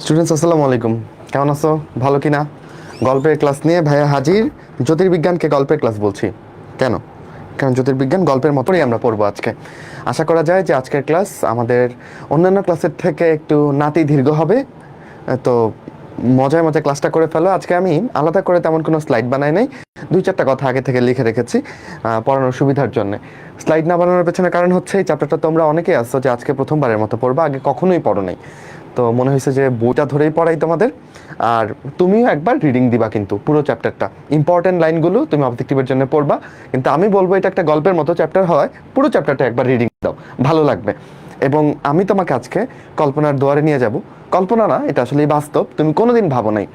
Students আসসালামু আলাইকুম, কেমন আছো? ভালো কি না? গল্পের ক্লাস নিয়ে ভাইয়া হাজির। জ্যোতির্বিজ্ঞানকে গল্পের ক্লাস বলছি কেন? কারণ জ্যোতির্বিজ্ঞান গল্পের মতোই আমরা পড়বো আজকে। আশা করা যায় যে আজকের ক্লাস আমাদের অন্যান্য ক্লাসের থেকে একটু নাতি দীর্ঘ হবে। তো মজায় মজায় ক্লাসটা করে ফেলো। আজকে আমি আলাদা করে তেমন কোনো স্লাইড বানাই নাই, দুই চারটা কথা আগে থেকে লিখে রেখেছি পড়ানোর সুবিধার জন্য। স্লাইড না বানানোর পেছনে কারণ হচ্ছে এই চ্যাপ্টারটা তোমরা অনেকেই আসছো যে আজকে প্রথমবারের মতো পড়বা, আগে কখনোই পড়ো নাই। তো মনে হয়েছে যে বইটা ধরেই পড়াই তোমাদের, আর তুমিও একবার রিডিং দিবা, কিন্তু পুরো চ্যাপ্টারটা ইম্পর্টেন্ট লাইনগুলো তুমি অবজেক্টিভের জন্য পড়বা। কিন্তু আমি বলবো এটা একটা গল্পের মতো চ্যাপ্টার হয়, পুরো চ্যাপ্টারটা একবার রিডিং দাও, ভালো লাগবে। এবং আমি তোমাকে আজকে কল্পনার দুয়ারে নিয়ে যাব। কল্পনা না, এটা আসলে বাস্তব, তুমি কোনোদিন ভাবো নাই।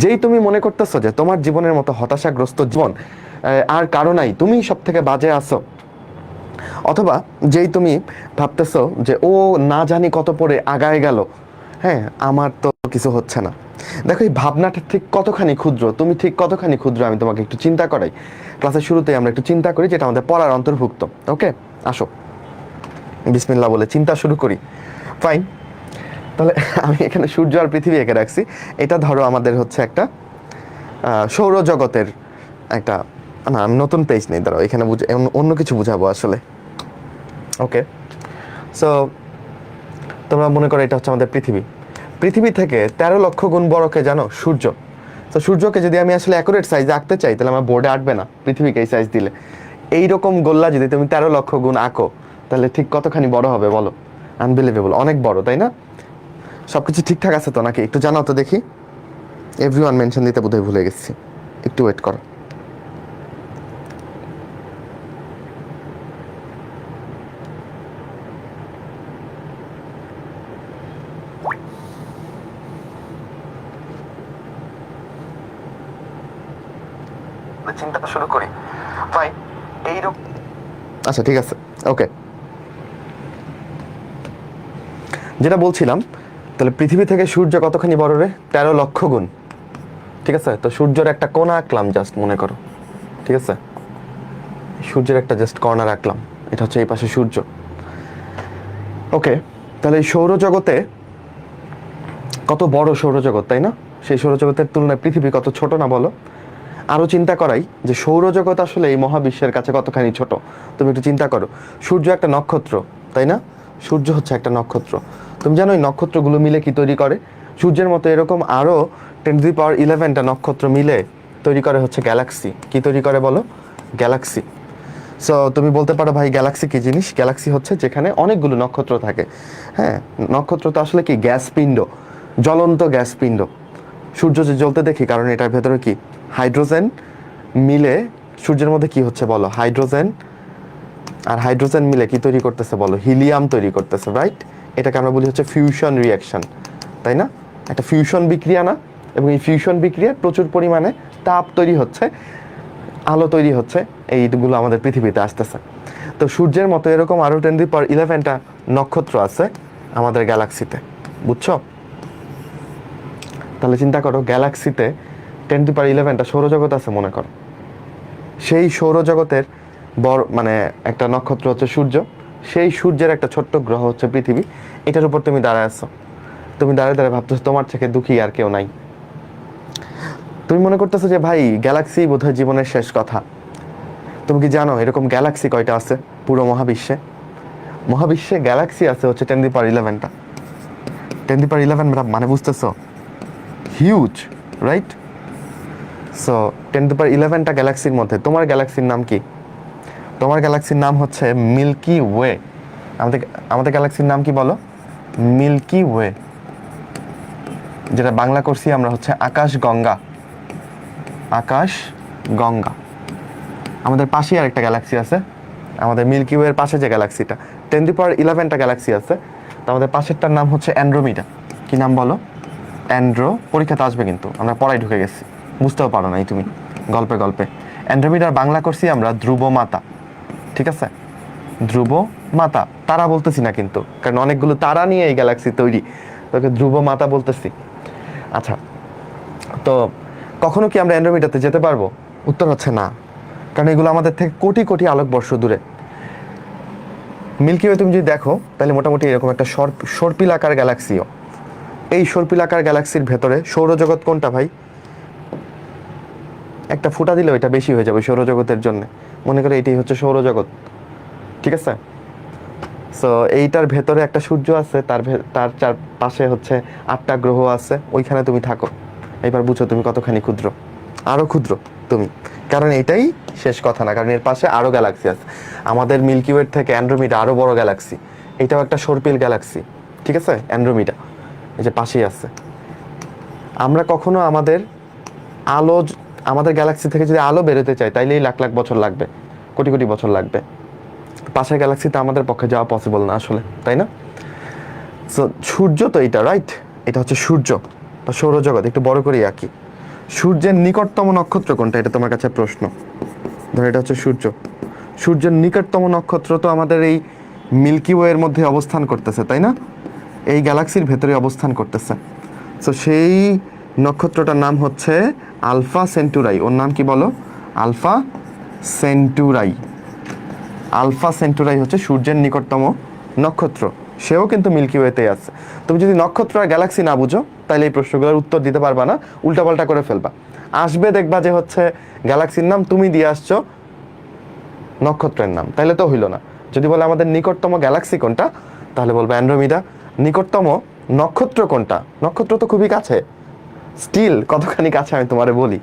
যেই তুমি মনে করতেছো যে তোমার জীবনের মতো হতাশাগ্রস্ত জীবন আর কারো নাই, তুমি সব থেকে বাজে আছো, অথবা যেই তুমি ভাবতেছো যে ও না জানি কত পরে আগায় গেল, হ্যাঁ আমার তো কিছু হচ্ছে না। দেখো এই ভাবনাটা ঠিক কতখানি ক্ষুদ্র, তুমি ঠিক কতখানি ক্ষুদ্র আমি তোমাকে একটু চিন্তা করাই। ক্লাসের শুরুতেই আমরা একটু চিন্তা করি, যেটা আমাদের পড়ার অন্তর্ভুক্ত। ওকে, আসো বিসমিল্লাহ বলে চিন্তা শুরু করি। ফাইন, তাহলে আমি এখানে সূর্য আর পৃথিবী এঁকে রাখছি। এটা ধরো আমাদের হচ্ছে একটা সৌরজগতের একটা, না আমি নতুন পেজ নেই, দাঁড়াও এখানে অন্য কিছু বুঝাবো আসলে। ওকে, সো তোমরা মনে করো এটা হচ্ছে আমাদের পৃথিবী। পৃথিবী থেকে 13 লক্ষ গুণ বড়কে জানো সূর্য। তো সূর্যকে যদি আমি আসলে অ্যাকুরেট সাইজে আঁকতে চাই, তাহলে আমার বোর্ডে আঁকবে না পৃথিবীকে এই সাইজ দিলে। এইরকম গোল্লা যদি তুমি 13 লক্ষ গুণ আঁকো, তাহলে ঠিক কতখানি বড় হবে বলো? আনবিলিভেবল, অনেক বড়, তাই না? সবকিছু ঠিকঠাক আছে তো নাকি? একটু জানাও তো দেখি। এভরিওয়ান মেনশন দিতে বোধহয় ভুলে গেছি, একটু ওয়েট করো। চিন্তাটা শুরু করি। ফাইন, এইরকম, আচ্ছা ঠিক আছে, ওকে। যেটা বলছিলাম, তাহলে পৃথিবী থেকে সূর্য কতখানি বড় রে? 13 লক্ষ গুণ। ঠিক আছে, তো সূর্যের একটা কোণা আঁকলাম, জাস্ট মনে করো। ঠিক আছে, সূর্যের একটা জাস্ট কর্নার আঁকলাম, এটা হচ্ছে এই পাশে সূর্য। ওকে, তাহলে এই সৌরজগতে কত বড় সৌরজগৎ, তাই না? সেই সৌরজগতের তুলনায় পৃথিবী কত ছোট না বলো? আরও চিন্তা করাই যে সৌরজগৎ আসলে এই মহাবিশ্বের কাছে কতখানি ছোট। তুমি একটু চিন্তা করো, সূর্য একটা নক্ষত্র, তাই না? সূর্য হচ্ছে একটা নক্ষত্র। তুমি জানো এই নক্ষত্রগুলো মিলে কি তৈরি করে? সূর্যের মতো এরকম আরও 10⁻11টা নক্ষত্র মিলে তৈরি করে হচ্ছে গ্যালাক্সি। কি তৈরি করে বলো? গ্যালাক্সি। সো তুমি বলতে পারো ভাই গ্যালাক্সি কি জিনিস? গ্যালাক্সি হচ্ছে যেখানে অনেকগুলো নক্ষত্র থাকে। হ্যাঁ, নক্ষত্র তো আসলে কি? গ্যাস পিণ্ড, জ্বলন্ত গ্যাস পিণ্ড। সূর্য যে জ্বলতে দেখি, কারণ এটার ভেতরে কি হাইড্রোজেন মিলে, সূর্যের মধ্যে কি হচ্ছে বলো? হাইড্রোজেন আর হাইড্রোজেন মিলে কি তৈরি করতেছে বলো? হিলিয়াম তৈরি করতেছে, রাইট? এটাকে আমরা বলি হচ্ছে ফিউশন রিয়াকশন, তাই না? একটা ফিউশন বিক্রিয়া না? এবং এই ফিউশন বিক্রিয়ায় প্রচুর পরিমাণে তাপ তৈরি হচ্ছে, আলো তৈরি হচ্ছে, এইগুলো আমাদের পৃথিবীতে আসতেছে। তো সূর্যের মতো এরকম আরও 10⁻11টা নক্ষত্র আছে আমাদের গ্যালাক্সিতে, বুঝছো? তাহলে চিন্তা করো, গ্যালাক্সিতে 10⁻11টা সৌরজগৎ আছে মনে করো। সেই সৌরজগতের বড় মানে একটা নক্ষত্র হচ্ছে সূর্য, সেই সূর্যের একটা ছোট্ট গ্রহ হচ্ছে পৃথিবী। এটার উপর তুমি দাঁড়ায় আছো, তুমি দাঁড়ায় দাঁড়ায় ভাবতেছো তোমার থেকে দুঃখী আর কেউ নাই। তুমি মনে করতেছো যে ভাই গ্যালাক্সি বোধহয় জীবনের শেষ কথা। তুমি কি জানো এরকম গ্যালাক্সি কয়টা আছে পুরো মহাবিশ্বে? মহাবিশ্বে গ্যালাক্সি আছে হচ্ছে 10⁻11টা। 10⁻11 মানে বুঝতেছো? Huge, right? সো 10⁻11টা গ্যালাক্সির মধ্যে তোমার গ্যালাক্সির নাম কি? তোমার গ্যালাক্সির নাম হচ্ছে মিল্কি ওয়ে। আমাদের আমাদের গ্যালাক্সির নাম কি বলো? মিল্কি ওয়ে, যেটা বাংলা করছি আমরা হচ্ছে আকাশ গঙ্গা। আকাশ গঙ্গা। আমাদের পাশেই আরেকটা গ্যালাক্সি আছে, আমাদের মিল্কি ওয়ের পাশে যে গ্যালাক্সিটা, 10⁻11টা গ্যালাক্সি আছে, তো আমাদের পাশেরটার নাম হচ্ছে অ্যান্ড্রোমিডা। কি নাম বলো? অ্যান্ড্রো। পরীক্ষাতে আসবে কিন্তু, আমরা পড়াই ঢুকে গেছি, বুঝতেও পারো নাই তুমি গল্পে গল্পে। অ্যান্ড্রোমিডার বাংলা করছি আমরা ধ্রুব মাতা। ঠিক আছে, ধ্রুব মাতা। তারা বলতেছি না কিন্তু, কারণ অনেকগুলো তারা নিয়ে এই গ্যালাক্সি তৈরি, তোকে ধ্রুব মাতা বলতেছি। আচ্ছা, তো কখনো কি আমরা অ্যান্ড্রোমিডাতে যেতে পারবো? উত্তর হচ্ছে না, কারণ এগুলো আমাদের থেকে কোটি কোটি আলোকবর্ষ দূরে। মিল্কি ওয়ে তুমি যদি দেখো, তাহলে মোটামুটি এরকম একটা সর্পিলাকার গ্যালাক্সিও, এই সর্পিলাকার গ্যালাক্সির ভেতরে সৌরজগৎ কোনটা ভাই? একটা ফুটা দিলে ওইটা বেশি হয়ে যাবে সৌরজগতের জন্য। মনে করে এটাই হচ্ছে সৌরজগৎ, ঠিক আছে? সো এইটার ভেতরে একটা সূর্য আছে, তার চারপাশে হচ্ছে 8টা গ্রহ আছে, ওইখানে তুমি থাকো। এবার বুঝো তুমি কতখানি ক্ষুদ্র, আরো ক্ষুদ্র তুমি। কারণ এটাই শেষ কথা না, কারণ এর পাশে আরো গ্যালাক্সি আছে। আমাদের মিল্কি ওয়ে থেকে অ্যান্ড্রোমিডা আরো বড় গ্যালাক্সি, এটাও একটা সর্পিল গ্যালাক্সি, ঠিক আছে? অ্যান্ড্রোমিডা এই যে পাশেই আছে। আমরা কখনো আমাদের গ্যালাক্সি থেকে যদি আলো বেরোতে চাই তাইলেই লাখ লাখ বছর লাগবে, কোটি কোটি বছর লাগবে। পাশের গ্যালাক্সিতে আমাদের পক্ষে যাওয়া পসিবল না আসলে, তাই না? সো সূর্য তো এটা, রাইট? এটা হচ্ছে সূর্য বা সৌরজগৎ। একটু বড় করে আঁকি। সূর্যের নিকটতম নক্ষত্র কোনটা? এটা তোমার কাছে প্রশ্ন। ধর এটা হচ্ছে সূর্য। সূর্যের নিকটতম নক্ষত্র তো আমাদের এই মিল্কি ওয়ের মধ্যে অবস্থান করতেছে, তাই না? এই গ্যালাক্সির ভেতরে অবস্থান করতেছে। সো সেই নক্ষত্রটার নাম হচ্ছে আলফা সেন্টুরাই। ওর নাম কি বলো? আলফা সেন্টুরাই। আলফা সেন্টুরাই হচ্ছে সূর্যের নিকটতম নক্ষত্র। সেও কিন্তু মিল্কি ওয়েতেই আছে। তুমি যদি নক্ষত্র আর গ্যালাক্সি না বুঝো তাহলে এই প্রশ্নগুলোর উত্তর দিতে পারবা না, উল্টাপাল্টা করে ফেলবা। আসবে দেখবা যে হচ্ছে গ্যালাক্সির নাম তুমি দিয়ে আসছো নক্ষত্রের নাম, তাহলে তো হইলো না। যদি বলে আমাদের নিকটতম গ্যালাক্সি কোনটা, তাহলে বলবো অ্যান্ড্রোমিডা। নিকটতম নক্ষত্র কোনটা? নক্ষত্র তো খুবই কাছে, স্টিল কতখানি কাছে আমি তোমারে বলি।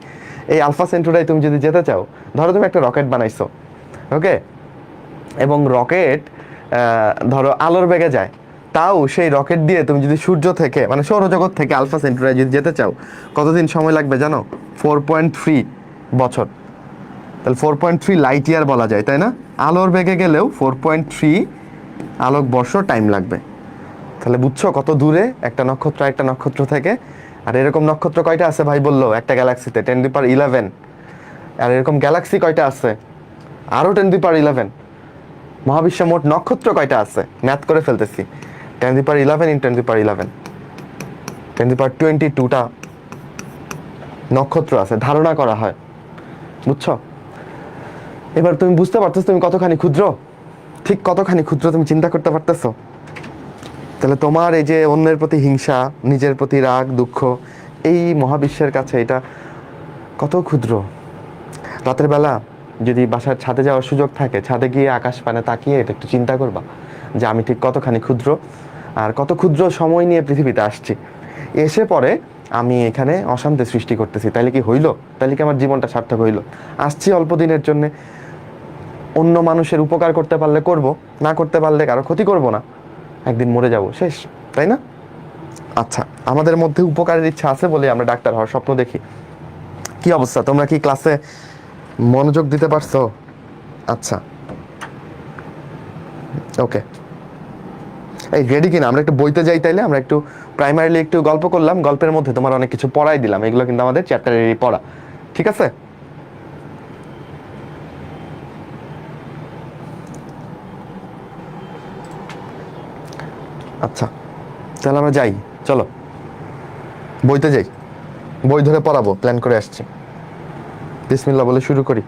এই আলফা সেন্টুরাই তুমি যদি যেতে চাও, ধরো তুমি একটা রকেট বানাইছো, ওকে, এবং রকেট ধরো আলোর বেগে যায়, তাও সেই রকেট দিয়ে তুমি যদি সূর্য থেকে মানে সৌরজগৎ থেকে আলফা সেন্টুরাই যদি যেতে চাও, কতদিন সময় লাগবে জানো? 4.3 বছর। তাহলে 4.3 লাইট ইয়ার বলা যায়, তাই না? আলোর বেগে গেলেও 4.3 আলোক বর্ষ টাইম লাগবে। তাহলে বুঝছো কত দূরে একটা নক্ষত্র থেকে। আর এরকম নক্ষত্র কয়টা আছে ভাই বললো একটা গ্যালাক্সিতে? 10^11। আর এরকম গ্যালাক্সি কয়টা আছে? আরও 10^11। মহাবিশ্বে মোট নক্ষত্র কয়টা আছে? ম্যাথ করে ফেলতেছি। 10^11 ইন 10^11, 10^22টা নক্ষত্র আছে ধারণা করা হয়, বুঝছো? এবার তুমি বুঝতে পারতেছো তুমি কতখানি ক্ষুদ্র, ঠিক কতখানি ক্ষুদ্র তুমি চিন্তা করতে পারতেছো? তাহলে তোমার এই যে অন্যের প্রতি হিংসা, নিজের প্রতি রাগ দুঃখ, এই মহাবিশ্বের কাছে এটা কত ক্ষুদ্র। রাতের বেলা যদি বাসার ছাদে যাওয়ার সুযোগ থাকে, ছাদে গিয়ে আকাশ পানে তাকিয়ে এটা একটু চিন্তা করবা যে আমি ঠিক কতখানি ক্ষুদ্র, আর কত ক্ষুদ্র সময় নিয়ে পৃথিবীতে আসছি। এসে পরে আমি এখানে অশান্তি সৃষ্টি করতেছি, তাইলে কি হইলো? তাইলে কি আমার জীবনটা সার্থক হইলো? আসছি অল্প দিনের জন্যে, অন্য মানুষের উপকার করতে পারলে করব, না করতে পারলে কারো ক্ষতি করব না, একদিন মরে যাব, শেষ, তাই না? আচ্ছা, আমাদের মধ্যে উপকারের ইচ্ছা আছে বলে আমরা ডাক্তার হওয়ার স্বপ্ন দেখি। কি অবস্থা, তোমরা কি ক্লাসে মনোযোগ দিতে পারছো? আচ্ছা, ওকে, এই রেডি কিনা? আমরা একটু বইতে যাই তাইলে। আমরা একটু প্রাইমারিলি একটু গল্প করলাম, গল্পের মধ্যে তোমার অনেক কিছু পড়াই দিলাম, এগুলো কিন্তু আমাদের চ্যাপ্টারেরই পড়া, ঠিক আছে? আচ্ছা, তাহলে আমরা যাই, চলো বইতে যাই, বই ধরে পড়াবো, প্ল্যান করে আসছি। বিসমিল্লাহ বলে শুরু করি।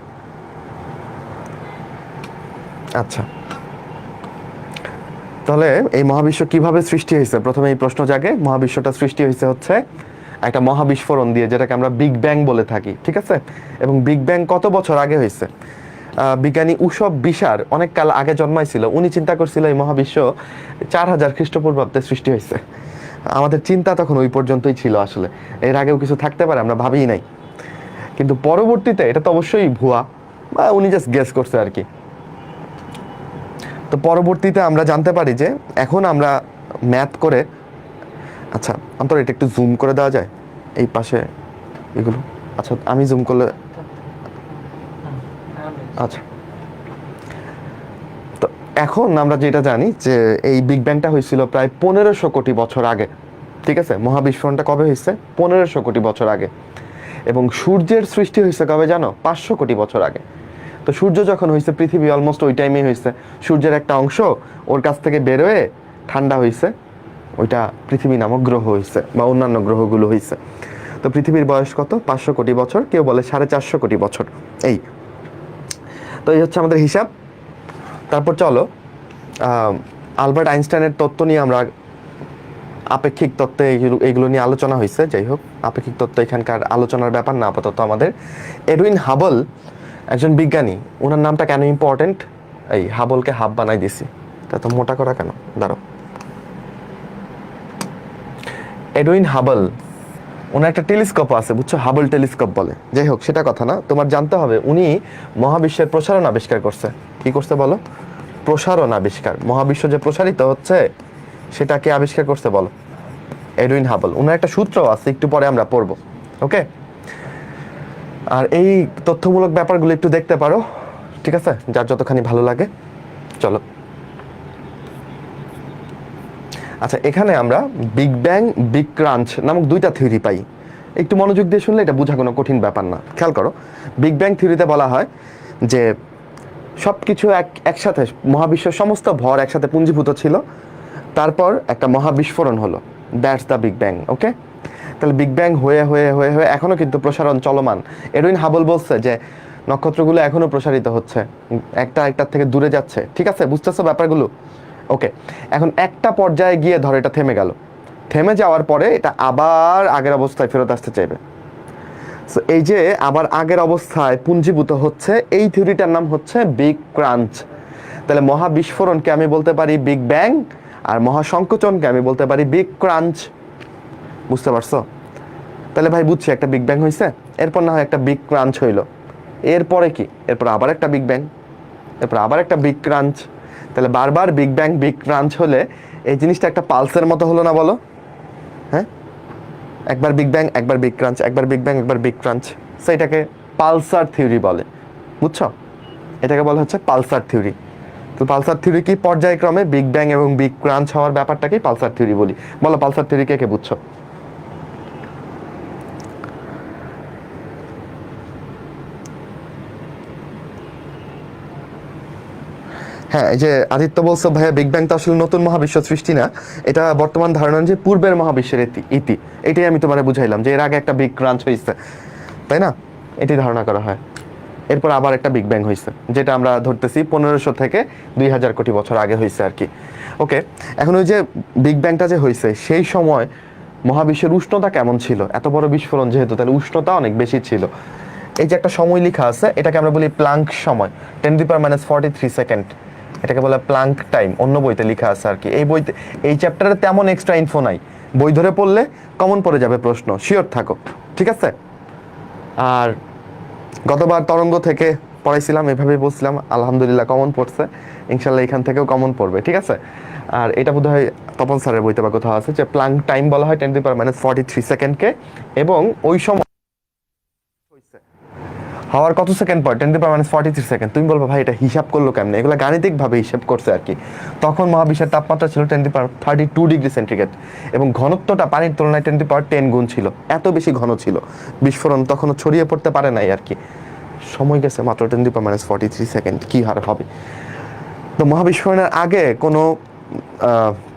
আচ্ছা, তাহলে এই মহাবিশ্ব কিভাবে সৃষ্টি হয়েছে? প্রথমে এই প্রশ্ন জাগে, মহাবিশ্বটা সৃষ্টি হয়েছে হচ্ছে একটা মহাবিস্ফোরণ দিয়ে, যেটাকে আমরা বিগ ব্যাং বলে থাকি, ঠিক আছে? এবং বিগ ব্যাং কত বছর আগে হয়েছে? বিজ্ঞানী উসব বিশার অনেক কাল আগে জন্মাইছিল। উনি চিন্তা করছিল এই মহাবিশ্ব 4000 খ্রিস্টপূর্বাব্দে সৃষ্টি হয়েছে। আমাদের চিন্তা তখন ওই পর্যন্তই ছিল আসলে, এর আগেও কিছু থাকতে পারে, আমরা ভাবিই নাই। কিন্তু পরবর্তীতে এটা তো অবশ্যই ভুয়া, বা উনি জাস্ট গেস করছে আর কি। তো পরবর্তীতে আমরা জানতে পারি যে এখন আমরা ম্যাথ করে, আচ্ছা অন্তর এটা একটু জুম করে দেওয়া যায় এই পাশে এগুলো? আচ্ছা আমি জুম করলে, আচ্ছা। তো এখন আমরা যেটা জানি যে এই বিগ ব্যাংটা হয়েছিল প্রায় 1500 কোটি বছর আগে, ঠিক আছে? মহাবিস্ফোরণটা কবে হয়েছে? 1500 কোটি বছর আগে। এবং সূর্যের সৃষ্টি হয়েছে কবে জানো? 500 কোটি বছর আগে। তো সূর্য যখন হয়েছে, পৃথিবী অলমোস্ট ওই টাইমেই হয়েছে। সূর্যের একটা অংশ ওর কাছ থেকে বেরোয় ঠান্ডা হয়েছে, ওইটা পৃথিবী নামক গ্রহ হয়েছে, বা অন্যান্য গ্রহগুলো হয়েছে। তো পৃথিবীর বয়স কত? 500 কোটি বছর, কেউ বলে 450 কোটি বছর। এই তো এই হচ্ছে আমাদের হিসাব। তারপর চলো আলবার্ট আইনস্টাইনের তত্ত্ব নিয়ে আমরা আপেক্ষিক তত্ত্বে এইগুলো নিয়ে আলোচনা হয়েছে। যাই হোক, আপেক্ষিক তত্ত্ব এখানকার আলোচনার ব্যাপার না আপাতত আমাদের। এডুইন হাবল একজন বিজ্ঞানী, ওনার নামটা কেন ইম্পর্টেন্ট, এই হাবলকে হাব বানাই দিছি, তা তো মোটা করা কেন, দাঁড়াও। এডুইন হাবল, ওনার একটা টেলিস্কোপ আছে বুঝছো, হাবল টেলিস্কোপ বলে। যাই হোক, সেটা কথা না, তোমার জানতে হবে উনি মহাবিশ্বের প্রসারণ আবিষ্কার করছে। কি করছে বলো? প্রসারণ আবিষ্কার। মহাবিশ্ব যে প্রসারিত হচ্ছে সেটা কে আবিষ্কার করছে বলো? Edwin Hubble. ওনার একটা সূত্র আছে, একটু পরে আমরা পড়বো। ওকে, আর এই তথ্যমূলক ব্যাপারগুলো একটু দেখতে পারো, ঠিক আছে, যার যতখানি ভালো লাগে। চলো, আচ্ছা, এখানে আমরা বিগ ব্যাং, বিগ ক্রাঞ্চ নামক দুইটা থিওরি পাই। একটু মনোযোগ দিয়ে শুনলে এটা বোঝা কোনো কঠিন ব্যাপার না। খেয়াল করো, বিগ ব্যাং থিওরিতে বলা হয় যে সব কিছু একসাথে, মহাবিশ্বের সমস্ত ভর একসাথে পুঞ্জীভূত ছিল, তারপর একটা মহাবিস্ফোরণ হলো, দ্যাটস দ্য বিগ ব্যাং। ওকে, তাহলে বিগ ব্যাং হয়ে হয়ে হয়ে হয়ে এখনও কিন্তু প্রসারণ চলমান। এডুইন হাবল বলছে যে নক্ষত্রগুলো এখনও প্রসারিত হচ্ছে, একটা একটার থেকে দূরে যাচ্ছে। ঠিক আছে, বুঝতেছো ব্যাপারগুলো? ওকে, এখন একটা পর্যায়ে গিয়ে ধরো এটা থেমে গেল, থেমে যাওয়ার পরে এটা আবার আগের অবস্থায় ফেরত আসতে চাইবে। সো এই যে আবার আগের অবস্থায় পুঞ্জীভূত হচ্ছে, এই থিওরিটার নাম হচ্ছে বিগ ক্রাঞ্চ। তাহলে মহাবিস্ফোরণকে আমি বলতে পারি বিগ ব্যাং, আর মহাসংকোচনকে আমি বলতে পারি বিগ ক্রাঞ্চ। বুঝতে পারছো? তাহলে ভাই বুঝছি একটা বিগ ব্যাং হয়েছে, এরপর না হয় একটা বিগ ক্রাঞ্চ হইলো, এরপরে কি, এরপর আবার একটা বিগ ব্যাং, এরপর আবার একটা বিগ ক্রাঞ্চ। তাহলে বারবার বিগ ব্যাং বিগ ক্রাঞ্চ হলে এই জিনিসটা একটা পালসের মতো হলো না বলো? হ্যাঁ, একবার বিগ ব্যাং, একবার বিগ ক্রাঞ্চ, একবার বিগ ব্যাং, একবার বিগ ক্রাঞ্চ। সো এটাকে পালসার থিওরি বলে, বুঝছো? এটাকে বলা হচ্ছে পালসার থিওরি। তো পালসার থিওরি কি, পর্যায়ক্রমে বিগ ব্যাং এবং বিগ ক্রাঞ্চ হওয়ার ব্যাপারটাকেই পালসার থিওরি বলি। বলো পালসার থিওরি কে কে বুঝছো? হ্যাঁ, এই যে আদিত্য বলছো ভাইয়া বিগ ব্যাং তো আসলে নতুন মহাবিশ্ব সৃষ্টি না, এটা বর্তমান ধারণা যে পূর্বের মহাবিশ্বের ইতি। এটাই আমি তোমারে বুঝাইলাম যে এর আগে একটা বিগ ক্রাঞ্চ হয়েছে, তাই না? এটি ধারণা করা হয়। এরপর আবার একটা বিগ ব্যাং হয়েছে, যেটা আমরা ধরতেছি 1500 থেকে 2000 কোটি বছর আগে হয়েছে আর কি। ওকে, এখন ওই যে বিগ ব্যাংটা যে হয়েছে সেই সময় মহাবিশ্বের উষ্ণতা কেমন ছিল? এত বড় বিস্ফোরণ যেহেতু, তাহলে উষ্ণতা অনেক বেশি ছিল। এই যে একটা সময় লেখা আছে, এটাকে আমরা বলি প্লাঙ্ক সময়, 10⁻43 সেকেন্ড। এটাকে বলে প্লাঙ্ক টাইম, অন্য বইতে লেখা আছে আর কি। এই বইতে, এই চ্যাপ্টারে তেমন এক্সট্রা ইনফো নাই, বই ধরে পড়লে কমন পড়ে যাবে প্রশ্ন, শিওর থাকো, ঠিক আছে? আর গতবার তরঙ্গ থেকে পড়াইছিলাম, এভাবেই বলছিলাম, আলহামদুলিল্লাহ কমন পড়ছে, ইনশাল্লাহ এখান থেকেও কমন পড়বে, ঠিক আছে? আর এটা বোধহয় তপন স্যারের বইতে বা কোথাও আছে যে প্লাঙ্ক টাইম বলা হয় 10⁻43 সেকেন্ডকে, এবং ওই সময় হওয়ার কত সেকেন্ড পর 10⁻43 সেকেন্ড। তুমি বলবো ভাই এটা হিসাব করলো কেমনে? এগুলো গাণিতিক ভাবে হিসাব করছে আর কি। তখন মহাবিশ্বের তাপমাত্রা ছিল 10⁻32 ডিগ্রি সেন্টিগ্রেড, এবং ঘনত্বটা পানির তুলনায় 10⁻10 গুণ ছিল, এত বেশি ঘন ছিল। বিস্ফোরণ তখনও ছড়িয়ে পড়তে পারে নাই আর কি। সময় গেছে মাত্র 10⁻43 সেকেন্ড, কি হার হবে? তো মহাবিস্ফোরণের আগে কোনো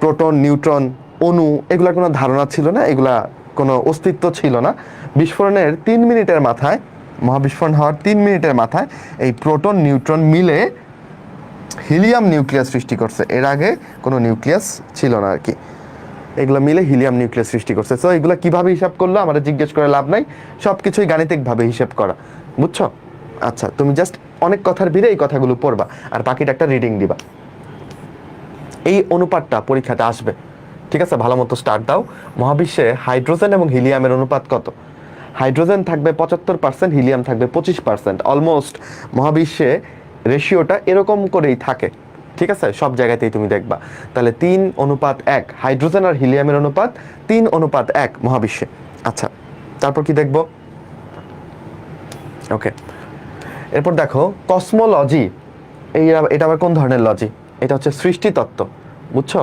প্রোটন, নিউট্রন, অণু, এগুলার কোনো ধারণা ছিল না, এগুলা কোনো অস্তিত্ব ছিল না। বিস্ফোরণের 3 মিনিটের মাথায়, মহাবিস্ফোরণ হওয়ার 3 মিনিটের মাথায় এই প্রোটন নিউট্রন মিলে হিলিয়াম নিউক্লিয়াস সৃষ্টি করছে। এর আগে কোনো নিউক্লিয়াস ছিল না আর কি, এগুলো মিলে হিলিয়াম নিউক্লিয়াস সৃষ্টি করছে। সো এগুলো কিভাবে হিসাব করলো আমাদের জিজ্ঞেস করে লাভ নাই, সব কিছুই গাণিতিকভাবে হিসাব করা, বুঝছো? আচ্ছা, তুমি জাস্ট অনেক কথার ভিড়ে এই কথাগুলো পড়বা, আর বাকিটা একটা রিডিং দিবা। এই অনুপাতটা পরীক্ষাতে আসবে, ঠিক আছে? ভালো মতো স্টার্ট দাও। মহাবিশ্বে হাইড্রোজেন এবং হিলিয়ামের অনুপাত কত? হাইড্রোজেন থাকবে 75%, হিলিয়াম থাকবে 25%। অলমোস্ট মহাবিশ্বে রেশিওটা এরকম করেই থাকে, ঠিক আছে? সব জায়গাতেই তুমি দেখবা। তাহলে 3:1 হাইড্রোজেন আর হিলিয়ামের অনুপাত 3:1 মহাবিশ্বে। আচ্ছা, তারপর কি দেখব? ওকে, এরপর দেখো কসমোলজি। এটা আবার কোন ধরনের লজি? এটা হচ্ছে সৃষ্টিতত্ত্ব, বুঝছো?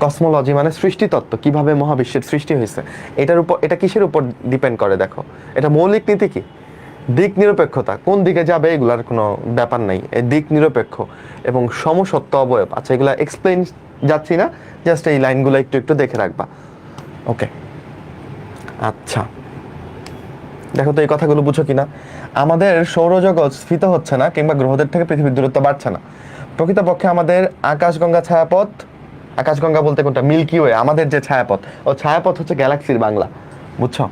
কসমোলজি মানে সৃষ্টিতত্ত্ব, কিভাবে মহাবিশ্বের সৃষ্টি হয়েছে। এটার উপর, এটা কিসের উপর ডিপেন্ড করে দেখো? এটা মৌলিক নীতি কি? দিক নিরপেক্ষতা, কোন দিকে যাবে এগুলার কোনো ব্যাপার নাই, এই দিক নিরপেক্ষ এবং সমসত্ব অবয়ব। আচ্ছা, এগুলা এক্সপ্লেইন যাচ্ছি না, জাস্ট এই লাইনগুলো একটু একটু দেখে রাখবা। ওকে, আচ্ছা দেখো তো এই কথাগুলো বুঝো কিনা। আমাদের সৌরজগৎ স্ফীত হচ্ছে না, কিংবা গ্রহদের থেকে পৃথিবীর দূরত্ব বাড়ছে না। প্রকৃতপক্ষে আমাদের আকাশগঙ্গা ছায়াপথ আকাশগঙ্গা বলতে কোনটা? মিল্কি ওয়ে, আমাদের যে ছায়াপথ, ও ছায়াপথ হচ্ছে গ্যালাক্সির বাংলা, বুঝছো?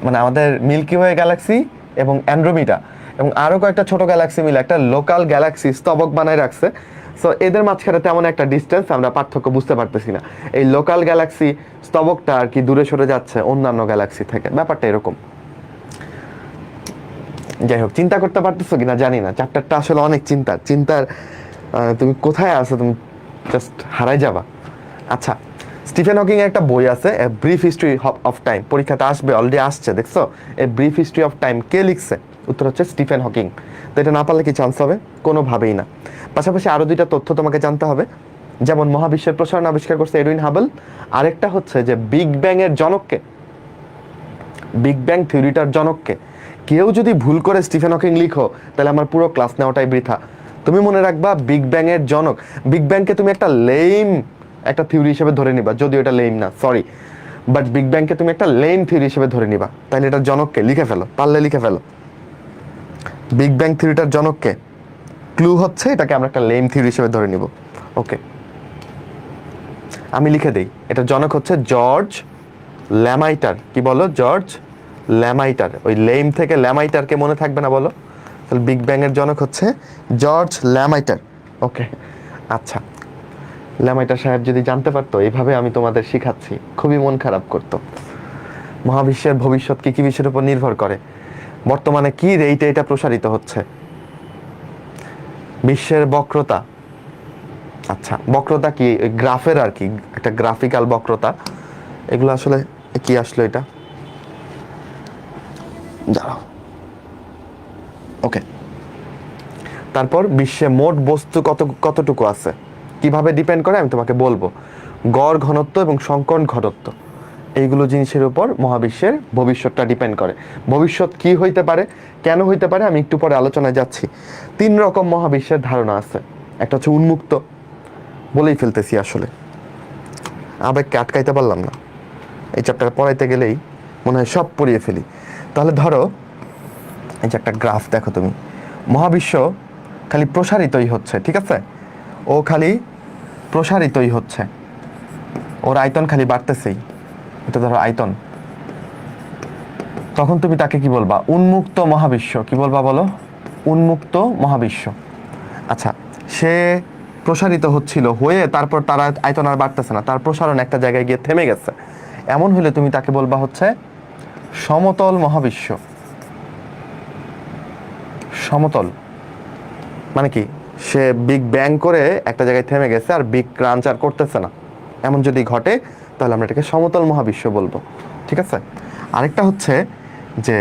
মানে আমাদের মিল্কি ওয়ে গ্যালাক্সি এবং অ্যান্ড্রোমিডা এবং আরো কয়েকটা ছোট গ্যালাক্সি মিলে একটা লোকাল গ্যালাক্সি স্তবক বানায় রাখছে। সো এদের মাঝখানে তেমন একটা ডিস্টেন্স, আমরা পার্থক্য বুঝতে পারতেছি না। এই লোকাল গ্যালাক্সি স্তবকটা আর কি দূরে সরে যাচ্ছে অন্যান্য গ্যালাক্সি থেকে, ব্যাপারটা এরকম। যাই হোক, চিন্তা করতে পারতেছো কিনা জানি না, চ্যাপ্টারটা আসলে অনেক চিন্তার তুমি কোথায় আছো, তুমি জাস্ট হারাই যাবা। আচ্ছা, স্টিফেন হকিং এর একটা বই আছে, a brief history of time, পরীক্ষাতে আসবে, অলরেডি আসছে, দেখছো? A brief history of time কে লিখছে? উত্তর হচ্ছে স্টিফেন হকিং। তো এটা না পারলে কি চান্স হবে? কোনোভাবেই না। পাশাপাশি আরো দুইটা তথ্য তোমাকে জানতে হবে, যেমন মহাবিশ্বের প্রসারণ আবিষ্কার করছে এডুইন হাবল, আরেকটা হচ্ছে যে বিগ ব্যাং এর জনককে, বিগ ব্যাং থিওরিটার জনককে। কেউ যদি ভুল করে স্টিফেন হকিং লিখো তাহলে আমার পুরো ক্লাস নেওয়াটাই বৃথা। তুমি মনে রাখবা বিগ ব্যাং এর জনক, বিগ ব্যাংকে তুমি একটা লেম একটা থিওরি হিসেবে ধরে নিবা, যদিও এটা লেম না, সরি, বাট বিগ ব্যাংকে তুমি একটা লেম থিওরি হিসেবে ধরে নিবা। তাহলে এটার জনককে লিখে ফেলো, পারলে লিখে ফেলো। বিগ ব্যাং থিওরিটার জনককে, ক্লু হচ্ছে এটাকে আমরা একটা লেম থিওরি হিসেবে ধরে নিব। ওকে, আমি লিখে দেই, এটার জনক হচ্ছে জর্জ ল্যামাইটার। কি বলো? জর্জ ল্যামাইটার। ওই লেম থেকে ল্যামাইটারকে মনে থাকবে না বলো? তাহলে বিগ ব্যাং এর জনক হচ্ছে জর্জ ল্যামাইটার। ওকে, আচ্ছা, ল্যামাইটার সাহেব যদি জানতে পারতো এইভাবে আমি তোমাদের শিখাচ্ছি, খুবই মন খারাপ করতো। মহাবিশ্বের ভবিষ্যৎ কি কি বিষয়ের উপর নির্ভর করে, বর্তমানে কি রেটে এটা প্রসারিত হচ্ছে, বিশ্বের বক্রতা। আচ্ছা, বক্রতা কি? ওই গ্রাফের আর কি, একটা গ্রাফিক্যাল বক্রতা। এগুলো আসলে কি আসলো এটা, জানো? ওকে, তারপর বিশ্বে মোট বস্তু কতটুকু আছে, কিভাবে ডিপেন্ড করে আমি তোমাকে বলবো। গড় ঘনত্ব এবং সংকট ঘনত্ব, এইগুলো জিনিসের উপর মহাবিশ্বের ভবিষ্যৎটা ডিপেন্ড করে। ভবিষ্যৎ কি হইতে পারে, কেন হইতে পারে, আমি একটু পরে আলোচনায় যাচ্ছি। 3 রকম মহাবিশ্বের ধারণা আছে। একটা হচ্ছে উন্মুক্ত, বলেই ফেলতেছি আসলে, আবেগকে আটকাইতে পারলাম না, এই চ্যাপ্টার পড়াইতে গেলেই মনে হয় সব পড়িয়ে ফেলি। তাহলে ধরো এই যে একটা গ্রাফ দেখো তুমি, মহাবিশ্ব খালি প্রসারিতই হচ্ছে, ঠিক আছে? ও খালি প্রসারিতই হচ্ছে, ওর আয়তন খালি বাড়তেছেই। এটা ধরো আয়তন, তখন তুমি তাকে কি বলবা? উন্মুক্ত মহাবিশ্ব। কি বলবা বলো? উন্মুক্ত মহাবিশ্ব। আচ্ছা, সে প্রসারিত হচ্ছিল, হয়ে তারপর তার আয়তন আর বাড়তেছে না, তার প্রসারণ একটা জায়গায় গিয়ে থেমে গেছে, এমন হলে তুমি তাকে বলবা হচ্ছে সমতল মহাবিশ্ব। সমতল মানে কি? সে বিগ ব্যাং করে একটা জায়গায় থেমে গেছে, আর বিগ ক্রাঞ্চ আর করতেছে না, এমন যদি ঘটে তাহলে আমরা এটাকে সমতল মহাবিশ্ব বলবো, ঠিক আছে? আরেকটা হচ্ছে যে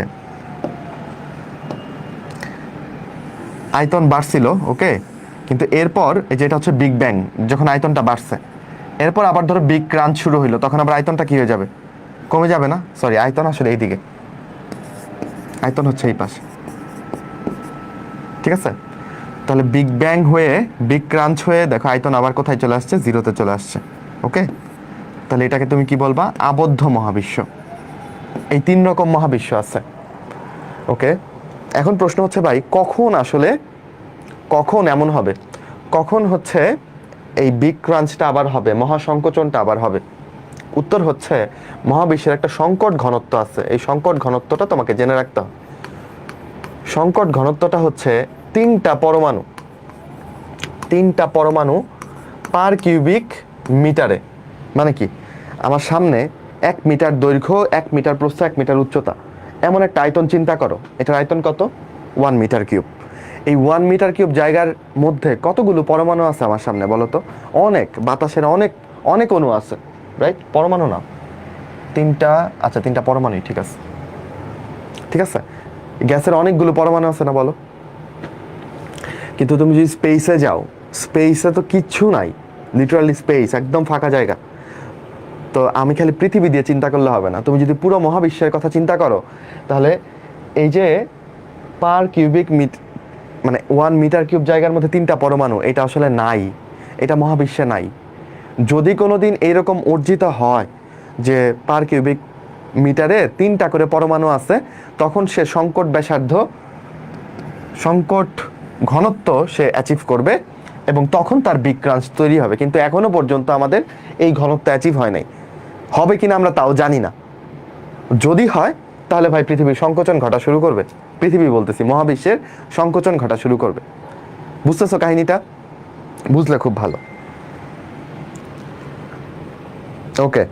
আয়তন বাড়ছিল, ওকে, কিন্তু এরপর যেটা হচ্ছে বিগ ব্যাং, যখন আয়তনটা বাড়ছে, এরপর আবার ধরো বিগ ক্রাঞ্চ শুরু হইলো, তখন আবার আয়তনটা কি হয়ে যাবে? কমে যাবে না? সরি, আয়তন আসলে এইদিকে, আয়তন হচ্ছে এই পাশে, ঠিক আছে? তাহলে বিগ ব্যাং হয়ে বিগ ক্রাঞ্চ হয়ে দেখো আয়তন আবার কোথায় চলে আসছে? জিরোতে চলে আসছে। ওকে, তাহলে এটাকে তুমি কি বলবা? আবদ্ধ মহাবিশ্ব। এই 3 রকম মহাবিশ্ব আছে। ওকে, এখন প্রশ্ন হচ্ছে ভাই, কখন এমন হবে, কখন হচ্ছে এই বিগ ক্রাঞ্চটা আবার হবে, মহাসংকোচনটা আবার হবে? উত্তর হচ্ছে মহাবিশ্বের একটা সংকট ঘনত্ব আছে, এই সংকট ঘনত্বটা তোমাকে জেনে রাখতে হবে। সংকট ঘনত্বটা হচ্ছে 3টা পরমাণু পার কিউবিক মিটারে। মানে কি? আমার সামনে 1 মিটার দৈর্ঘ্য, 1 মিটার প্রস্থ, 1 মিটার উচ্চতা, এমন একটা আয়তন চিন্তা করো। এটার আয়তন কত? 1 মিটার কিউব। এই 1 মিটার কিউব জায়গার মধ্যে কতগুলো পরমাণু আছে আমার সামনে বলো তো? অনেক, বাতাসের অনেক অনেক অণু আছে, রাইট? পরমাণু না, 3টা, আচ্ছা 3টা পরমাণুই, ঠিক আছে, ঠিক আছে। গ্যাসের অনেকগুলো পরমাণু আছে না বলো? কিন্তু তুমি যদি স্পেসে যাও, স্পেসে তো কিচ্ছু নাই, লিটারালি স্পেস একদম ফাঁকা জায়গা। তো আমি খালি পৃথিবী দিয়ে চিন্তা করলে হবে না, তুমি যদি পুরো মহাবিশ্বের কথা চিন্তা করো, তাহলে এই যে পার কিউবিক মানে 1 মিটার কিউব জায়গার মধ্যে 3টা পরমাণু, এটা আসলে নাই, এটা মহাবিশ্বে নাই। যদি কোনোদিন এইরকম অর্জিত হয় যে পার কিউবিক মিটারে 3টা করে পরমাণু আছে, তখন সে সংকট ঘনত্ব সে অ্যাচিভ করবে এবং তখন তার বিগ ক্রাঞ্চ তৈরি হবে, কিন্তু এখনো পর্যন্ত আমাদের এই ঘনত্ব অ্যাচিভ হয় নাই। হবে কিনা আমরা তাও জানি না। যদি হয় তাহলে ভাই পৃথিবীর সংকোচন ঘটা শুরু করবে, পৃথিবী বলতেছি মহাবিশ্বের সংকোচন ঘটা শুরু করবে। বুঝতেছো কাহিনীটা? বুঝলে খুব ভালো। ওকে,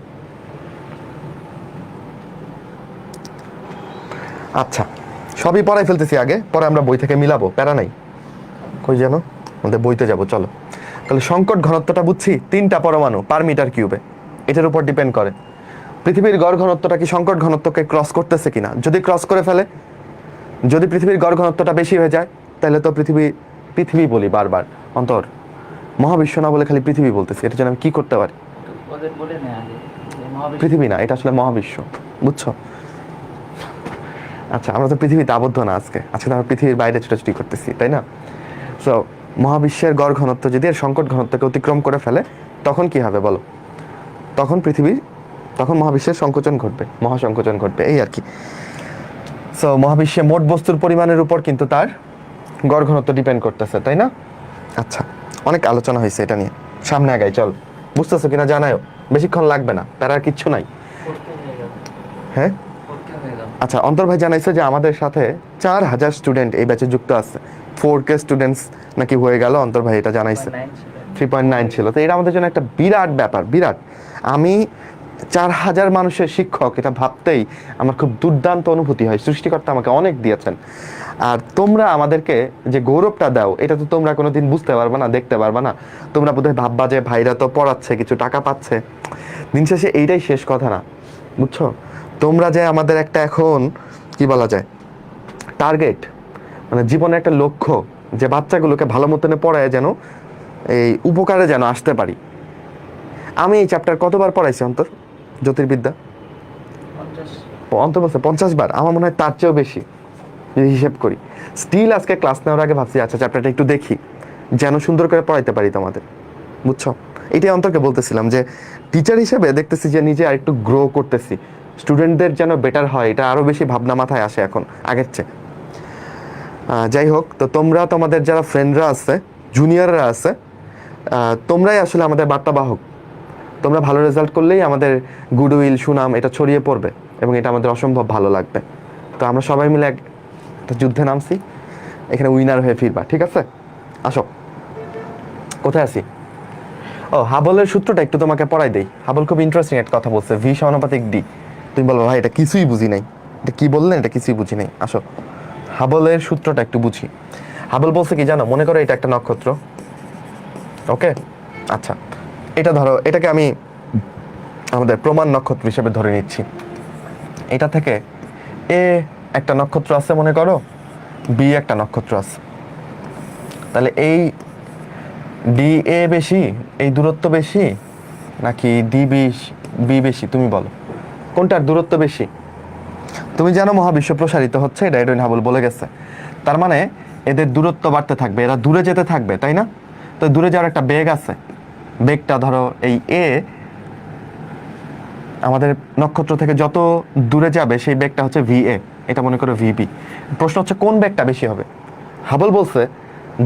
আচ্ছা সবই পড়াই ফেলতেছি আগে, পরে আমরা বই থেকে মিলাবো, প্যারা নাই। কই যেন আমাদের বইতে যাব, চলো। তাহলে সংকট ঘনত্বটা বুঝছি 3টা পরমাণু পার মিটার কিউবে, এটার উপর ডিপেন্ড করে পৃথিবীর গড় ঘনত্বটা কি সংকট ঘনত্বকে ক্রস করতেছে কিনা। যদি ক্রস করে ফেলে, যদি পৃথিবীর গড় ঘনত্বটা বেশি হয়ে যায়, তাহলে তো পৃথিবী বলি বারবার, অন্তর মহাবিশ্ব না বলে খালি পৃথিবী বলতেছি, এটা জন্য আমি কি করতে পারি? পৃথিবী না, এটা আসলে মহাবিশ্ব, বুঝছো? আচ্ছা, আমরা তো পৃথিবীতে আবদ্ধ না আজকে, আজকে তো আমরা পৃথিবীর বাইরে ছুটাছুটি করতেছি, তাই না? সো মহাবিশ্বের গড় ঘনত্ব যদি এর সংকট ঘনত্বকে অতিক্রম করে ফেলে, তখন কি হবে বলো? তখন মহাবিশ্বের সংকোচন ঘটবে, মহাসংকোচন ঘটবে, এই আর কি। সো মহাবিশ্বে মোট বস্তুর পরিমাণের উপর কিন্তু তার গড় ঘনত্ব ডিপেন্ড করতেছে, তাই না? আচ্ছা, অনেক আলোচনা হয়েছে এটা নিয়ে, সামনে আগাই চল। বুঝতেছো কিনা জানাও, বেশিক্ষণ লাগবে না, প্যারার কিচ্ছু নাই। হ্যাঁ, আচ্ছা, অন্তর ভাই জানাইছে যে আমাদের সাথে 4000 স্টুডেন্ট এই ব্যাচে যুক্ত আছে। 4K স্টুডেন্টস নাকি হয়ে গেল, অন্তর ভাই এটা জানাইছে। 3.9 ছিল, তো এটা আমাদের জন্য একটা বিরাট ব্যাপার, বিরাট। আমি 4000 মানুষের শিক্ষক, এটা ভাবতেই আমার খুব দুর্দান্ত অনুভূতি হয়। সৃষ্টিকর্তা আমাকে অনেক দিয়েছেন, আর তোমরা আমাদেরকে যে গৌরবটা দাও, এটা তো তোমরা কোনোদিন বুঝতে পারবে না, দেখতে পারবে না। তোমরা বোধহয় ভাববা যে ভাইরা তো পড়াচ্ছে, কিছু টাকা পাচ্ছে। দিন শেষে এইটাই শেষ কথা না, বুঝছো? তোমরা যে আমাদের একটা এখন কি বলা যায় টার্গেট, মানে জীবনের একটা লক্ষ্য, যে বাচ্চাগুলোকে ভালো মতনে পড়ায় যেন এই উপকারে যেন আসতে পারি। আমি এই চ্যাপ্টার কতবার পড়াইছি অন্তর? জ্যোতির্বিদ্যা অন্তর বলছে 50 বার, আমার মনে হয় তার চেয়েও বেশি যদি হিসেব করি। স্টিল আজকে ক্লাস নেওয়ার আগে ভাবছি আচ্ছা চ্যাপ্টারটা একটু দেখি, যেন সুন্দর করে পড়াইতে পারি তোমাদের, বুঝছো? এটাই অন্তরকে বলতেছিলাম যে টিচার হিসেবে দেখতেছি যে নিজে আরেকটু গ্রো করতেছি, স্টুডেন্টদের যেন বেটার হয়, এটা আরও বেশি ভাবনা মাথায় আসে এখন আগের চেয়ে। যাই হোক, তো তোমরা তোমাদের যারা ফ্রেন্ডরা আছে, জুনিয়ররা আছে, তোমরাই আসলে আমাদের বার্তাবাহক। তোমরা ভালো রেজাল্ট করলেই আমাদের গুডউইল, সুনাম এটা ছড়িয়ে পড়বে, এবং এটা আমাদের অসম্ভব ভালো লাগবে। তো আমরা সবাই মিলে একটা যুদ্ধে নামছি, এখানে উইনার হয়ে ফিরবা, ঠিক আছে? আসো, কোথায় আছি? ও, হাবলের সূত্রটা একটু তোমাকে পড়াই দেই। হাবল খুব ইন্টারেস্টিং একটা কথা বলছে, ভি সমানুপাতিক ডি। তুমি বলবো ভাই এটা কিছুই বুঝি নাই, এটা কি বললেন, এটা কিছুই বুঝি নাই। আসো, হাবলের সূত্রটা একটু বুঝি। হাবল বলছে কি জানো? মনে করো এটা একটা নক্ষত্র, ওকে? আচ্ছা, এটা ধরো, এটাকে আমি আমাদের প্রমাণ নক্ষত্র হিসেবে ধরে নিচ্ছি। এটা থেকে এ একটা নক্ষত্র আছে মনে করো, বি একটা নক্ষত্র আছে। তাহলে এই ডি এ বেশি, এই দূরত্ব বেশি, নাকি বি বেশি? তুমি বলো কোনটার দূরত্ব বেশি? তুমি জানো মহাবিশ্ব প্রসারিত হচ্ছে, এটা এডুইন হাবল বলে গেছে। তার মানে এদের দূরত্ব বাড়তে থাকবে, এরা দূরে যেতে থাকবে, তাই না? তো দূরে যাওয়ার একটা বেগ আছে, বেগটা ধরো এই এ আমাদের নক্ষত্র থেকে যত দূরে যাবে সেই বেগটা হচ্ছে ভি এ, এটা মনে করো ভিবি। প্রশ্ন হচ্ছে কোন বেগটা বেশি হবে? হাবল বলছে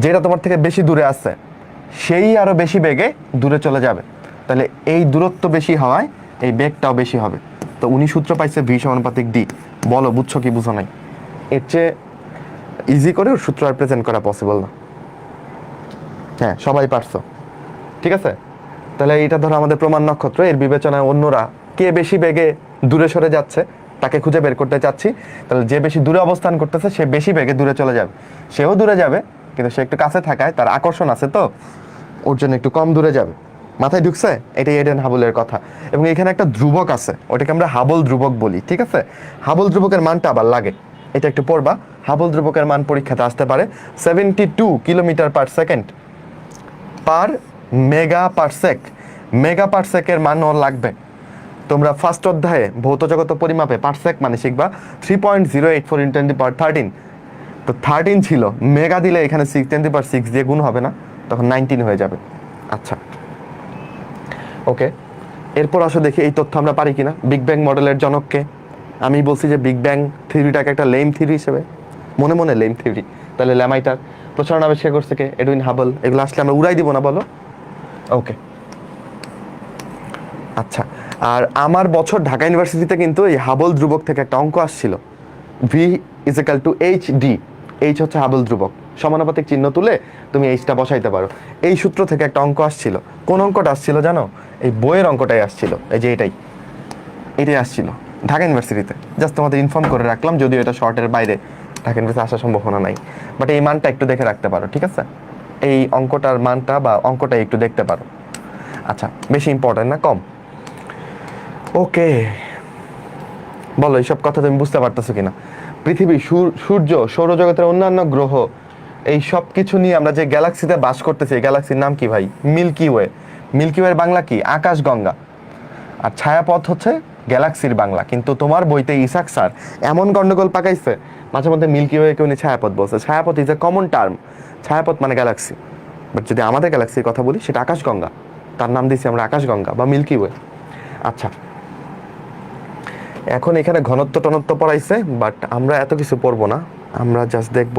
যেটা তোমার থেকে বেশি দূরে আছে সেই আরো বেশি বেগে দূরে চলে যাবে, তাহলে এই দূরত্ব বেশি হওয়ায় এই বেগটাও বেশি হবে। তো উনি সূত্র পাইছে ভি সমানুপাতিক ডি। বলো বুঝছো কি বুঝো নাই? এর চেয়ে ইজি করে ওর সূত্র আর প্রেজেন্ট করা পসিবল না। হ্যাঁ, সবাই পারছো, ঠিক আছে? তাহলে এটা ধরো আমাদের প্রমাণ নক্ষত্র, এর বিবেচনায় অন্যরা কে বেশি বেগে দূরে সরে যাচ্ছে তাকে খুঁজে বের করতে চাচ্ছি। তাহলে যে বেশি দূরে অবস্থান করতেছে সে বেশি বেগে দূরে চলে যাবে, সেও দূরে যাবে কিন্তু সে একটু কাছে থাকায় তার আকর্ষণ আছে, তো ওর জন্য একটু কম দূরে যাবে। মাথায় ঢুকছে? এটাই এডেন হাবলের কথা। এবং এখানে একটা ধ্রুবক আছে, ওটাকে আমরা হাবল ধ্রুবক বলি, ঠিক আছে? হাবল ধ্রুবকের মানটা আবার লাগে, এটা একটু পড়বা। হাবল ধ্রুবকের মান পরীক্ষাতে আসতে পারে 72 kilometre per second per mega per sec. Mega per সেকের মানও লাগবে। তোমরা ফার্স্ট অধ্যায়ে ভৌত জগত পরিমাপে পারসেক মানে শিখবা 3.084 × 10⁻13। তো 13 ছিল, মেগা দিলে এখানে 10⁻6 দিয়ে গুণ হবে না, তখন 19 হয়ে যাবে। আচ্ছা, ওকে, এরপর আসো দেখি এই তথ্য আমরা পারি কিনা। বিগ ব্যাং মডেলের জনককে আমি বলছি যে বিগ ব্যাং থিওরিটাকে একটা লেম থিওরি হিসেবে, মনে মনে লেম থিওরি, তাহলে ল্যামাইটার। তো প্রসারণ আবিষ্কার করছে কে? Edwin Hubble. এগুলো আসলে আমরা উড়াই দিব না, বলো? ওকে, আচ্ছা। আর আমার বছর ঢাকা ইউনিভার্সিটিতে কিন্তু এই হাবল ধ্রুবক থেকে একটা অঙ্ক আসছিল, V is equal two H D. H হচ্ছে হাবল ধ্রুবক, সমানুপাতিক চিহ্ন তুলে তুমি এইচটা বসাইতে পারো। এই সূত্র থেকে একটা অঙ্ক আসছিল। কোন অঙ্কটা আসছিল জানো? এই বইয়ের অঙ্কটাই আসছিল, এই যে এটাই আসছিল ঢাকা ইউনিভার্সিটিতে। জাস্ট তোমাদের ইনফর্ম করে রাখলাম, যদিও এটা শর্টের বাইরে, ঢাকা ইউনিভার্সিটি আসার সম্ভাবনা নাই, বাট এই মানটা একটু দেখে রাখতে পারো, ঠিক আছে? এই অঙ্কটার মানটা বা অঙ্কটা একটু দেখতে পারো। আচ্ছা, বেশি ইম্পর্টেন্ট না, কম। ওকে, বলো এইসব কথা তুমি বুঝতে পারতেছো কিনা? পৃথিবী, সূর্য, সৌরজগতের অন্যান্য গ্রহ, এই সব কিছু নিয়ে আমরা যে গ্যালাক্সিতে বাস করতেছি, এই গ্যালাক্সির নাম কি ভাই? Milky way. মিল্কি ওয়ের বাংলা কি? আকাশগঙ্গা। আর ছায়াপথ হচ্ছে গ্যালাক্সির বাংলা। কিন্তু তোমার বইতে ইসাক স্যার এমন গন্ডগোল পাকাইছে, মাঝে মধ্যে মিল্কি ওয়েকে উনি ছায়াপথ বলছে। ছায়াপথ ইজ এ কমন টার্ম, ছায়াপথ মানে গ্যালাক্সি। বাট যদি আমাদের গ্যালাক্সির কথা বলি, সেটা আকাশগঙ্গা, তার নাম দিয়েছি আমরা আকাশগঙ্গা বা মিল্কি ওয়ে। আচ্ছা, এখন এখানে ঘনত্ব টনত্ব পড়াইছে, বাট আমরা এত কিছু পড়বো না। আমরা জাস্ট দেখব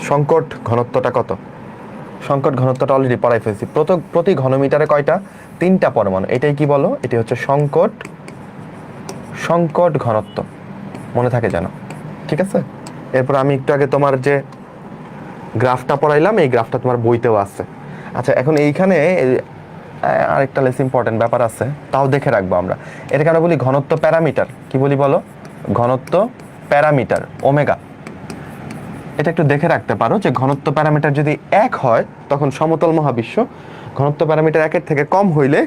সংকট ঘনত্বটা কত। সংকট ঘনত্বটা অলরেডি পড়াই ফেলছি। প্রতি ঘনমিটারে কয়টা? 3টা পরমাণু। এটাই কি বলো? এটি হচ্ছে সংকট ঘনত্ব, মনে থাকে যেন, ঠিক আছে? এরপর আমি একটু আগে তোমার যে গ্রাফটা পড়াইলাম, এই গ্রাফটা তোমার বইতেও আছে। আচ্ছা, এখন এইখানে আরেকটা লেস ইম্পর্টেন্ট ব্যাপার আছে, তাও দেখে রাখবো আমরা। এটাকে আমরা বলি ঘনত্ব প্যারামিটার। কি বলি বলো? ঘনত্ব প্যারামিটার, ওমেগা। এটা একটু দেখে রাখতে পারো যে ঘনত্ব প্যারামিটার যদি 1 হয়, তখন সমতল মহাবিশ্ব। ঘনত্ব প্যারামিটার 1-এর থেকে কম হইলে,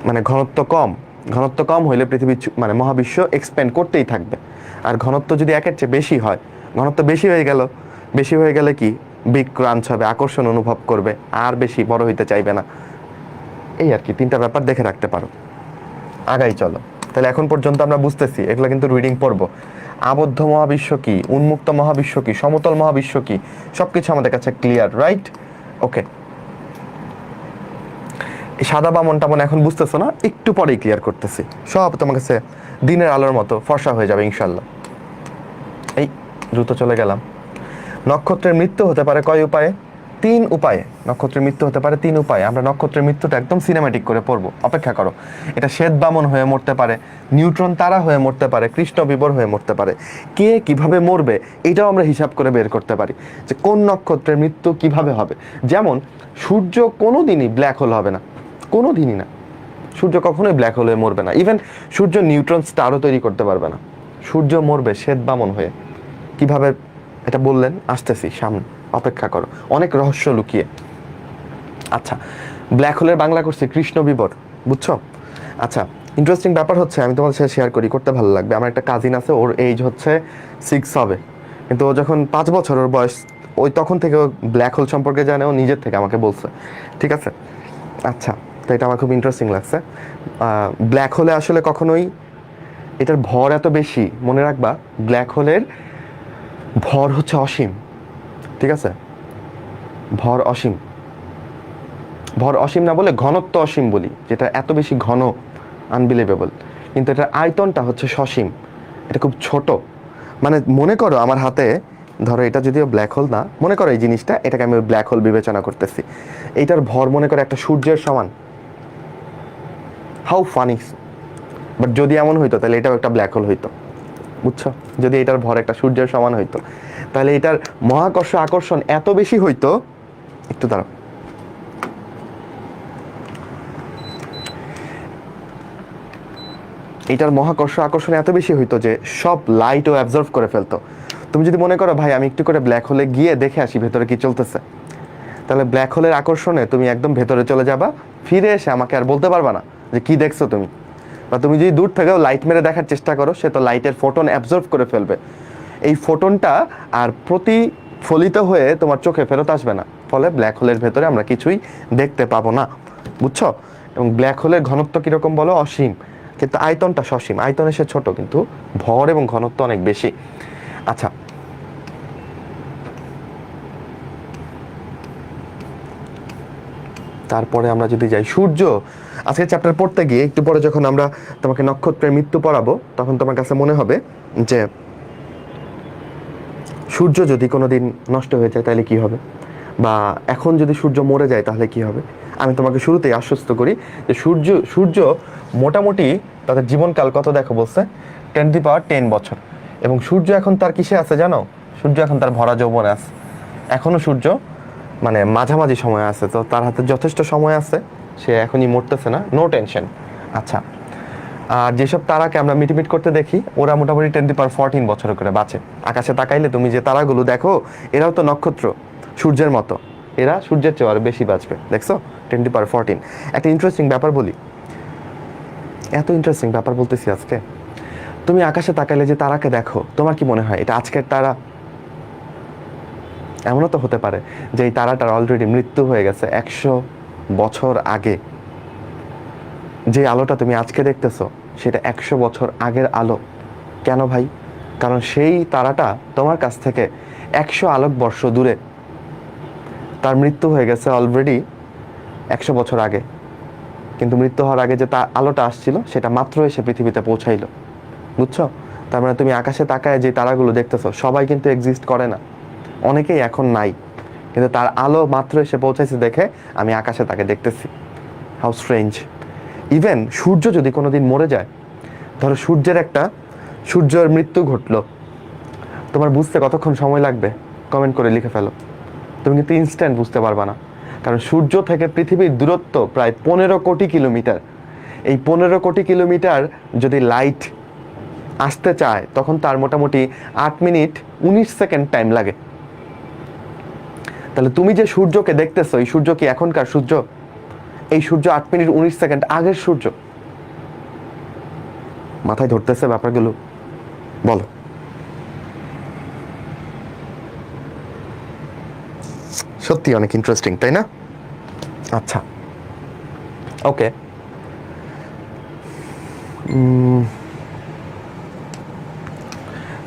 মানে ঘনত্ব কম হইলে পৃথিবী মানে মহাবিশ্ব এক্সপ্যান্ড করতেই থাকবে। আর ঘনত্ব যদি 1-এর চেয়ে বেশি হয়, ঘনত্ব বেশি হয়ে গেলে কি? বিগ ক্রাঞ্চ হবে, আকর্ষণ অনুভব করবে, আর বেশি বড় হইতে চাইবে না। এই আর কি, 3টা ব্যাপার দেখে রাখতে পারো। আগাই চলো। তাহলে এখন পর্যন্ত আমরা বুঝতেছি, এগুলো কিন্তু রিডিং পড়বো। আবদ্ধ মহাবিশ্ব কি, উন্মুক্ত মহাবিশ্ব কি, সমতল মহাবিশ্ব কি, সবকিছু আমাদের কাছে ক্লিয়ার, রাইট? ওকে, সাদা বামন টামন এখন বুঝতেছো না, একটু পরেই ক্লিয়ার করতেছি। সব তোমার কাছে দিনের আলোর মতো ফর্সা হয়ে যাবে ইনশাল্লাহ। এই দ্রুত চলে গেলাম। নক্ষত্রের মৃত্যু হতে পারে কয় উপায়ে? 3 উপায়ে। নক্ষত্রের মৃত্যু হতে পারে 3 উপায়ে। আমরা নক্ষত্রের মৃত্যুটা একদম সিনেম্যাটিক করে পড়বো, অপেক্ষা করো। এটা শ্বেত বামন হয়ে মরতে পারে, নিউট্রন তারা হয়ে মরতে পারে, কৃষ্ণ বিবর হয়ে মরতে পারে। কে কিভাবে মরবে এটাও আমরা হিসাব করে বের করতে পারি, যে কোন নক্ষত্রের মৃত্যু কিভাবে হবে। যেমন সূর্য কোনোদিনই ব্ল্যাক হোল হবে না, কোনোদিনই না। সূর্য কখনোই ব্ল্যাক হোল হয়ে মরবে না। ইভেন সূর্য নিউট্রন স্টারও তৈরি করতে পারবে না। সূর্য মরবে শ্বেত বামন হয়ে। কিভাবে এটা বললেন, আসতেছি সামনে, অপেক্ষা করো, অনেক রহস্য লুকিয়ে। আচ্ছা, ব্ল্যাক হোলের বাংলা করছে কৃষ্ণ বিবর, বুঝছো? আচ্ছা, ইন্টারেস্টিং ব্যাপার হচ্ছে, আমি তোমাদের সাথে শেয়ার করি, করতে ভালো লাগবে। আমার একটা কাজিন আছে, ওর এজ হচ্ছে 6 হবে, কিন্তু ও যখন 5 বছর ওর বয়স, ওই তখন থেকে ও ব্ল্যাক হোল সম্পর্কে জানে, ও নিজের থেকে আমাকে বলছে, ঠিক আছে? আচ্ছা, তো এটা আমার খুব ইন্টারেস্টিং লাগছে। ব্ল্যাক হোলে আসলে কখনোই এটার ভর এত বেশি, মনে রাখবা, ব্ল্যাক হোলের ভর হচ্ছে অসীম, ঠিক আছে? ভর অসীম, ভর অসীম না বলে ঘনত্ব অসীম বলি, যেটা এত বেশি ঘন, আনবিলিভেবল। কিন্তু এটার আয়তনটা হচ্ছে সসীম, এটা খুব ছোট। মানে মনে করো আমার হাতে, ধরো এটা যদিও ব্ল্যাক হোল না, মনে করো এই জিনিসটা, এটাকে আমি ব্ল্যাক হোল বিবেচনা করতেছি, এইটার ভর মনে করো একটা সূর্যের সমান। How funny! বাট যদি এমন হইতো, তাহলে এটাও একটা ব্ল্যাক হোল হইতো, বুঝছো? যদি এটার ভর একটা সূর্যের সমান হইতো, তাহলে এটার মহাকর্ষ আকর্ষণ এত বেশি হইতো, একটু দাঁড়াও, এটার মহাকর্ষ আকর্ষণ এত বেশি হইতো যে সব লাইটও অ্যাবজর্ভ করে ফেলতো। তুমি যদি মনে করো ভাই আমি একটু করে ব্ল্যাক হোলে গিয়ে দেখে আসি ভেতরে কি চলতেছে, তাহলে ব্ল্যাক হোলের আকর্ষণে তুমি একদম ভেতরে চলে যাবা, ফিরে এসে আমাকে আর বলতে পারবা না যে কি দেখছো তুমি। বা তুমি যদি দূর থেকেও লাইট মেরে দেখার চেষ্টা করো, সে তো লাইটের ফোটন অ্যাবজর্ভ করে ফেলবে। এই ফোটনটা আর প্রতিফলিত হয়ে তোমার চোখে ফেরত আসবে না, ফলে ব্ল্যাক হোলের ভেতরে আমরা কিছুই দেখতে পাবো না, বুঝছো? এবং ব্ল্যাক হোলের ঘনত্ব কীরকম বলো? অসীম, কিন্তু আয়তনটা সসীম। আয়তনে সে ছোট, কিন্তু ভর এবং ঘনত্ব অনেক বেশি। আচ্ছা, তারপরে আমরা যদি যাই সূর্য, আজকে চ্যাপ্টার পড়তে গিয়ে একটু পরে যখন আমরা তোমাকে নক্ষত্রের মৃত্যু পড়াবো, তখন তোমার কাছে মনে হবে যে সূর্য যদি কোনো দিন নষ্ট হয়ে যায় তাহলে কি হবে, বা এখন যদি সূর্য মরে যায় তাহলে কি হবে? আমি তোমাকে শুরুতেই আশ্বস্ত করি যে সূর্য মোটামুটি তাদের জীবনকাল কত দেখো বলছে 10^10 বছর, এবং সূর্য এখন তার কিসে আছে জানো? সূর্য এখন তার ভরা যৌবনে আছে। এখনো সূর্য মানে মাঝামাঝি সময় আছে, তো তার হাতে যথেষ্ট সময় আছে, সে এখনই মরতেছে না, নো টেনশন। আচ্ছা, আর যেসব তারাকে আমরা মিটমিট করতে দেখি ওরা মোটামুটি 10^14 বছর করে বাঁচে। আকাশে তাকাইলে তুমি যে তারাগুলো দেখো এরাও তো নক্ষত্র, সূর্যের মতো, এরা সূর্যের চেয়ে আরো বেশি বাঁচবে, দেখছো 10^14। একটা ইন্টারেস্টিং ব্যাপার বলি, এত ইন্টারেস্টিং ব্যাপার বলতেছি আজকে। তুমি আকাশে তাকাইলে যে তারাকে দেখো, তোমার কি মনে হয় এটা আজকের তারা? এমনও তো হতে পারে যে এই তারাটার অলরেডি মৃত্যু হয়ে গেছে 100 বছর আগে। যে আলোটা তুমি আজকে দেখতেছো সেটা 100 বছর আগের আলো। কেন ভাই? কারণ সেই তারাটা তোমার কাছ থেকে 100 আলোকবর্ষ দূরে, তার মৃত্যু হয়ে গেছে অলরেডি 100 বছর আগে, কিন্তু মৃত্যু হওয়ার আগে যে আলোটা আসছিল সেটা মাত্র এসে পৃথিবীতে পৌঁছাইলো। বুঝছো? তার মানে তুমি আকাশে তাকায় যে তারাগুলো দেখতেছো সবাই কিন্তু এক্সিস্ট করে না, অনেকেই এখন নাই, কিন্তু তার আলো মাত্র এসে পৌঁছাইছে দেখে আমি আকাশে তাকে দেখতেছি। How strange. ইভেন সূর্য যদি কোনোদিন মরে যায়, ধরো সূর্যের মৃত্যু ঘটলো, তোমার বুঝতে কতক্ষণ সময় লাগবে? কমেন্ট করে লিখে ফেলো। তুমি কিন্তু ইনস্ট্যান্ট বুঝতে পারবা না, কারণ সূর্য থেকে পৃথিবীর দূরত্ব প্রায় 15 কোটি কিলোমিটার। এই 15 কোটি কিলোমিটার যদি লাইট আসতে চায় তখন তার মোটামুটি 8 মিনিট 19 সেকেন্ড টাইম লাগে। তাহলে তুমি যে সূর্যকে দেখতেছো এই সূর্য কি এখনকার সূর্য? এই সূর্য 8 মিনিট 19 সেকেন্ড আগের সূর্য। মাথায় ধরতেছে ব্যাপারগুলো? বলো। সত্যি অনেক ইন্টারেস্টিং, তাই না? আচ্ছা, ওকে,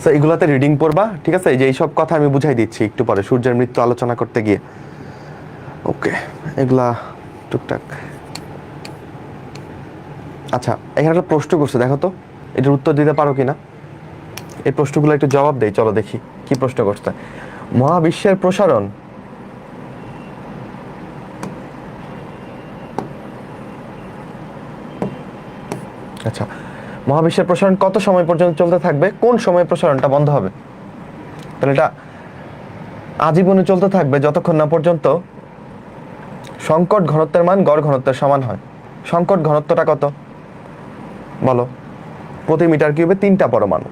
সো এগুলাতে রিডিং পড়বা, ঠিক আছে? যে এইসব কথা আমি বুঝাই দিচ্ছি একটু পরে সূর্যের মৃত্যু আলোচনা করতে গিয়ে। ওকে, এগুলা টুকটাক। আচ্ছা, এখানে একটা প্রশ্ন করছে, দেখো তো এটার উত্তর দিতে পারো কিনা। এই প্রশ্নগুলো একটু জবাব দেই, চলো দেখি কি প্রশ্ন করছে। মহাবিশ্বের প্রসারণ আচ্ছা, মহাবিশ্বের প্রসারণ কত সময় পর্যন্ত চলতে থাকবে? কোন সময় প্রসারণটা বন্ধ হবে? তাহলে এটা আজীবনে চলতে থাকবে যতক্ষণ না পর্যন্ত সংকট ঘনত্বের মান গড় ঘনত্বের সমান হয়। সংকট ঘনত্বটা কত বলো? প্রতি মিটার কিউবে 3টা পরমাণু,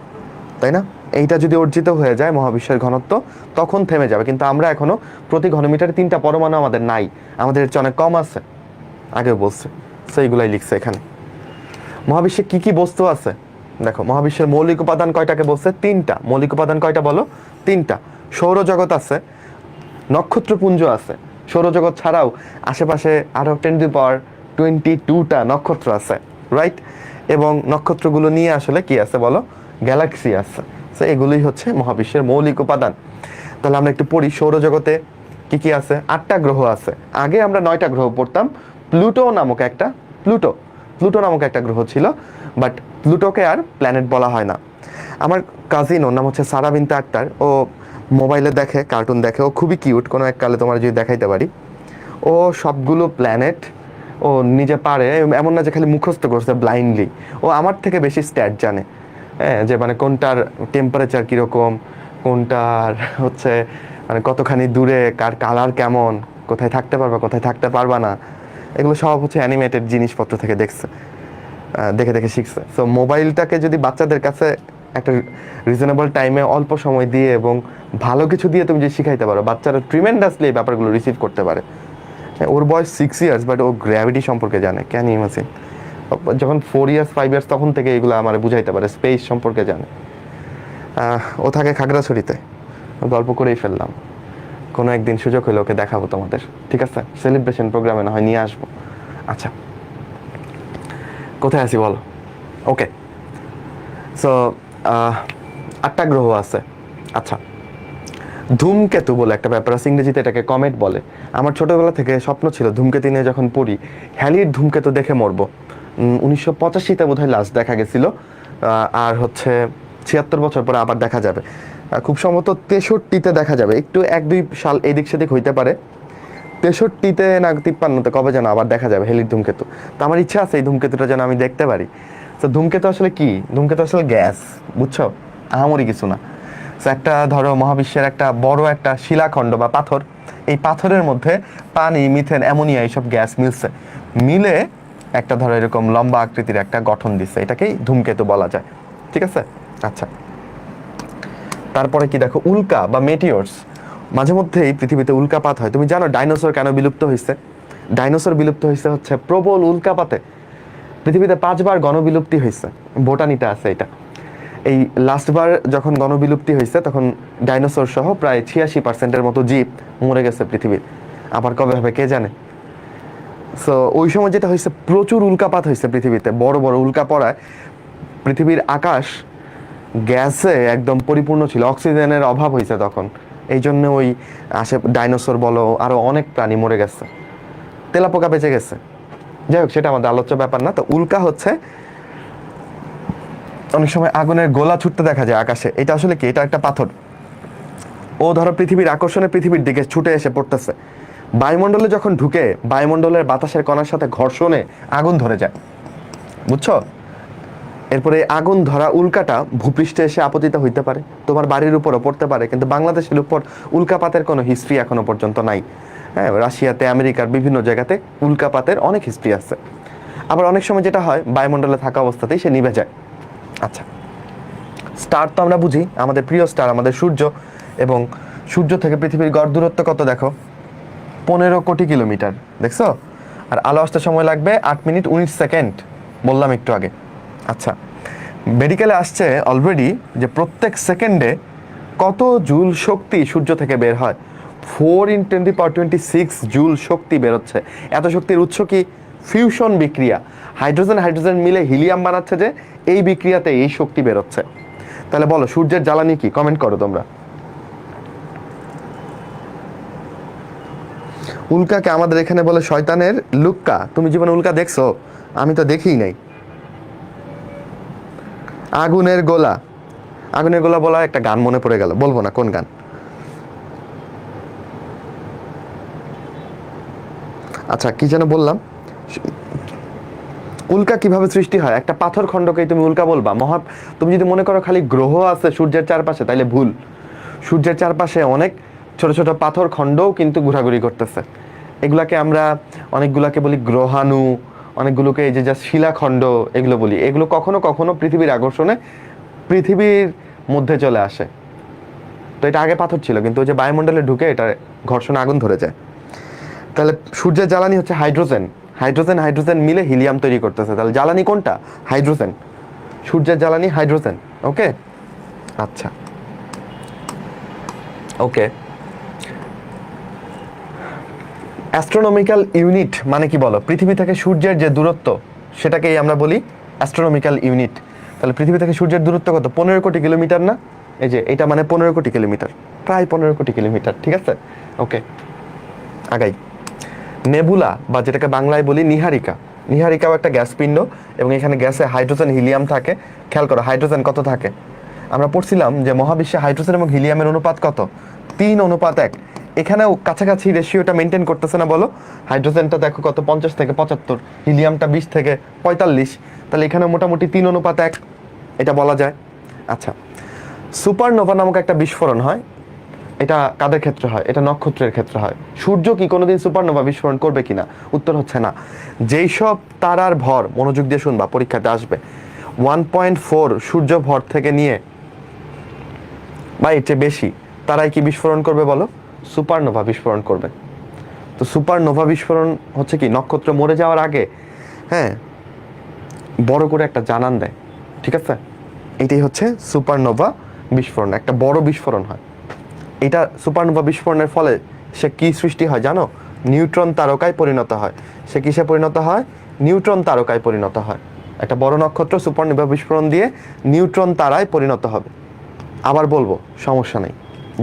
তাই না? এইটা যদি অর্জিত হয়ে যায় মহাবিশ্বের ঘনত্ব, তখন থেমে যাবে। কিন্তু আমরা এখনো প্রতি ঘনমিটারে 3টা পরমাণু আমাদের নাই, আমাদের চেয়ে অনেক কম আছে, আগেও বলছে। সেইগুলাই লিখছে এখানে। মহাবিশ্বে কি কি বস্তু আছে দেখো। মহাবিশ্বের মৌলিক উপাদান কয়টাকে বলছে? 3টা। মৌলিক উপাদান কয়টা বলো? 3টা। সৌরজগৎ আছে, নক্ষত্রপুঞ্জ আছে। সৌরজগৎ ছাড়াও আশেপাশে আরো 10^22টা নক্ষত্র আছে, রাইট? এবং নক্ষত্রগুলো নিয়ে আসলে কি আছে বলো? গ্যালাক্সি আছে। তো এগুলোই হচ্ছে মহাবিশ্বের মৌলিক উপাদান। তাহলে আমরা একটু পড়ি সৌরজগতে কি কি আছে। 8টা গ্রহ আছে। আগে আমরা 9টা গ্রহ পড়তাম। প্লুটো নামক একটা গ্রহ ছিল, বাট প্লুটোকে আর প্ল্যানেট বলা হয় না। আমার কাজিন, ওর নাম হচ্ছে সারা বিনতে আক্তার, ও মোবাইলে দেখে, কার্টুন দেখে, ও খুবই কিউট, কোনো এক কালে তোমার যদি দেখাইতে পারি। ও সবগুলো প্ল্যানেট ও নিজে পারে, এমন না যে খালি মুখস্থ করছে ব্লাইন্ডলি। ও আমার থেকে বেশি স্ট্যাট জানে, হ্যাঁ, যে মানে কোনটার টেম্পারেচার কীরকম, কোনটার হচ্ছে মানে কতখানি দূরে, কার কালার কেমন, কোথায় থাকতে পারবা কোথায় থাকতে পারবা না, এগুলো সব হচ্ছে অ্যানিমেটেড জিনিসপত্র থেকে দেখছে, দেখে দেখে শিখছে। সো মোবাইলটাকে যদি বাচ্চাদের কাছে একটা রিজনেবল টাইমে অল্প সময় দিয়ে এবং ভালো কিছু দিয়ে তুমি যদি শিখাইতে পারো, বাচ্চারা ট্রিমেন্ডাসলি এই ব্যাপারগুলো রিসিভ করতে পারে। ওর বয়স 6 ইয়ার্স, বাট ও গ্র্যাভিটি সম্পর্কে জানে। Can you imagine? যখন 4 ইয়ার্স 5 ইয়ার্স তখন থেকে এগুলো আমার বুঝাইতে পারে, স্পেস সম্পর্কে জানে। ও থাকে খাগড়াছড়িতে, গল্প করেই ফেললাম। কোনো একদিন সুযোগ হলে ওকে দেখাবো তোমাদের, ঠিক আছে? সেলিব্রেশন প্রোগ্রামে না হয় নিয়ে আসবো। আচ্ছা, কোথায় আছি বলো? ওকে, সো 8টা গ্রহ আছে। আচ্ছা, ধূমকেতু বলে একটা ব্যাপার আছে, ইংরেজিতে এটাকে কমেট বলে। আমার ছোটবেলা থেকে স্বপ্ন ছিল ধূমকেতু নিয়ে যখন পড়ি, হ্যালির ধূমকেতু দেখে মরবো। 1985-তে বোধহয় লাস্ট দেখা গেছিল, আর হচ্ছে 76 বছর পরে আবার দেখা যাবে। খুব সম্ভবত 63-তে দেখা যাবে, একটু 1-2 সাল এদিক সেদিক হইতে পারে। 63-তে না 53-তে কবে যেন আবার দেখা যাবে হেলির ধূমকেতু। তো আমার ইচ্ছা আছে এই ধূমকেতুটা যেন আমি দেখতে পারি। তো ধূমকেতু আসলে কি? ধূমকেতু আসলে গ্যাস, বুঝছো, আহামরি কিছু না। তো একটা ধরো মহাবিশ্বের একটা বড় একটা শিলাখণ্ড বা পাথর, এই পাথরের মধ্যে পানি, মিথেন, অ্যামোনিয়া এইসব গ্যাস মিলছে, মিলে একটা ধরো এরকম লম্বা আকৃতির একটা গঠন দিচ্ছে, এটাকেই ধূমকেতু বলা যায়। ঠিক আছে? আচ্ছা, তারপরে কি দেখো, উল্কা বা মেটিওরস, মাঝে মধ্যেই পৃথিবীতে উল্কাপাত হয়। তুমি জানো ডাইনোসর কেন বিলুপ্ত হয়েছে? ডাইনোসর বিলুপ্ত হয়েছে হচ্ছে প্রবল উল্কাপাতে। পৃথিবীতে 5 বার গণবিলুপ্তি হয়েছে, বোটানিতে আছে এটা। এই লাস্টবার যখন গণবিলুপ্তি হয়েছে তখন ডাইনোসর সহ প্রায় 86%-এর মতো জীব মরে গেছে পৃথিবীর। আবার কবে হবে কে জানে। সো ওই সময় যেটা হয়েছে, প্রচুর উল্কাপাত হয়েছে পৃথিবীতে, বড় বড় উল্কা পড়ায় পৃথিবীর আকাশ গ্যাসে একদম পরিপূর্ণ ছিল, অক্সিজেনের অভাব হয়েছে তখন। এই জন্য ওই ডাইনোসর বলো আরো অনেক প্রাণী মরে গেছে, তেলাপোকা বেঁচে গেছে। যাই হোক, সেটা আমাদের আলোচ্য ব্যাপার না। তো উল্কা হচ্ছে অনেক সময় আগুনের গোলা ছুটতে দেখা যায় আকাশে। এটা আসলে কি? এটা একটা পাথর, ও ধরো পৃথিবীর আকর্ষণে পৃথিবীর দিকে ছুটে এসে পড়তেছে, বায়ুমণ্ডলে যখন ঢুকে বায়ুমণ্ডলের বাতাসের কণার সাথে ঘর্ষণে আগুন ধরে যায়, বুঝছো? এরপরে আগুন ধরা উল্কাটা ভূপৃষ্ঠে এসে আপতিত হইতে পারে, তোমার বাড়ির উপরও পড়তে পারে। কিন্তু বাংলাদেশের উপর উল্কাপাতের কোনো হিস্ট্রি এখনো পর্যন্ত নাই। হ্যাঁ, রাশিয়াতে, আমেরিকার বিভিন্ন জায়গাতে উল্কাপাতের অনেক হিস্ট্রি আছে। আবার অনেক সময় যেটা হয়, বায়ুমণ্ডলে থাকা অবস্থাতেই সে নিভে যায়। আচ্ছা, স্টার তো আমরা বুঝি, আমাদের প্রিয় স্টার আমাদের সূর্য, এবং সূর্য থেকে পৃথিবীর গড় দূরত্ব কত দেখো? 15 কোটি কিলোমিটার, দেখছো? আর আলো আসতে সময় লাগবে 8 মিনিট 19 সেকেন্ড, বললাম একটু আগে। আচ্ছা, মেডিকেলে আসছে অলরেডি যে প্রত্যেক সেকেন্ডে কত জুল শক্তি সূর্য থেকে বের হয়। 4 × 10⁻26 জুল শক্তি বেরোচ্ছে। এত শক্তির উৎস কি? ফিউশন বিক্রিয়া। হাইড্রোজেন হাইড্রোজেন মিলে হিলিয়াম বানাচ্ছে, যে এই বিক্রিয়াতে এই শক্তি বেরোচ্ছে। তাহলে বলো সূর্যের জ্বালানি কি? কমেন্ট করো তোমরা। উল্কাকে আমাদের এখানে বলে শয়তানের লুক্কা। তুমি জীবনে উল্কা দেখছো? আমি তো দেখিই নাই। আগুনের গোলা, আগুনের গোলা বলা একটা গান মনে পড়ে গেল, বলবো না কোন গান। আচ্ছা, কি যেন বললাম, উল্কা কিভাবে সৃষ্টি হয়? একটা পাথর খণ্ডকেই তুমি উল্কা বলবা? তুমি যদি মনে করো খালি গ্রহ আছে সূর্যের চারপাশে, তাইলে ভুল। সূর্যের চারপাশে অনেক ছোট ছোট পাথর খণ্ডও কিন্তু ঘোরাঘুরি করতেছে। এগুলাকে আমরা অনেকগুলাকে বলি গ্রহাণু, অনেকগুলোকে এই যে যা শিলাখণ্ড এগুলো বলি। এগুলো কখনো কখনো পৃথিবীর আকর্ষণে পৃথিবীর মধ্যে চলে আসে। তো এটা আগে পাথর ছিল, কিন্তু ওই যে বায়ুমণ্ডলে ঢুকে এটা ঘর্ষণে আগুন ধরে যায়। তাহলে সূর্যের জ্বালানি হচ্ছে হাইড্রোজেন, হাইড্রোজেন হাইড্রোজেন মিলে হিলিয়াম তৈরি করতেছে। তাহলে জ্বালানি কোনটা? হাইড্রোজেন। সূর্যের জ্বালানি হাইড্রোজেন। ওকে, আচ্ছা, ওকে। অ্যাস্ট্রোনমিক্যাল ইউনিট মানে কি বলো? পৃথিবী থেকে সূর্যের যে দূরত্ব সেটাকেই আমরা বলি অ্যাস্ট্রোনমিক্যাল ইউনিট। তাহলে পৃথিবী থেকে সূর্যের দূরত্ব কত? 15 কোটি কিলোমিটার না? এই যে এটা মানে 15 কোটি কিলোমিটার, প্রায় 15 কোটি কিলোমিটার। ঠিক আছে, ওকে, আগাই। নেবুলা বা যেটাকে বাংলায় বলি নিহারিকা, নিহারিকাও একটা গ্যাস পিণ্ড, এবং এখানে গ্যাসে হাইড্রোজেন হিলিয়াম থাকে। খেয়াল করো হাইড্রোজেন কত থাকে। আমরা পড়ছিলাম যে মহাবিশ্বে হাইড্রোজেন এবং হিলিয়ামের অনুপাত কত? 3:1। এখানেও কাছাকাছি রেশিওটা মেনটেন করতেছে না বলো? হাইড্রোজেনটা দেখো কত, 50 থেকে 75, হিলিয়ামটা 20 থেকে 45। তাহলে এখানে মোটামুটি 3:1 এটা বলা যায়। আচ্ছা, সুপারনোভা নামক একটা বিস্ফোরণ হয়, এটা কাদের ক্ষেত্রে হয়? এটা নক্ষত্রের ক্ষেত্রে হয়। সূর্য কি কোনোদিন সুপারনোভা বিস্ফোরণ করবে কিনা? উত্তর হচ্ছে না। যেই সব তারার ভর, মনোযোগ দিয়ে শুনবা, পরীক্ষাতে আসবে, 1.4 সূর্য ভর থেকে নিয়ে বা এর চেয়ে বেশি তারাই কি বিস্ফোরণ করবে বলো? সুপারনোভা বিস্ফোরণ করবে। তো সুপারনোভা বিস্ফোরণ হচ্ছে কি নক্ষত্র মরে যাওয়ার আগে, হ্যাঁ, বড় করে একটা জানান দেয়। ঠিক আছে, এটাই হচ্ছে সুপারনোভা বিস্ফোরণ, একটা বড় বিস্ফোরণ হয়। এটা সুপারনোভা বিস্ফোরণের ফলে সে কি সৃষ্টি হয় জানো? নিউট্রন তারকায় পরিণত হয়। সে কিসে পরিণত হয়? নিউট্রন তারকায় পরিণত হয়। একটা বড় নক্ষত্র সুপারনোভা বিস্ফোরণ দিয়ে নিউট্রন তারায় পরিণত হবে। আবার বলবো, সমস্যা নেই,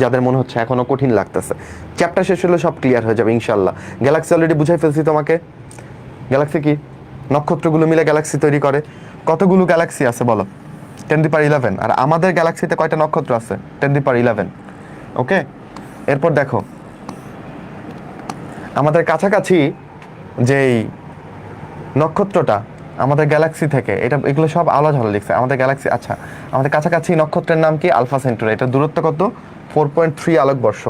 যাদের মনে হচ্ছে এখনো কঠিন লাগতেছে, চ্যাপ্টার শেষ হলে সব ক্লিয়ার হয়ে যাবে ইনশাল্লাহ। গ্যালাক্সি অলরেডি বুঝাই ফেলছি তোমাকে। গ্যালাক্সি কি? নক্ষত্রগুলো মিলে গ্যালাক্সি তৈরি করে। কতগুলো গ্যালাক্সি আছে বলো? 10^11। আর আমাদের গ্যালাক্সিতে কয়টা নক্ষত্র আছে? 10^11। ওকে, এরপর দেখো আমাদের কাছাকাছি যেই নক্ষত্রটা আমাদের গ্যালাক্সি থেকে, এগুলো সব আলাদা ঝালা লিখছে আমাদের গ্যালাক্সি। আচ্ছা, আমাদের কাছাকাছি নক্ষত্রের নাম কি? আলফা সেন্টারি। এটা দূরত্ব কত? 4.3 আলোকবর্ষ।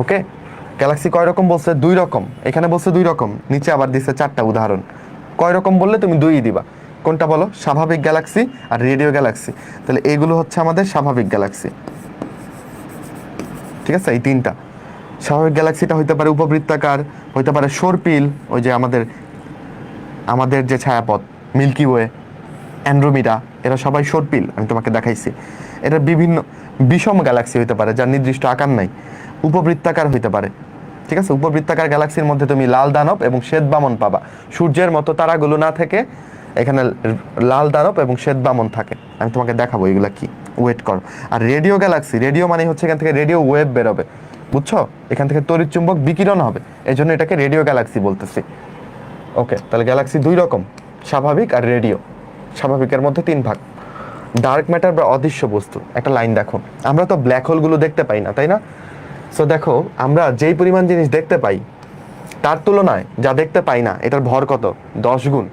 ওকে, গ্যালাক্সি কয় রকম বলছে? 2 রকম। এখানে বলছে 2 রকম, নিচে আবার দিচ্ছে 4টা উদাহরণ। কয় রকম বললে তুমি 2ই দিবা। কোনটা বলো? স্বাভাবিক গ্যালাক্সি আর রেডিও গ্যালাক্সি। তাহলে এগুলো হচ্ছে আমাদের স্বাভাবিক গ্যালাক্সি। ঠিক আছে, এই 3টা। স্বাভাবিক গ্যালাক্সিটা হইতে পারে উপবৃত্তাকার, হইতে পারে সর্পিল, ওই যে আমাদের যে ছায়াপথ মিল্কি ওয়ে, অ্যান্ড্রোমিডা, এরা সবাই সর্পিল, আমি তোমাকে দেখাইছি। এটা বিভিন্ন বিষম গ্যালাক্সি হইতে পারে যার নির্দিষ্ট আকার নাই। উপবৃত্তাকার হইতে পারে। ঠিক আছে, উপবৃত্তাকার গ্যালাক্সির মধ্যে তুমি লাল দানব এবং শ্বেত বামন পাবা। সূর্যের মতো তারাগুলো না থেকে এখানে লাল দানব এবং শ্বেত বামন থাকে। আমি তোমাকে দেখাবো এগুলা কি, ওয়েট করো। আর রেডিও গ্যালাক্সি, রেডিও মানে হচ্ছে এখান থেকে রেডিও ওয়েভ বেরোবে, বুঝছো? এখান থেকে তড়িৎ চুম্বক বিকিরণ হবে, এই জন্য এটাকে রেডিও গ্যালাক্সি বলতেছি। ওকে, তাহলে গ্যালাক্সি 2 রকম, স্বাভাবিক আর রেডিও। স্বাভাবিকের মধ্যে 3 ভাগ। ডার্ক ম্যাটার বা অদৃশ্য বস্তু, একটা লাইন দেখো। আমরা তো ব্ল্যাক হোলগুলো দেখতে পাই না, তাই না? সো দেখো, আমরা যেই পরিমাণ জিনিস দেখতে পাই তার তুলনায় যা দেখতে পাই না এটার ভর কত? 10 গুণ।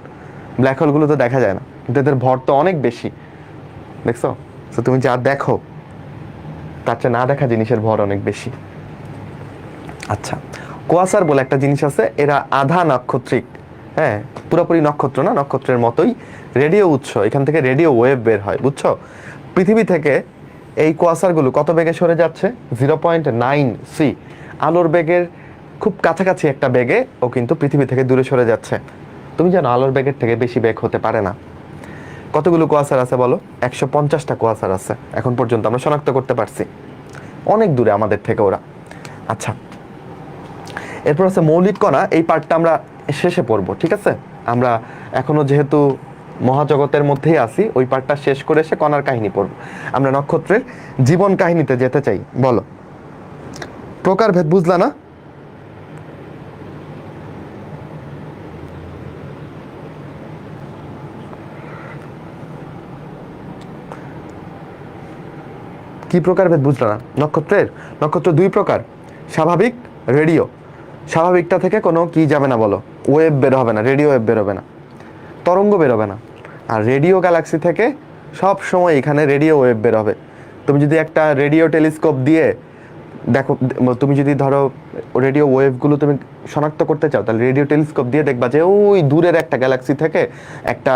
ব্ল্যাক হোলগুলো তো দেখা যায় না, কিন্তু এদের ভর তো অনেক বেশি, দেখছো? তো তুমি যা দেখো তার চেয়ে না দেখা জিনিসের ভর অনেক বেশি। আচ্ছা, কোয়াসার বলে একটা জিনিস আছে, এরা আধা নক্ষত্রিক। হ্যাঁ, পুরোপুরি নক্ষত্র না, নক্ষত্রের মতোই রেডিও উৎস, এখান থেকে রেডিও ওয়েভ বের হয়, বুঝছো? পৃথিবী থেকে এই কোয়াসারগুলো কত বেগে সরে যাচ্ছে? 0.9 আলোর বেগের খুব কাছাকাছি একটা বেগে ও কিন্তু পৃথিবী থেকে দূরে সরে যাচ্ছে। তুমি জানো আলোর বেগের থেকে বেশি বেগ হতে পারে না। কতগুলো কোয়াসার আছে বলো? 150টা কোয়াসার আছে এখন পর্যন্ত আমরা শনাক্ত করতে পারছি। অনেক দূরে আমাদের থেকে ওরা। আচ্ছা, এরপর আছে মৌলিক কণা। এই পার্টটা আমরা শেষে পড়বো, ঠিক আছে? আমরা এখনো যেহেতু মহাজগতের মধ্যেই আছি, ওই পার্টটা শেষ করে এসে কণার কাহিনী পড়বো। আমরা নক্ষত্রের জীবন কাহিনীতে যেতে চাই। বলো, প্রকারভেদ বুঝলা না? কি প্রকারভেদ বুঝলা না? নক্ষত্র 2 প্রকার, স্বাভাবিক, রেডিও। স্বাভাবিকটা থেকে কোনো কি যাবে না বলো? ওয়েভ বের হবে না, রেডিও ওয়েভ বেরোবে না, তরঙ্গ বেরোবে না। আর রেডিও গ্যালাক্সি থেকে সব সময় এখানে রেডিও ওয়েভ বের হবে। তুমি যদি একটা রেডিও টেলিস্কোপ দিয়ে দেখো, তুমি যদি ধরো রেডিও ওয়েভগুলো তুমি শনাক্ত করতে চাও, তাহলে রেডিও টেলিস্কোপ দিয়ে দেখবা যে ওই দূরের একটা গ্যালাক্সি থেকে একটা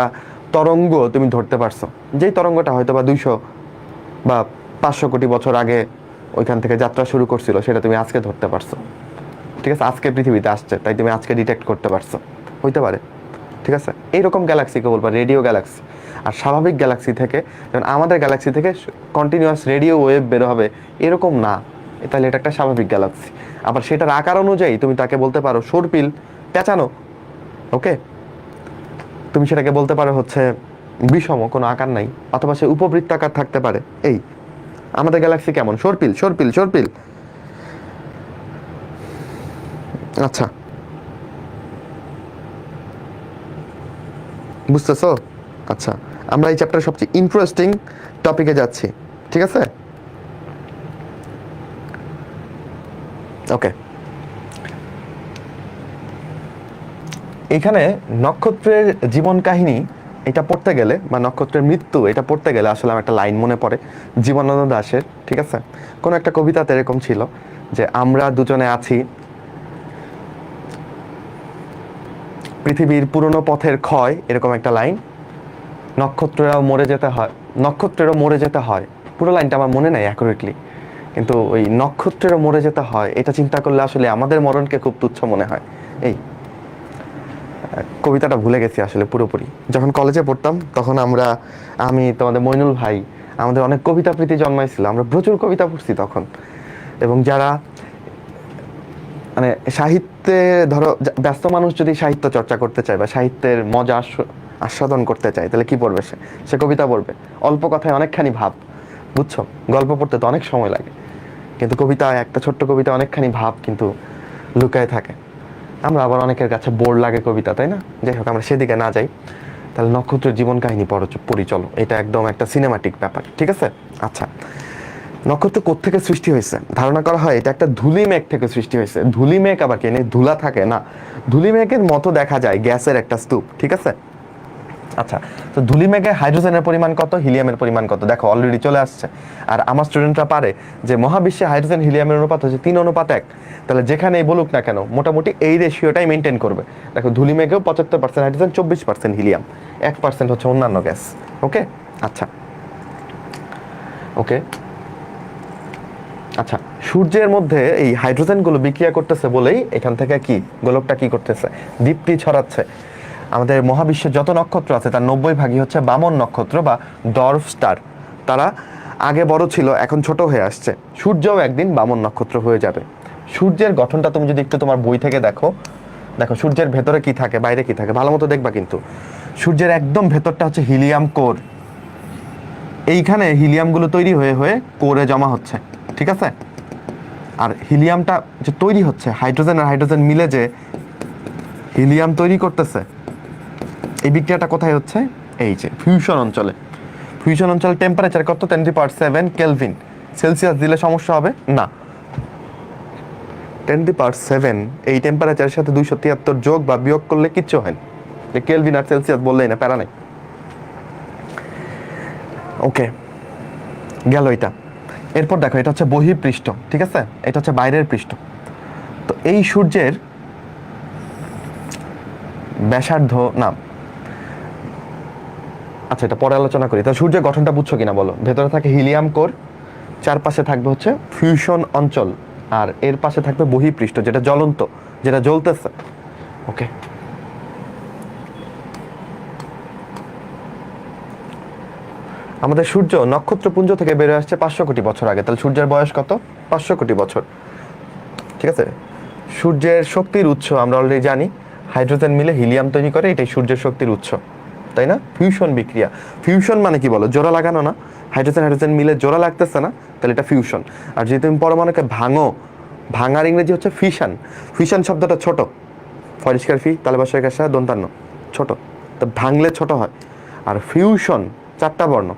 তরঙ্গ তুমি ধরতে পারছো, যেই তরঙ্গটা হয়তো বা 200 বা 500 কোটি বছর আগে ওইখান থেকে যাত্রা শুরু করছিল, সেটা তুমি আজকে ধরতে পারছো। ঠিক আছে, আজকে পৃথিবীতে আসছে তাই তুমি আজকে ডিটেক্ট করতে পারছো, হইতে পারে। ঠিক আছে, এইরকম গ্যালাক্সিকে বলবা রেডিও গ্যালাক্সি। আর স্বাভাবিক গ্যালাক্সি থেকে, যেমন আমাদের গ্যালাক্সি থেকে কন্টিনিউয়াস রেডিও ওয়েভ বের হবে এরকম না, তাহলে এটা একটা স্বাভাবিক গ্যালাক্সি। আবার সেটার আকার অনুযায়ী তুমি তাকে বলতে পারো সর্পিল, পেঁচানো। ওকে, তুমি সেটাকে বলতে পারো হচ্ছে বিষম, কোনো আকার নাই, অথবা সে উপবৃত্তাকার থাকতে পারে। এই আমাদের গ্যালাক্সি কেমন? সর্পিল সর্পিল সর্পিল। আচ্ছা, বুঝতেছো? আচ্ছা, আমরা এই চ্যাপ্টারের সবচেয়ে ইন্টারেস্টিং টপিকে যাচ্ছি, ঠিক আছে? ওকে, এখানে নক্ষত্রের জীবন কাহিনী এটা পড়তে গেলে, বা নক্ষত্রের মৃত্যু এটা পড়তে গেলে আসলে আমার একটা লাইন মনে পড়ে জীবনানন্দ দাশের। ঠিক আছে, কোনো একটা কবিতাতে এরকম ছিল যে আমরা দুজনে আছি পৃথিবীর পুরনো পথের ক্ষয়, এরকম একটা লাইন। নক্ষত্রেরাও মরে যেতে হয়, নক্ষত্রেরও মরে যেতে হয়। পুরো লাইনটা আমার মনে নাই অ্যাকুরেটলি, কিন্তু ওই নক্ষত্রেরও মরে যেতে হয়, এটা চিন্তা করলে আসলে আমাদের মরণকে খুব তুচ্ছ মনে হয়। এই কবিতাটা ভুলে গেছি আসলে পুরোপুরি। যখন কলেজে পড়তাম তখন আমি তোমাদের মইনুল ভাই, আমাদের অনেক কবিতা প্রীতি জন্মাইছিল, আমরা প্রচুর কবিতা পড়ছি তখন। এবং যারা মানে সাহিত্যে ধরো ব্যস্ত মানুষ যদি সাহিত্য চর্চা করতে চায় বা সাহিত্যের মজা আস্বাদন করতে চায়, তাহলে কি পড়বে? সে কবিতা পড়বে। অল্প কথায় অনেকখানি ভাব, বুঝছো? গল্প পড়তে তো অনেক সময় লাগে, কিন্তু কবিতা, একটা ছোট্ট কবিতা অনেকখানি ভাব কিন্তু লুকায় থাকে। আমরা আবার অনেকের কাছে বোর লাগে কবিতা, তাই না? যাই হোক, আমরা সেদিকে না যাই। তাহলে নক্ষত্রের জীবন কাহিনী পরিচলো, এটা একদম একটা সিনেমাটিক ব্যাপার, ঠিক আছে? আচ্ছা, নক্ষত্র কোত্থেকে সৃষ্টি হয়েছে? ধারণা করা হয় এটা একটা ধূলি মেঘ থেকে সৃষ্টি হয়েছে। ধূলি মেঘ আবার কি, ধুলা থাকে না, ধূলি মেঘের মতো দেখা যায়, গ্যাসের একটা স্তূপ, ঠিক আছে? আচ্ছা, তো ধূলি মেঘে হাইড্রোজেনের পরিমাণ কত, হিলিয়ামের পরিমাণ কত? দেখো অলরেডি চলে আসছে। আর আমার স্টুডেন্টরা পারে যে মহাবিশ্বে হাইড্রোজেন হিলিয়ামের অনুপাত হচ্ছে 3:1। তাহলে যেখানেই বলুক না কেন মোটামুটি এই রেশিওটাই মেনটেন করবে। দেখো ধূলি মেঘেও 75% হাইড্রোজেন, 24% হিলিয়াম, 1% হচ্ছে অন্যান্য গ্যাস। ওকে, আচ্ছা, ওকে, আচ্ছা, সূর্যের মধ্যে এই হাইড্রোজেনগুলো বিক্রিয়া করতেছে বলেই এখান থেকে কি গোলকটা কি করতেছে, দীপ্তি ছড়াচ্ছে। আমাদের মহাবিশ্বে যত নক্ষত্র আছে তার 90 ভাগই হচ্ছে বামন নক্ষত্র বা ডর্ফ স্টার। তারা আগে বড় ছিল, এখন ছোট হয়ে আসছে। সূর্যও একদিন বামন নক্ষত্র হয়ে যাবে। সূর্যের গঠনটা তুমি যদি একটু তোমার বই থেকে দেখো, দেখো সূর্যের ভেতরে কি থাকে, বাইরে কি থাকে, ভালো মতো দেখবা। কিন্তু সূর্যের একদম ভেতরটা হচ্ছে হিলিয়াম কোর। এইখানে হিলিয়ামগুলো তৈরি হয়ে হয়ে কোরে জমা হচ্ছে, ঠিক আছে? আর হিলিয়ামটা যে তৈরি হচ্ছে, হাইড্রোজেন আর হাইড্রোজেন মিলে যে হিলিয়াম তৈরি করতেছে, এই বিক্রিয়াটা কোথায় হচ্ছে? এই যে ফিউশন অঞ্চলে। ফিউশন অঞ্চলের টেম্পারেচার কত? 10⁻7 কেলভিন। সেলসিয়াস দিলে সমস্যা হবে না। 10⁻7 এই টেম্পারেচারের সাথে 273 যোগ বা বিয়োগ করলে কিচ্ছু হয় না। কেলভিন আর সেলসিয়াস বললেই না, প্যারা নাই। ওকে, গেল এটা। এরপর দেখো, এটা হচ্ছে বহিঃপৃষ্ঠ, ঠিক আছে? এটা হচ্ছে বাইরের পৃষ্ঠ। তো এই সূর্যের ব্যাসার্ধ না, আচ্ছা এটা পরে আলোচনা করি। তো সূর্যের গঠনটা বুঝছো কিনা বলো? ভেতরে থাকে হিলিয়াম কোর, চারপাশে থাকবে হচ্ছে ফিউশন অঞ্চল, আর এর পাশে থাকবে বহিঃপৃষ্ঠ, যেটা জ্বলন্ত, যেটা জ্বলতেছে। ওকে, আমাদের সূর্য নক্ষত্রপুঞ্জ থেকে বেরিয়ে আসছে 500 কোটি বছর আগে। তাহলে সূর্যের বয়স কত? 500 কোটি বছর, ঠিক আছে? সূর্যের শক্তির উৎস আমরা অলরেডি জানি, হাইড্রোজেন মিলে হিলিয়াম তৈরি করে, এটাই সূর্যের শক্তির উৎস, তাই না? ফিউশন বিক্রিয়া। ফিউশন মানে কি বলো? জোড়া লাগানো না? হাইড্রোজেন হাইড্রোজেন মিলে জোড়া লাগতেছে না, তাহলে এটা ফিউশন। আর যদি তুমি পরমাণুকে ভাঙো, ভাঙার ইংরেজি হচ্ছে ফিশন। ফিশন শব্দটা ছোট, ফরিষ্কার ফি তালে বাসায় কাশা দন্তান্ন, ছোট, তো ভাঙলে ছোট হয়। আর ফিউশন 4টা বর্ণ,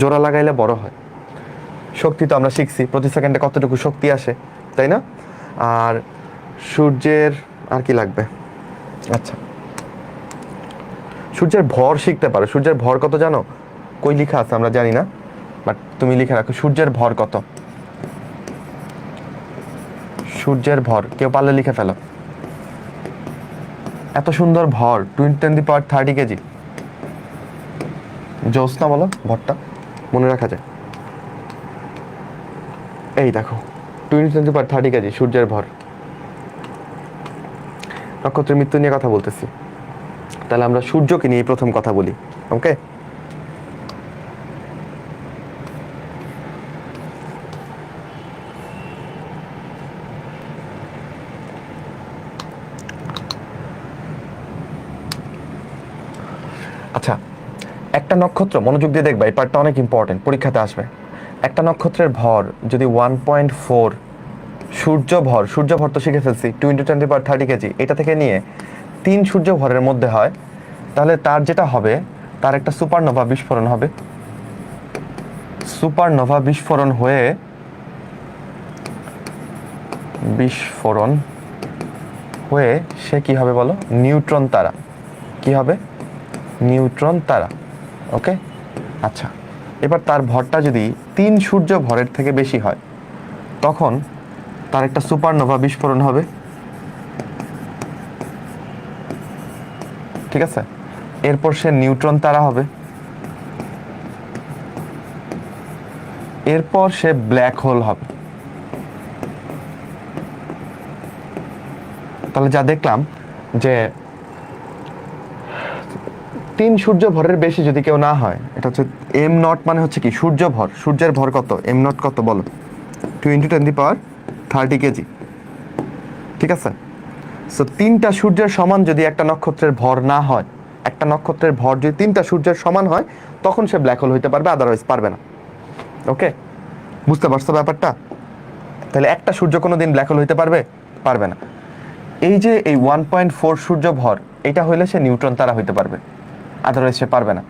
জোড়া লাগাইলে বড় হয়। শক্তি তো আমরা শিখছি, প্রতি সেকেন্ডে কতটুকু শক্তি আসে, তাই না? আর সূর্যের আর কি লাগবে? আচ্ছা, সূর্যের ভর শিখতে পারো। সূর্যের ভর কত জানো? কই লেখা আছে আমরা জানি না, বাট তুমি লিখে রাখো সূর্যের ভর কত। সূর্যের ভর কেউ পারলে লিখে ফেলো। এত সুন্দর ভর, 10⁻30 কেজি। জ্যোৎস্না বলো ভরটা, মনে রাখা যায়। এই দেখো 10⁻30 কেজি সূর্যের ভর। নক্ষত্রের মৃত্যু নিয়ে কথা বলতেছি, তাহলে আমরা সূর্যকে নিয়ে প্রথম কথা বলি। ওকে, আচ্ছা, একটা নক্ষত্র, মনোযোগ দিয়ে দেখবা, এই পার্টটা অনেক ইম্পর্টেন্ট, পরীক্ষাতে আসবে। একটা নক্ষত্রের ভর যদি 1.4 সূর্য ভর তো শিখে ফেলছি, 10⁻30 কেজি, এটা থেকে নিয়ে 3 সূর্য ভরের মধ্যে হয়, তাহলে তার যেটা হবে, তার একটা সুপারনোভা বিস্ফোরণ হবে। সুপারনোভা বিস্ফোরণ হয়ে সে কি হবে বলো? নিউট্রন তারা। কি হবে? নিউট্রন তারা। ওকে, আচ্ছা, এবার তার ভরটা যদি 3 সূর্য ভরের থেকে বেশি হয়, তখন তার একটা সুপারনোভা বিস্ফোরণ হবে, ঠিক আছে? এরপর সে নিউট্রন তারা হবে, এরপর সে ব্ল্যাক হোল হবে। তাহলে যা দেখলাম যে 3 সূর্য ভরের বেশি যদি কেউ না হয়, এটা হচ্ছে m0 মানে হচ্ছে কি? সূর্য ভর। সূর্যের ভর কত? m0 কত বলো? 2 × 10⁻30 কেজি, ঠিক আছে? সো 3টা সূর্যের সমান যদি একটা নক্ষত্রের ভর না হয়, একটা নক্ষত্রের ভর যদি 3টা সূর্যের সমান হয়, তখন সে ব্ল্যাক হোল হইতে পারবে, আদারওয়াইজ পারবে না। ওকে, বুঝতে পারছো ব্যাপারটা? তাহলে একটা সূর্য কোনোদিন ব্ল্যাক হোল হইতে পারবে না। এই যে এই 1.4 সূর্য ভর, এটা হইলে সে নিউট্রন তারা হইতে পারবে। আদারওয়াইজ সে পারবে না।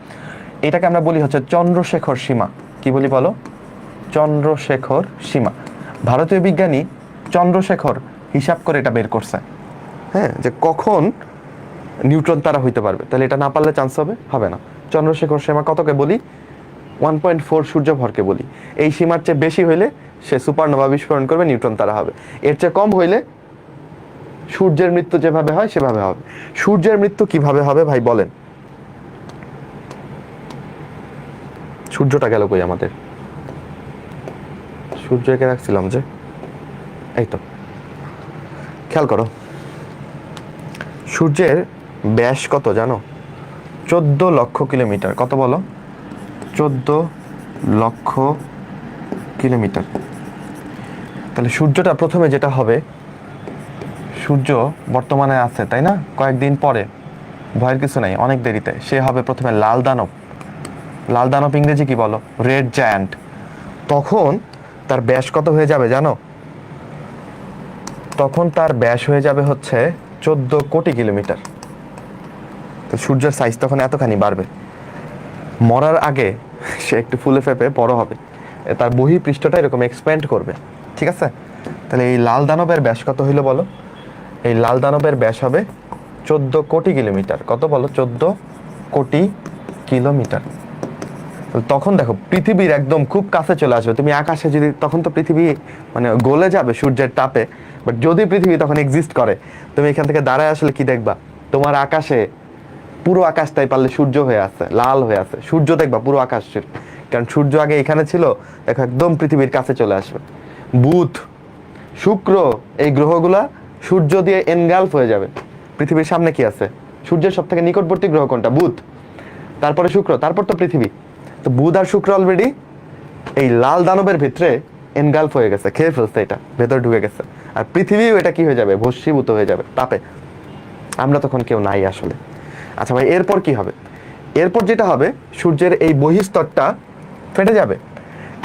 এটাকে আমরা বলি হচ্ছে চন্দ্রশেখর সীমা। কি বলি বলো? চন্দ্রশেখর সীমা। ভারতীয় বিজ্ঞানী চন্দ্রশেখর হিসাব করে এটা বের করছে, হ্যাঁ, যে কখন নিউট্রন তারা হইতে পারবে। তাহলে এটা না পারলে চান্স হবে না। চন্দ্রশেখর সীমা কতকে বলি? 1.4 সূর্য ভরকে বলি। এই সীমার চেয়ে বেশি হইলে সে সুপারনোভা বিস্ফোরণ করবে, নিউট্রন তারা হবে। এর চেয়ে কম হইলে সূর্যের মৃত্যু যেভাবে হয় সেভাবে হবে। সূর্যের মৃত্যু কিভাবে হবে ভাই বলেন? সূর্যটা গেল কই আমাদের? সূর্য এঁকে রাখছিলাম যে, এই তো, খেয়াল করো। সূর্যের ব্যাস কত জানো? 14 লক্ষ কিলোমিটার। কত বলো? 14 লক্ষ কিলোমিটার। তাহলে সূর্যটা প্রথমে যেটা হবে, সূর্য বর্তমানে আছে তাই না, কয়েকদিন পরে, ভয়ের কিছু নাই, অনেক দেরিতে সে হবে প্রথমে লাল দানব। লাল দানব ইংরেজি কি বলো? Red giant. তখন তার ব্যাস কত হয়ে যাবে জানো? তখন তার ব্যাস হয়ে যাবে হচ্ছে 14 কোটি কিলোমিটার। তো সূর্যের সাইজ তখন এতখানি বাড়বে। মরার আগে সে একটু ফুলে ফেপে বড় হবে, তার বহিঃপৃষ্ঠটা এরকম এক্সপ্যান্ড করবে, ঠিক আছে? তাহলে এই লাল দানবের ব্যাস কত হইলো বলো? এই লাল দানবের ব্যাস হবে 14 কোটি কিলোমিটার। কত বলো? 14 কোটি কিলোমিটার। তখন দেখো পৃথিবীর একদম খুব কাছে চলে আসবে। তুমি আকাশে যদি, তখন তো পৃথিবী মানে গলে যাবে সূর্যের তাপে, বাট যদি পৃথিবী তখন এক্সিস্ট করে, তুমি এখান থেকে দাঁড়ায় আসলে কি দেখবা? তোমার আকাশে পুরো আকাশটাই পারলে সূর্য হয়ে আছে, লাল হয়ে আছে, সূর্য দেখবা পুরো আকাশের। কারণ সূর্য আগে এখানে ছিল, দেখো একদম পৃথিবীর কাছে চলে আসবে। বুধ, শুক্র, এই গ্রহগুলা সূর্য দিয়ে এনগালফ হয়ে যাবে। পৃথিবীর সামনে কি আছে? সূর্যের সব থেকে নিকটবর্তী গ্রহ কোনটা? বুধ, তারপরে শুক্র, তারপর তো পৃথিবী। তো বুধ আর শুক্র অলরেডি এই লাল দানবের ভিতরে এনগালফ হয়ে গেছে, খেয়ে ফেলছে, এটা ভেতর ঢুকে গেছে। আর পৃথিবীও এটা কি হয়ে যাবে? ভস্মীভূত হয়ে যাবে তাপে। আমরা তখন কেউ নাই আসলে। আচ্ছা ভাই, এরপর কি হবে? এরপর যেটা হবে, সূর্যের এই বহিঃস্তরটা ফেটে যাবে।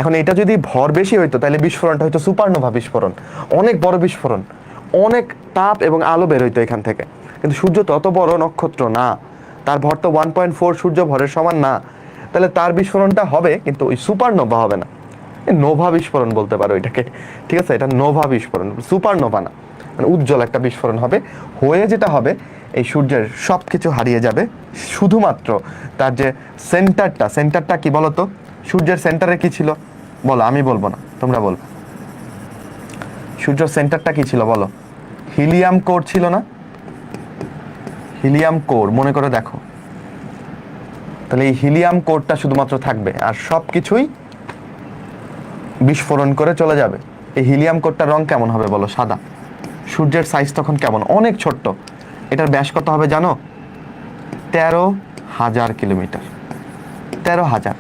এখন এটা যদি ভর বেশি হইতো তাহলে বিস্ফোরণটা হয়তো সুপারনোভা বিস্ফোরণ, অনেক বড় বিস্ফোরণ, অনেক তাপ এবং আলো বের হইতো এখান থেকে। কিন্তু সূর্য তো অত বড় নক্ষত্র না, তার ভর তো 1.4 সূর্য ভরের সমান না। তাহলে তার বিস্ফোরণটা হবে, কিন্তু ওই সুপারনোভা হবে না। নোভা বিস্ফোরণ বলতে পারো এটাকে, ঠিক আছে? এটা নোভা বিস্ফোরণ, সুপারনোভা না। মানে উজ্জ্বল একটা বিস্ফোরণ হবে। হয়ে যেটা হবে, এই সূর্যের সব কিছু হারিয়ে যাবে, শুধুমাত্র তার যে সেন্টারটা কি বলতো? সূর্যের সেন্টারে কি ছিল বলো? আমি বলবো না, তোমরা বলো। সূর্যের সেন্টারটা কি ছিল বলো? হিলিয়াম কোর ছিল না? হিলিয়াম কোর মনে করে দেখো। তাহলে এই হিলিয়াম কোরটা শুধুমাত্র থাকবে, আর সব কিছুই বিস্ফোরণ করে চলে যাবে। এই হিলিয়াম কোরটার রং কেমন হবে বলো? সাদা। সূর্যের সাইজ তখন কেমন? অনেক ছোট্ট। এটার ব্যাস কত হবে জানো? 13,000 কিলোমিটার। 13,000।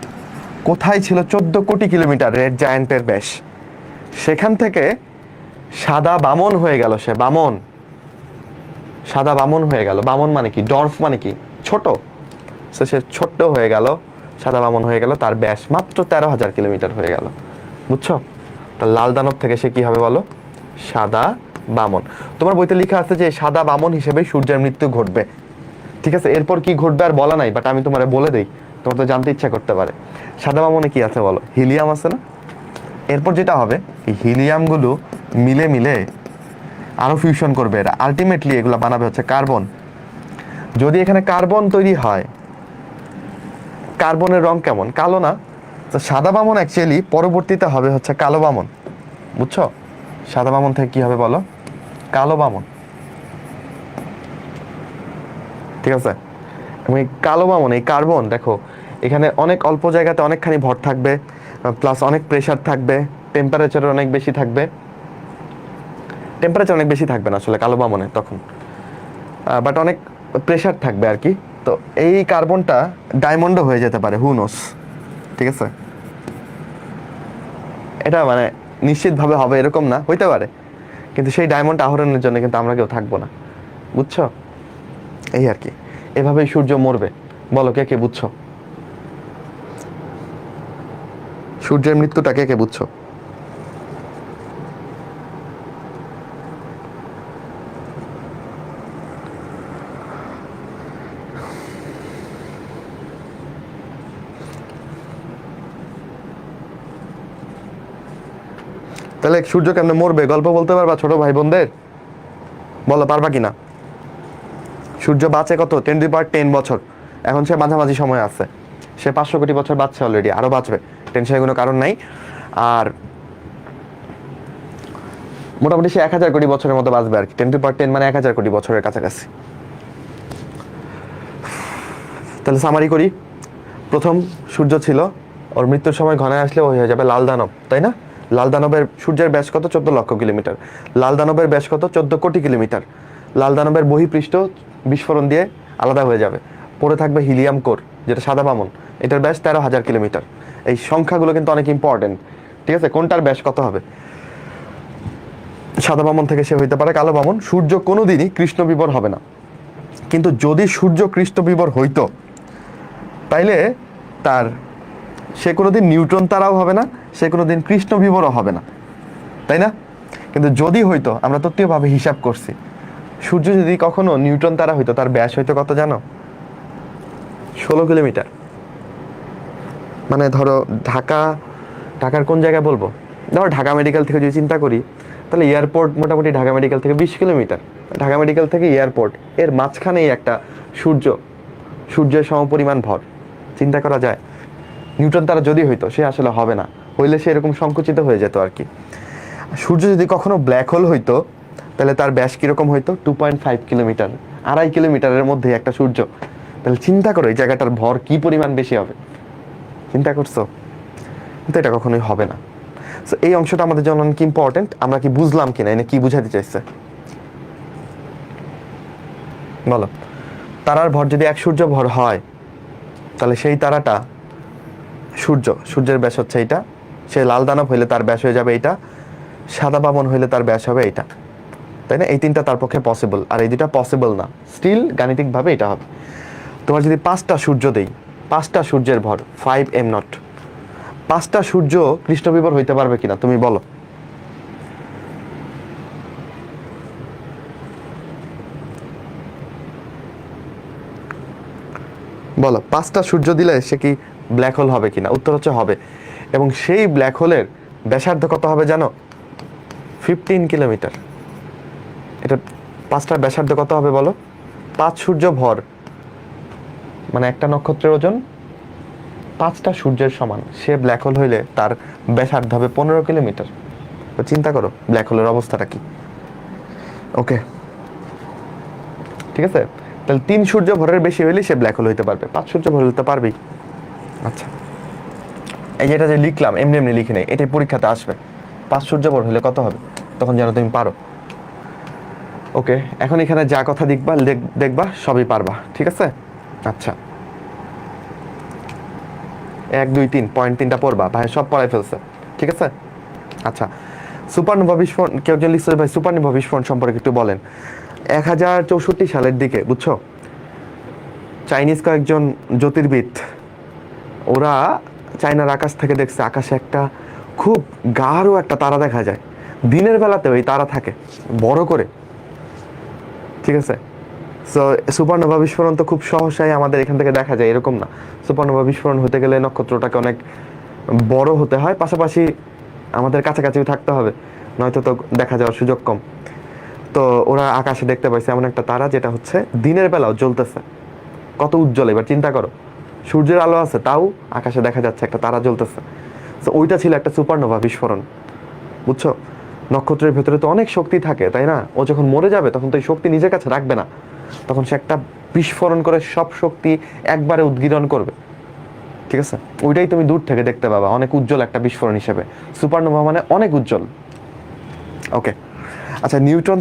কোথায় ছিল 14 কোটি কিলোমিটার রেড জায়ান্টের ব্যাস? সেখান থেকে সাদা বামন হয়ে গেল সে। বামন, সাদা বামন হয়ে গেল। বামন মানে কি? ডর্ফ মানে কি? ছোট। সে ছোট্ট হয়ে গেল, সাদা বামন হয়ে গেল, তার ব্যাস মাত্র 13,000 কিলোমিটার হয়ে গেল। বুঝছো? তার লাল দানব থেকে সে কি হবে বলো? সাদা বামন। তোমার বইতে লেখা আছে যে সাদা বামন হিসেবে সূর্যের মৃত্যু ঘটবে, ঠিক আছে? এরপর কি ঘটবে আর বলা নাই, বাট আমি তোমারে বলে দেই, তোমার তো জানতে ইচ্ছা করতে পারে। সাদা বামনে কি আছে বলো? হিলিয়াম আছে না? এরপর যেটা হবে, এই হিলিয়ামগুলো মিলে মিলে আরো ফিউশন করবে। এরা আলটিমেটলি এগুলো বানাবে হচ্ছে কার্বন। যদি এখানে কার্বন তৈরি হয়, কার্বনের রং কেমন? কালো না? তো সাদা বামন অ্যাকচুয়ালি পরবর্তীতে হবে হচ্ছে কালো বামন। বুঝছো? সাদা বামন থেকে কি হবে বলো? কালো বামন, ঠিক আছে? এবং এই কালো বামন, এই কার্বন দেখো, এখানে অনেক অল্প জায়গাতে অনেকখানি ভর থাকবে, প্লাস অনেক প্রেশার থাকবে, টেম্পারেচার অনেক বেশি থাকবে। টেম্পারেচার অনেক বেশি থাকবে না আসলে কালো বামনে তখন, বাট অনেক প্রেশার থাকবে আর কি। তো এই কার্বনটা ডায়মন্ডও হয়ে যেতে পারে, হু নোস, ঠিক আছে? এটা মানে নিশ্চিতভাবে হবে এরকম না, হইতে পারে। কিন্তু সেই ডায়মন্ড আহরণের জন্য কিন্তু আমরা কেউ থাকবো না। বুঝছো? এই আর কি। এভাবেই সূর্য মরবে। বলো কে কে বুঝছো? সূর্যের মৃত্যুটা কে কে বুঝছো? তাহলে সূর্য কেমনে মরবে গল্প বলতে পারবা ছোট ভাই বোনদের? বলো পারবা কিনা? সূর্য বাঁচে কত 10 বছর, এখন সে মাঝামাঝি সময় আছে, সে 500 কোটি বছর বাঁচছে অলরেডি, আরো বাঁচবে, টেনশনের কোনো কারণ নাই। আর মোটামুটি সে 1000 কোটি বছরের মতো বাঁচবে আর কি, 10 মানে 1000 কোটি বছরের কাছাকাছি। তাহলে সামারি করি, প্রথম সূর্য ছিল, ওর মৃত্যুর সময় ঘনায় আসলে ওই হয়ে যাবে লাল দানব, তাই না? লাল দানবের সূর্যের ব্যাস কত 14 লক্ষ কিলোমিটার, লাল দানবের ব্যাস কত 14 কোটি কিলোমিটার। লাল দানবের বহিঃপৃষ্ঠ বিস্ফোরণ দিয়ে আলাদা হয়ে যাবে, পড়ে থাকবে হিলিয়াম কোর, যেটা সাদা বামন, এটার ব্যাস 13,000 কিলোমিটার। এই সংখ্যাগুলো কিন্তু অনেক ইম্পর্টেন্ট, ঠিক আছে? কোনটার ব্যাস কত হবে? সাদা বামন থেকে সে হইতে পারে কালো বামন। সূর্য কোনোদিনই কৃষ্ণ বিবর হবে না, কিন্তু যদি সূর্য কৃষ্ণ বিবর হইতো তাইলে তার সে কোনোদিন নিউট্রন তারাও হবে না, সে কোনোদিন কৃষ্ণ বিবরও হবে না, তাই না? কিন্তু যদি হইতো, আমরা তত্ত্বীয়ভাবে হিসাব করছি, সূর্য যদি কখনো নিউট্রন তারা হইতো, তার ব্যাস হইতো কত জানো? 16 কিলোমিটার। মানে ধরো ঢাকার কোন জায়গায় বলবো, ধরো ঢাকা মেডিকেল থেকে যদি চিন্তা করি, তাহলে এয়ারপোর্ট মোটামুটি ঢাকা মেডিকেল থেকে 20 কিলোমিটার। ঢাকা মেডিকেল থেকে এয়ারপোর্ট, এর মাঝখানেই একটা সূর্যের সমপরিমাণ ভর। চিন্তা করা যায়? নিউটন তারা যদি হইতো, সে আসলে হবে না, হইলে সে এরকম সংকুচিত হয়ে যেত আর কি। সূর্য যদি কখনো ব্ল্যাক হোল হইতো, তাহলে তার ব্যাস কিরকম হইতো? 2.5 কিলোমিটার, 2.5 কিলোমিটারের মধ্যে একটা সূর্য। তাহলে চিন্তা করো এই জায়গাটার ভর কি পরিমাণ বেশি হবে, চিন্তা করছো? কিন্তু এটা কখনোই হবে না। সো এই অংশটা আমাদের জন্য অনেক ইম্পর্টেন্ট। আমরা কি বুঝলাম কিনা, এনে কি বুঝাতে চাইছে বলো? তারার ভর যদি 1 সূর্য ভর হয়, তাহলে সেই তারাটা সূর্যের ব্যাস হচ্ছে এইটা, সে লাল দানব হইলে তার ব্যাস হয়ে যাবে এইটা, সাদা বামন হইলে তার ব্যাস হবে এইটা, তাই না? এই তিনটা তার পক্ষে পসিবল, আর এই দুটা পসিবল না, স্টিল গাণিতিকভাবে এটা হবে। তোমার যদি 5টা সূর্য দেই, 5টা সূর্যের ভর 5m0, 5টা সূর্য কৃষ্ণ বিবর হইতে পারবে কিনা তুমি বলো? বলো 5টা সূর্য দিলে সে কি ব্ল্যাক হোল হবে কিনা? উত্তর হচ্ছে হবে। এবং সেই ব্ল্যাক হোলের ব্যাসার্ধ কত হবে জানো? 15 কিলোমিটার। এটা 5টার ব্যাসার্ধ কত হবে বলো? 5 সূর্য ভর, মানে একটা নক্ষত্রের ওজন 5টা সূর্যের সমান। সে ব্ল্যাক হোল হইলে তার ব্যাসার্ধ হবে 15 কিলোমিটার। তো চিন্তা করো ব্ল্যাক হোলের অবস্থাটা কি। ওকে, ঠিক আছে? তাহলে 3 সূর্য ভরের বেশি হইলে সে ব্ল্যাক হোল হইতে পারবে, 5 সূর্য ভর হইতে পারবেই। আচ্ছা, এই যেটা যে লিখলাম এমনি এমনি লিখে নেই, এটাই পরীক্ষাতে আসবে। 5 সূর্য ভর হলে কত হবে, তখন যেন তুমি পারো। ওকে, এখন এখানে যা কথা দেখবা সবই পারবা, ঠিক আছে? আচ্ছা, 1 2 3 পয়েন্ট 3টা পড়বা, ভাই সব পড়াই ফেলছে, ঠিক আছে? আচ্ছা, সুপারনোভা বিস্ফোরণ, কেউ একজন লিখছে ভাই সুপারনোভা বিস্ফোরণ সম্পর্কে একটু বলেন। 1064 সালের দিকে, বুঝছো, চাইনিজ কয়েকজন জ্যোতির্বিদ, ওরা চায়নার আকাশ থেকে দেখছে আকাশে একটা খুব গাঢ় একটা তারা দেখা যায়, দিনের বেলাতে ওই তারা থাকে বড় করে, ঠিক আছে? সো সুপারনোভা বিস্ফোরণ তো খুব সহসাই আমাদের এখান থেকে দেখা যায় এরকম না। সুপারনোভা বিস্ফোরণ হতে গেলে নক্ষত্রটাকে অনেক বড় হতে হয়, পাশাপাশি আমাদের কাছাকাছিও থাকতে হবে, নয়তো তো দেখা যাওয়ার সুযোগ কম। তো ওরা আকাশে দেখতে পাইছে এমন একটা তারা যেটা হচ্ছে দিনের বেলাও জ্বলতেছে। কত উজ্জ্বল, এবার চিন্তা করো, সূর্যের আলো আছে তাও আকাশে দেখা যাচ্ছে একটা তারা জ্বলতেছে। তো ওইটা ছিল একটা সুপারনোভা বিস্ফোরণ, বুঝছো? নক্ষত্রের ভেতরে তো অনেক শক্তি থাকে, তাই না? ও যখন মরে যাবে তখন তো এই শক্তি নিজের কাছে রাখবে না, তখন সে একটা বিস্ফোরণ করে সব শক্তি একবারে উদ্গীরণ করবে, ঠিক আছে? ওইটাই তুমি দূর থেকে দেখতে পাবা অনেক উজ্জ্বল একটা বিস্ফোরণ হিসেবে। সুপারনোভা মানে অনেক উজ্জ্বল। ওকে, আচ্ছা, নিউট্রন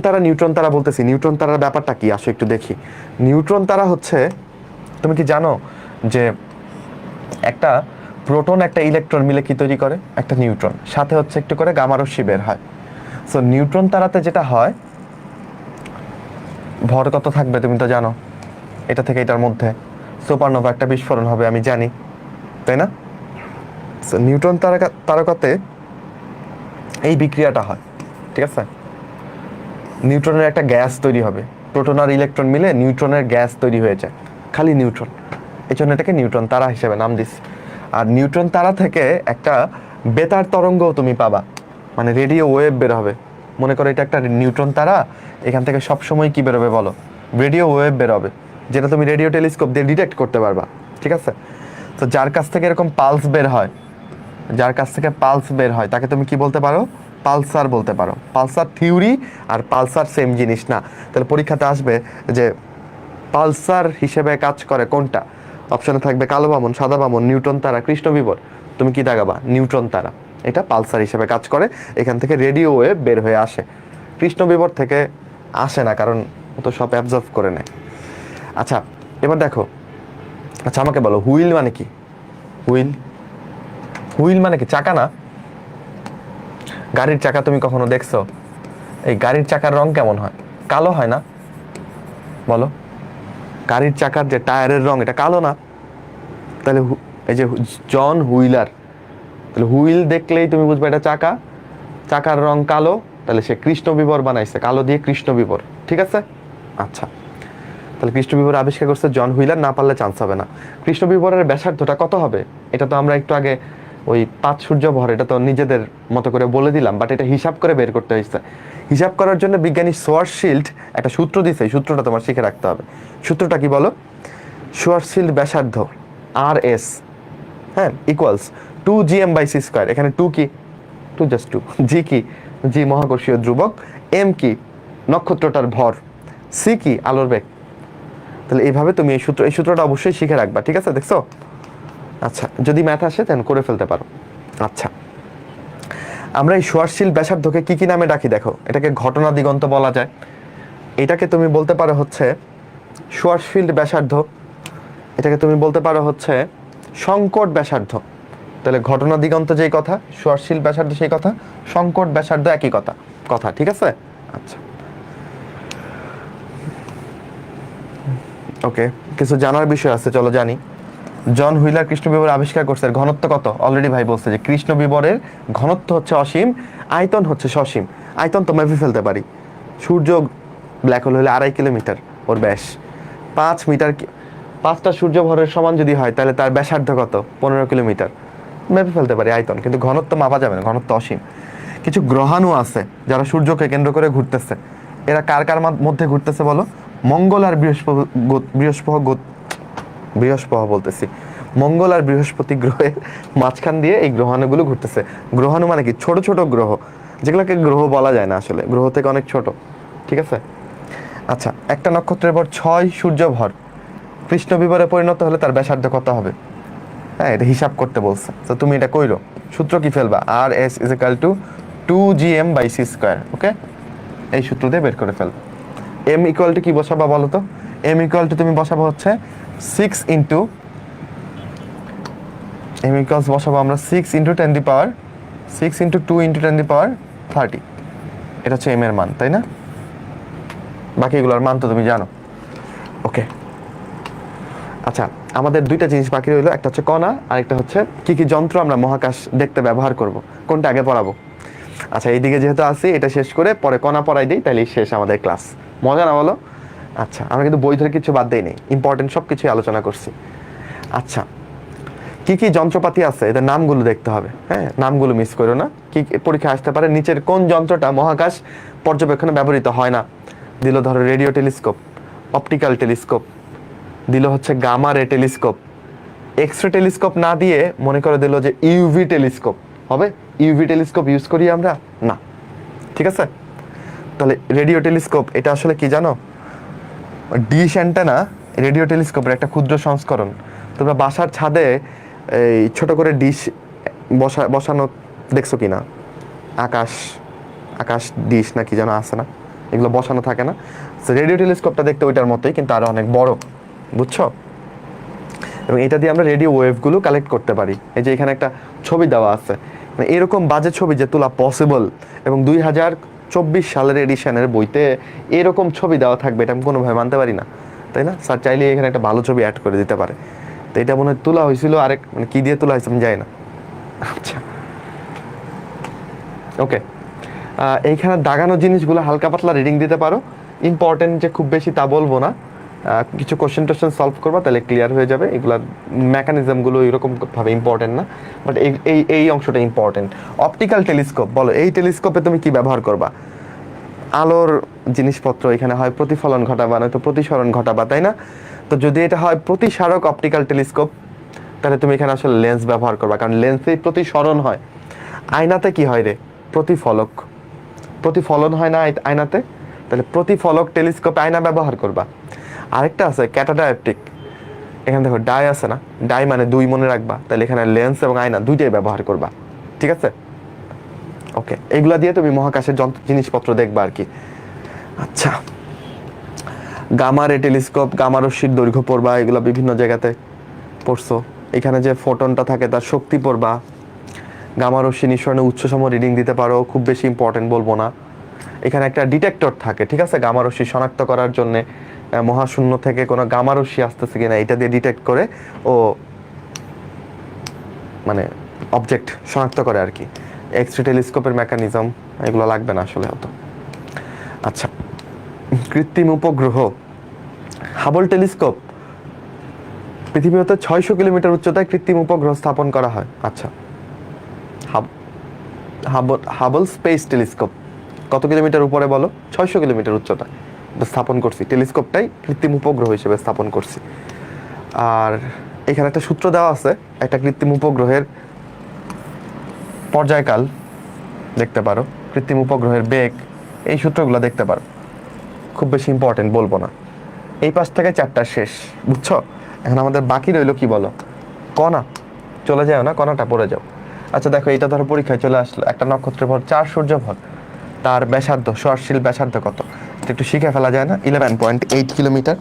তারা বলতেছি, নিউট্রন তারার ব্যাপারটা কি আসো একটু দেখি। নিউট্রন তারা হচ্ছে, তুমি কি জানো যে একটা প্রোটন একটা ইলেকট্রন মিলে কি তৈরি করে? একটা নিউট্রন, সাথে হচ্ছে একটু করে গামা রশ্মি বের হয়। সো নিউট্রন তারাতে যেটা হয়, ভর কত থাকবে তুমি তো জানো, এটা থেকে এটার মধ্যে সুপারনোভা একটা বিস্ফোরণ হবে, আমি জানি, তাই না? সো নিউট্রন তারকাতে এই বিক্রিয়াটা হয়, ঠিক আছে? নিউট্রনের একটা গ্যাস তৈরি হবে, প্রোটন আর ইলেকট্রন মিলে নিউট্রনের গ্যাস তৈরি হয়ে যায়, খালি নিউট্রন, এই জন্য এটাকে নিউট্রন তারা হিসেবে নাম দিস। আর নিউট্রন তারা থেকে একটা বেতার তরঙ্গ তুমি পাবা, মানে রেডিও ওয়েভ বের হবে। মনে করো এটা একটা নিউট্রন তারা, এখান থেকে সবসময় কি বেরোবে বলো, রেডিও ওয়েভ বেরোবে, যেটা তুমি রেডিও টেলিস্কোপ দিয়ে ডিটেক্ট করতে পারবা। ঠিক আছে, তো যার কাছ থেকে এরকম পালস বের হয়, যার কাছ থেকে পালস বের হয় তাকে তুমি কি বলতে পারো, পালসার বলতে পারো। পালসার থিওরি আর পালসার সেম জিনিস না। তাহলে পরীক্ষাতে আসবে যে পালসার হিসেবে কাজ করে কোনটা, অপশনে থাকবে কালো বামন, সাদা বামন, নিউট্রন তারা, কৃষ্ণ বিবর। তুমি কি দাগাবা, নিউট্রন তারা, এটা পালসার হিসেবে কাজ করে, এখান থেকে রেডিও ওয়েভ বের হয়ে আসে। কৃষ্ণ বিবর থেকে আসে না, কারণ ও তো সব অ্যাবজর্ভ করে নেয়। আচ্ছা এবার দেখো, আচ্ছা আমাকে বলো হুইল মানে কি, হুইল, হুইল মানে কি, চাকা না? গাড়ির চাকা তুমি কখনো দেখছো? এই গাড়ির চাকার রং কেমন হয়, কালো হয় না? বলো, গাড়ির চাকার যে টায়ারের রং এটা কালো না? তাহলে এই যে জন হুইলার, তাহলে হুইল দেখলেই তুমি বুঝবে এটা চাকা, চাকার রং কালো, তাহলে সে কৃষ্ণ বিবর বানাইছে, কালো দিয়ে কৃষ্ণ বিবর। ঠিক আছে, আচ্ছা তাহলে কৃষ্ণ বিবর আবিষ্কার করছে জন হুইলার, না পারলে চান্স হবে না। কৃষ্ণ বিবরের ব্যাসার্ধটা কত হবে, এটা তো আমরা একটু আগে ওই 5 সূর্য ভর, এটা তো নিজেদের মতো করে বলে দিলাম, বাট এটা হিসাব করে বের করতে হয়েছে। হিসাব করার জন্য বিজ্ঞানী সোয়ারশিল্ড একটা সূত্র দিছে, এই সূত্রটা তোমার শিখে রাখতে হবে। সূত্রটা কি বলো, সোয়ারশিল্ড ব্যাসার্ধ আর এস, হ্যাঁ, ইকুয়ালস 2gm/c²। এখানে 2 কি, 2 জাস্ট 2, জি কি, জি মহাকর্ষীয় ধ্রুবক, এম কি নক্ষত্রটার ভর, সি কি আলোর বেগ। তাহলে এইভাবে তুমি এই সূত্রটা অবশ্যই শিখে রাখবা। ঠিক আছে, দেখছো? আচ্ছা যদি ম্যাথ আসে দেন করে ফেলতে পারো। আচ্ছা আমরা এই সোয়ারশীল ব্যাসার্ধকে কি কি নামে ডাকি দেখো, এটাকে ঘটনা দিগন্ত বলা যায়, এটাকে তুমি বলতে পারো হচ্ছে সোয়ারশীল্ড ব্যাসার্ধ, এটাকে তুমি বলতে পারো হচ্ছে সংকট ব্যাসার্ধ। তাহলে ঘটনা দিগন্ত যেই কথা, সোয়ারশীল ব্যাসার্ধ সেই কথা, সংকট ব্যাসার্ধ একই কথা কথা। ঠিক আছে, আচ্ছা ওকে, কিছু জানার বিষয় আছে, চলো জানি। জন হুইলার কৃষ্ণ বিবর আবিষ্কার করছে, ঘনত্ব কত? অলরেডি ভাই বলছে যে কৃষ্ণ বিবরের ঘনত্ব হচ্ছে অসীম, আয়তন হচ্ছে সসীম। আয়তন তো মেপে ফেলতে পারি, সূর্য ব্ল্যাক হোল হলে 2.5 কিলোমিটার ওর ব্যাস, 5 মিটার, 5টা সূর্য ভরের সমান যদি হয় তাহলে তার ব্যাসার্ধ কত, 15 কিলোমিটার, মেপে ফেলতে পারি আয়তন, কিন্তু ঘনত্ব মাপা যাবে না, ঘনত্ব অসীম। কিছু গ্রহাণু আছে যারা সূর্যকে কেন্দ্র করে ঘুরতেছে, এরা কার কার মধ্যে ঘুরতেছে বলো, মঙ্গল আর বৃহস্পতি বলতেছি, মঙ্গল আর বৃহস্পতি গ্রহের মাঝখান দিয়ে এই গ্রহাণুগুলো ঘুরতেছে। গ্রহাণু মানে কি, ছোট ছোট গ্রহ, যেগুলোকে গ্রহ বলা যায় না আসলে, গ্রহ থেকে অনেক ছোট। ঠিক আছে, আচ্ছা একটা নক্ষত্রের পর 6 সূর্য ভর কৃষ্ণ বিবরে পরিণত হলে তার ব্যাসার্ধ কত হবে? হ্যাঁ এটা হিসাব করতে বলছে, তো তুমি এটা কইরো, সূত্র কি ফেলবা, R S is equal to 2gm/c²। Okay, এই সূত্র দিয়ে বের করে ফেলবা। এম ইকুয়াল টু কি বসাবা বলো তো, এম ইকুয়াল টু তুমি বসাবো হচ্ছে 6 ইন্টু, এম ইকুয়ালস বসাবো আমরা 6 ইন্টু 10⁻, 6 ইন্টু 2 ইন্টু 10⁻30, এটা হচ্ছে এম এর মান, তাই না? বাকিগুলোর মান তো তুমি জানো। ওকে, আচ্ছা আমাদের দুইটা জিনিস বাকি রইলো, একটা হচ্ছে কণা আর একটা হচ্ছে কি কি যন্ত্র আমরা মহাকাশ দেখতে ব্যবহার করব, কোনটা আগে পড়াবো। আচ্ছা এইদিকে যেহেতু আসি, এটা শেষ করে পরে কণা পড়াই দিই, তাইলেই শেষ আমাদের ক্লাস। মজা না বলো? আচ্ছা আমরা কিন্তু বই ধরে কিছু বাদ দেই নেই, ইম্পর্টেন্ট সব কিছুই আলোচনা করছি। আচ্ছা কি কি যন্ত্রপাতি আছে এদের নামগুলো দেখতে হবে, হ্যাঁ নামগুলো মিস করো না। কি পরীক্ষা আসতে পারে, নিচের কোন যন্ত্রটা মহাকাশ পর্যবেক্ষণে ব্যবহৃত হয় না? দিল ধরো রেডিও টেলিস্কোপ, অপটিক্যাল টেলিস্কোপ, দিল হচ্ছে গামা রে টেলিস্কোপ, এক্স রে টেলিস্কোপ না দিয়ে মনে করে দিল যে ইউভি টেলিস্কোপ হবে। ইউভি টেলিস্কোপ ইউজ করি আমরা না, ঠিক আছে? তাহলে রেডিও টেলিস্কোপ এটা আসলে কি জানো, ডিশ অ্যান্টেনা রেডিও টেলিস্কোপের একটা ক্ষুদ্র সংস্করণ। তোমরা বাসার ছাদে এই ছোট করে ডিশ বসানো দেখছো কি না, আকাশ আকাশ ডিশ না কি যেন আছে না, এগুলো বসানো থাকে না? রেডিও টেলিস্কোপটা দেখতে ওইটার মতোই, কিন্তু আরো অনেক বড়, বুঝছো? এবং এটা দিয়ে আমরা রেডিও ওয়েভগুলো কালেক্ট করতে পারি। এই যে এখানে একটা ছবি দেওয়া আছে, মানে এরকম বাজে ছবি যে তোলা পসিবল, এবং 2024 সালের এডিশনের বইতে এরকম ছবি দেওয়া থাকবে এটা আমি কোনোভাবে মানতে পারি না, তাই না? স্যার চাইলে এখানে একটা ভালো ছবি অ্যাড করে দিতে পারে। তো এটা মনে হয় তোলা হয়েছিল আরেক, মানে কি দিয়ে তোলা হয়েছে আমি জানি না। আচ্ছা ওকে, এইখানে দাগানো জিনিসগুলো হালকা পাতলা রিডিং দিতে পারো, ইম্পর্টেন্ট যে খুব বেশি তা বলবো না, কিছু কোশ্চেন সলভ করবা, তাহলে ক্লিয়ার হয়ে যাবে। এগুলার মেকানিজমগুলো এরকমভাবে ইম্পর্টেন্ট না, বাট এই এই এই অংশটা ইম্পর্টেন্ট। অপটিক্যাল টেলিস্কোপ, বলো এই টেলিস্কোপে তুমি কি ব্যবহার করবা? আলোর জিনিসপত্র এখানে হয় প্রতিফলন ঘটাবা, নয়তো প্রতিসরণ ঘটাবা, তাই না? তো যদি এটা হয় প্রতিসারক অপটিক্যাল টেলিস্কোপ, তাহলে তুমি এখানে আসলে লেন্স ব্যবহার করবা, কারণ লেন্সেই প্রতিসরণ হয়। আয়নাতে কি হয় রে? প্রতিফলক, প্রতিফলন হয় না আয়নাতে, তাহলে প্রতিফলক টেলিস্কোপে আয়না ব্যবহার করবা। আরেকটা আছে ক্যাটাডাইপটিক, এখানে দেখো ডাই আছে না, ডাই মানে দুই, মনে রাখবা। তাহলে এখানে লেন্স এবং আয়না দুইটাই ব্যবহার করবা, ঠিক আছে? ওকে, এগুলা দিয়ে তুমি মহাকাশের জিনিসপত্র দেখবা আর কি। আচ্ছা, গামা রে টেলিস্কোপ, গামা রশ্মির দৈর্ঘ্য পড়বা, এগুলো বিভিন্ন জায়গাতে পড়ছো। এখানে যে ফোটনটা থাকে তার শক্তি পড়বা। গামা রশ্মি নিঃসরণের উচ্চসম রিডিং দিতে পারো, খুব বেশি ইম্পর্টেন্ট বলবো না। এখানে একটা ডিটেক্টর থাকে, ঠিক আছে, গামা রশ্মি শনাক্ত করার জন্য মহাশূন্য থেকে কোনো গামা রশ্মি আসতেছে কিনা এটা দিয়ে ডিটেক্ট করে ও মানে অবজেক্ট শনাক্ত করে আর কি। এক্স রে টেলিস্কোপের মেকানিজম এগুলো লাগবে না আসলে হয়তো। আচ্ছা, কৃত্রিম উপগ্রহ, হাবল টেলিস্কোপ, পৃথিবী হতে 600 কিলোমিটার উচ্চতায় কৃত্রিম উপগ্রহ স্থাপন করা হয়। আচ্ছা, হাবল স্পেস টেলিস্কোপ কত কিলোমিটার উপরে বলো? 600 কিলোমিটার উচ্চতায় স্থাপন করছি, টেলিস্কোপটাই কৃত্রিম উপগ্রহ হিসেবে স্থাপন করছি। আর এখানে একটা সূত্র দেওয়া আছে, একটা কৃত্রিম উপগ্রহের পর্যায়কাল দেখতে পারো, কৃত্রিম উপগ্রহের বেগ, এই সূত্রগুলো দেখতে পারো। খুব বেশি ইম্পর্টেন্ট বলবো না। এই পাশ থেকে 4টা শেষ, বুঝছো? এখন আমাদের বাকি রইলো কি বলো? কণা। চলে যাও না, কণাটা পড়ে যাও। আচ্ছা দেখো, এটা ধরো পরীক্ষায় চলে আসলো, একটা নক্ষত্রের ভর 4 সূর্যভর, তার ব্যাসার্ধ, সহনশীল ব্যাসার্ধ কত? একটু শিখে ফেলা যায় না? 11.8 কিলোমিটার।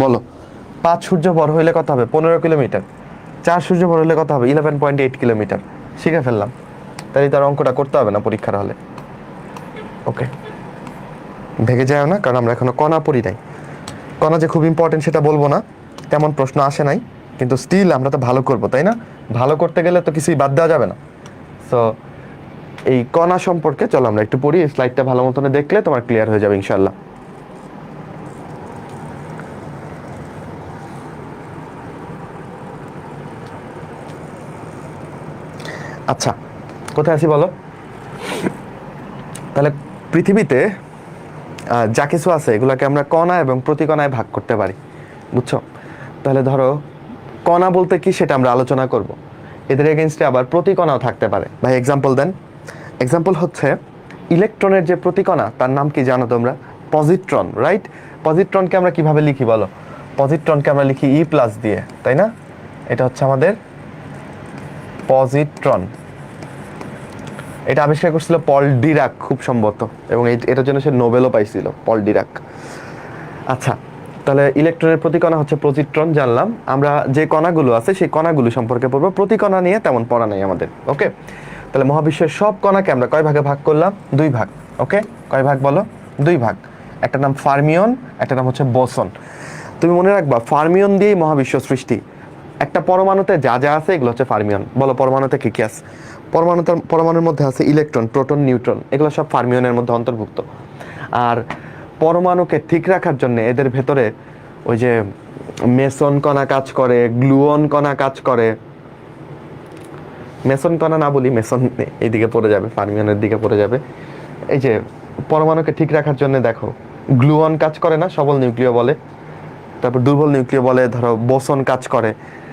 বলো 5 সূর্যভর হইলে কত হবে? 15 কিলোমিটার। 4 সূর্যভর হলে কত হবে? 11.8 কিলোমিটার। শিখে ফেললাম, তাই তার অঙ্কটা করতে হবে না পরীক্ষার হলে। ওকে, ভেগে যায় না, কারণ আমরা এখনো কণা পড়ি নাই। কণা যে খুব ইম্পর্টেন্ট সেটা বলবো না, তেমন প্রশ্ন আসে নাই, কিন্তু স্টিল আমরা তো ভালো করবো, তাই না? ভালো করতে গেলে তো কিছুই বাদ দেওয়া যাবে না। সো এই কণা সম্পর্কে চলো আমরা একটু পড়ি। স্লাইডটা ভালো মতন দেখলে তোমার ক্লিয়ার হয়ে যাবে ইনশাল্লাহ। আচ্ছা, কোথায় আছি বলো? তাহলে পৃথিবীতে যা কিছু আছে এগুলোকে আমরা কণা এবং প্রতিকণায় ভাগ করতে পারি, বুঝছো? তাহলে ধরো কণা বলতে কি সেটা আমরা আলোচনা করব। এদের এগেনস্টে আবার প্রতিকণাও থাকতে পারে। ভাই এক্সাম্পল দেন। এক্সাম্পল হচ্ছে ইলেকট্রনের যে প্রতিকণা তার নাম কি জানো তোমরা? Positron, right? পজিট্রনকে আমরা কিভাবে লিখি বলো? পজিট্রনকে আমরা লিখি ই প্লাস দিয়ে, তাই না? এটা হচ্ছে আমাদের পজিট্রন। এটা আবিষ্কার করছিল পল ডিরাক খুব সম্ভবত, এবং এটার জন্য সে নোবেলও পাইছিল, পল ডিরাক। আচ্ছা, তাহলে ইলেকট্রনের প্রতিকণা হচ্ছে পজিট্রন, জানলাম। আমরা যে কণাগুলো আছে সেই কণাগুলো সম্পর্কে পড়বো, প্রতিকণা নিয়ে তেমন পড়া নেই আমাদের। ওকে, তাহলে মহাবিশ্বের সব কণাকে আমরা কয় ভাগে ভাগ করলাম? 2 ভাগ। ওকে, কয় ভাগ বলো? 2 ভাগ। একটা নাম ফার্মিয়ন, একটা নাম হচ্ছে বোসন। তুমি মনে রাখবা ফার্মিয়ন দিয়েই মহাবিশ্ব সৃষ্টি। একটা পরমাণুতে যা যা আছে এগুলো হচ্ছে ফার্মিয়ন। বলো পরমাণুতে কি কি আছে? পরমাণুর মধ্যে আছে ইলেকট্রন, প্রোটন, নিউট্রন, এগুলো সব ফার্মিয়নের মধ্যে অন্তর্ভুক্ত। আর পরমাণুকে ঠিক রাখার জন্য এদের ভেতরে ওই যে মেসন কণা কাজ করে, গ্লুয়ন কণা কাজ করে। মেসন কণা না বলি, মেসন এইদিকে পড়ে যাবে, ফার্মিয়নের দিকে পড়ে যাবে। এই যে পরমাণুকে ঠিক রাখার জন্য দেখো গ্লুয়ন কাজ করে না, সবল নিউক্লিয় বলে, তারপর দুর্বল নিউক্লিয় বলে, ধরো বোসন কাজ করে।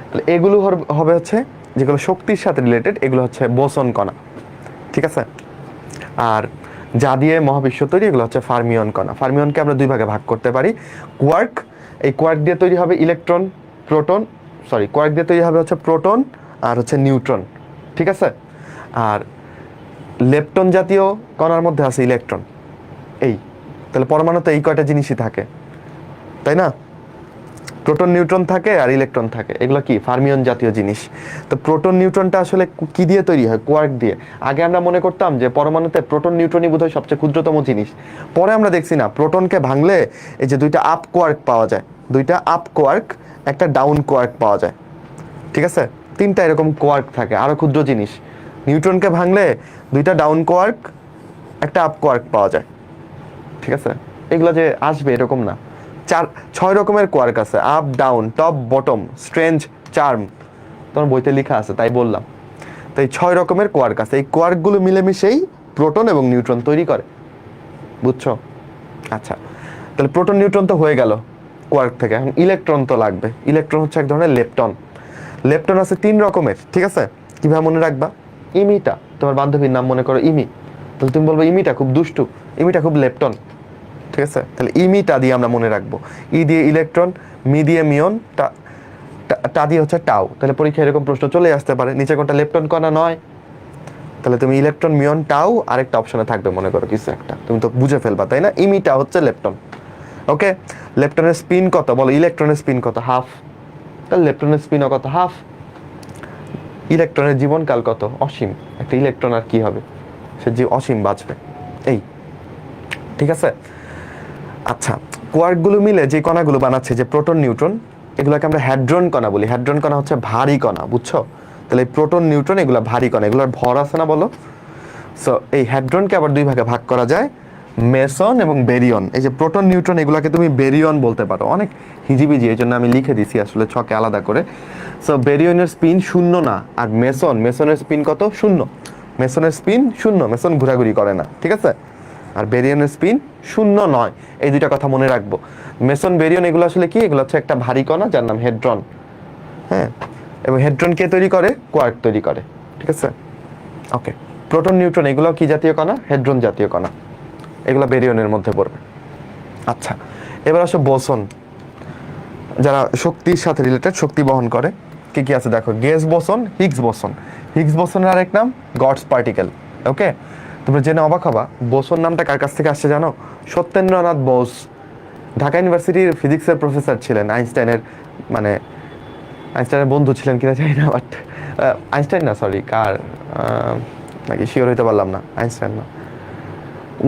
তাহলে এগুলো হবে হচ্ছে যেগুলো শক্তির সাথে রিলেটেড, এগুলো হচ্ছে বোসন কণা, ঠিক আছে? আর যা দিয়ে মহাবিশ্ব তৈরি এগুলো হচ্ছে ফার্মিয়ন কণা। ফার্মিয়নকে আমরা 2 ভাগে ভাগ করতে পারি। কোয়ার্ক, এই কোয়ার্ক দিয়ে তৈরি হবে ইলেকট্রন, প্রোটন, কোয়ার্ক দিয়ে তৈরি হবে হচ্ছে প্রোটন আর হচ্ছে নিউট্রন, ঠিক আছে? আর লেপটন জাতীয় কণার মধ্যে আছে ইলেকট্রন। এই তাহলে পরমাণুতে এই কয়টা জিনিসই থাকে, তাই না? প্রোটন, নিউট্রন থাকে আর ইলেকট্রন থাকে, এগুলো কি ফার্মিয়ন জাতীয় জিনিস। তো প্রোটন নিউট্রনটা আসলে কি দিয়ে তৈরি হয়? কোয়ার্ক দিয়ে। আগে আমরা মনে করতাম যে পরমাণুতে প্রোটন নিউট্রনই বোধহয় সবচেয়ে ক্ষুদ্রতম জিনিস। পরে আমরা দেখছি না, প্রোটনকে ভাঙলে এই যে 2টা আপ কোয়ার্ক পাওয়া যায়, 2টা আপ কোয়ার্ক, একটা ডাউন কোয়ার্ক পাওয়া যায়, ঠিক আছে? 3টা এরকম কোয়ার্ক থাকে, আরো ক্ষুদ্র জিনিস। নিউট্রনকে ভাঙলে 2টা ডাউন কোয়ার্ক, একটা আপ কোয়ার্ক পাওয়া যায়, ঠিক আছে? এগুলো যে আসবে এরকম না, ছয় রকমের কোয়ার্ক আছে, up down, top bottom, strange, charm, তোমার বইতে লেখা আছে তাই বললাম। তো এই 6 রকমের কোয়ার্ক আছে, এই কোয়ার্কগুলো মিলেমিশেই প্রোটন এবং নিউট্রন তৈরি করে, বুঝছো? আচ্ছা, তাহলে প্রোটন নিউট্রন তো হয়ে গেল কোয়ার্ক থেকে, এখন ইলেকট্রন তো লাগবে। ইলেকট্রন হচ্ছে এক ধরনের লেপটন। লেপটন আছে 3 রকমের, ঠিক আছে? কিভাবে মনে রাখবা? ইমিটা, তোমার বান্ধবীর নাম মনে করো ইমি, তাহলে তুমি বলবো ইমিটা খুব দুষ্টু, ইমিটা খুব লেপটন, ঠিক আছে? তাহলে ইমিটা দিয়ে আমরা মনে রাখবো। ই দিয়ে ইলেকট্রন, মি দিয়ে মিয়ন, টা দিয়ে হচ্ছে টাও। তাহলে পরীক্ষায় এরকম প্রশ্ন চলে আসতে পারে, নিচে কোনটা লেপটন কণা নয়, তাহলে তুমি ইলেকট্রন, মিয়ন, টাও, আরেকটা অপশনে থাকবে মনে করো কিছু একটা, তুমি তো বুঝে ফেলবা তাই না? ইমিটা হচ্ছে লেপটন। ওকে, লেপটনের স্পিন কত বলো? ইলেকট্রনের স্পিন কত? হাফ। তাহলে লেপটনের স্পিনও কত? হাফ। ইলেকট্রনের জীবনকাল কত? অসীম। একটা ইলেকট্রন আর কি হবে, সে যে অসীম বাঁচবে, এই, ঠিক আছে? আচ্ছা, কোয়ার্কগুলো মিলে যে কণাগুলো বানাচ্ছে, যে প্রোটন নিউট্রন, এগুলোকে আমরা হ্যাড্রন কণা বলি। হ্যাড্রন কণা হচ্ছে ভারী কণা, বুঝছো? তাহলে এই প্রোটন নিউট্রন এগুলো ভারী কণা, এগুলোর ভর আছে না বলো? সো এই হ্যাড্রনকে আবার 2 ভাগে ভাগ করা যায়, মেসন এবং বেরিয়ন। এই যে প্রোটন নিউট্রন এগুলোকে তুমি বেরিয়ন বলতে পারো, অনেক হিজিবিজি, এই জন্য আমি লিখে দিছি আসলে ছকে আলাদা করে। সো বেরিয়নের স্পিন 0 না, আর মেসনের স্পিন কত? 0। মেসনের স্পিন 0, মেসন ঘোরাঘুরি করে না, ঠিক আছে? আর বেরিয়নের স্পিন 0 নয়, এই দুইটা কথা মনে রাখবো। মেসন বেরিয়ন এগুলো আসলে কি? এগুলো হচ্ছে একটা ভারী কণা যার নাম হেড্রন, হ্যাঁ? এবং হেড্রন কে তৈরি করে? কোয়ার্ক তৈরি করে, ঠিক আছে? ওকে, প্রোটন নিউট্রন এগুলো কি জাতীয় কণা? হেড্রন জাতীয় কণা, এগুলো বেরিয়নের মধ্যে পড়বে। আচ্ছা, এবার আসো বোসন, যারা শক্তির সাথে রিলেটেড, শক্তি বহন করে। কি কি আছে দেখো? Higgs boson, Higgs boson. Higgs বোসনের আরেক নাম গডস পার্টিকেল। ওকে, তোমরা জেনে অবাক হবা, বোসন নামটা কার কাছ থেকে আসছে জানো? সত্যেন্দ্রনাথ বোস ঢাকা ইউনিভার্সিটির ফিজিক্সের প্রফেসর ছিলেন, আইনস্টাইনের, মানে আইনস্টাইনের বন্ধু ছিলেন কিনা জানি না, বাট আইনস্টাইন না, সরি, কার নাকি শিওর হইতে পারলাম না, আইনস্টাইন না,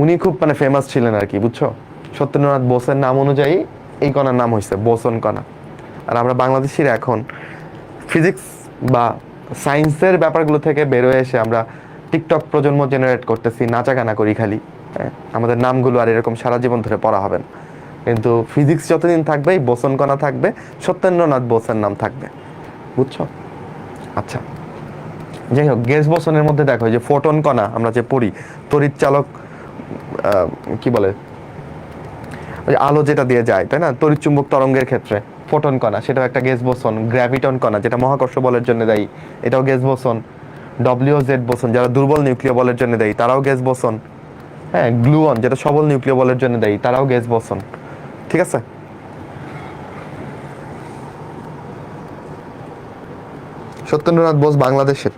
উনি খুব মানে ফেমাস ছিলেন আর কি, বুঝছো? সত্যেন্দ্রনাথ বোসের নাম অনুযায়ী এই কণার নাম হয়েছে বোসন কণা। আর আমরা বাংলাদেশিরা এখন ফিজিক্স বা সায়েন্সের ব্যাপারগুলো থেকে বেরোয় এসে আমরা টিকটক প্রজন্ম জেনারেট করতেছি, নাচা গানা করি খালি, হ্যাঁ? আমাদের নামগুলো আর এরকম সারা জীবন ধরে পড়া হবে না, কিন্তু ফিজিক্স যতদিন থাকবে এই বোসন কণা থাকবে, সত্যেন্দ্রনাথ বোসের নাম থাকবে, বুঝছো? আচ্ছা, যাই হোক, গেস বোসনের মধ্যে দেখো যে ফোটন কণা আমরা যে পড়ি, তড়িৎ চালক, কি বলে, ওই আলো যেটা দিয়ে যায় তাই না, তড়িৎ চুম্বক তরঙ্গের ক্ষেত্রে ফোটন কণা, সেটাও একটা গ্যাস বোসন। গ্র্যাভিটন কণা যেটা মহাকর্ষ বলের জন্য দায়ী, এটাও গ্যাস বোসন। ডব্লিউজেড বোসন যারা দুর্বল নিউক্লিয় বলের জন্য দায়ী, তারাও গ্যাস বোসন। হ্যাঁ, গ্লুয়ন যেটা সবল নিউক্লিয় বলের জন্য দায়ী, তারাও গ্যাস বোসন, ঠিক আছে? সত্যেন্দ্রনাথ বোস বাংলাদেশের।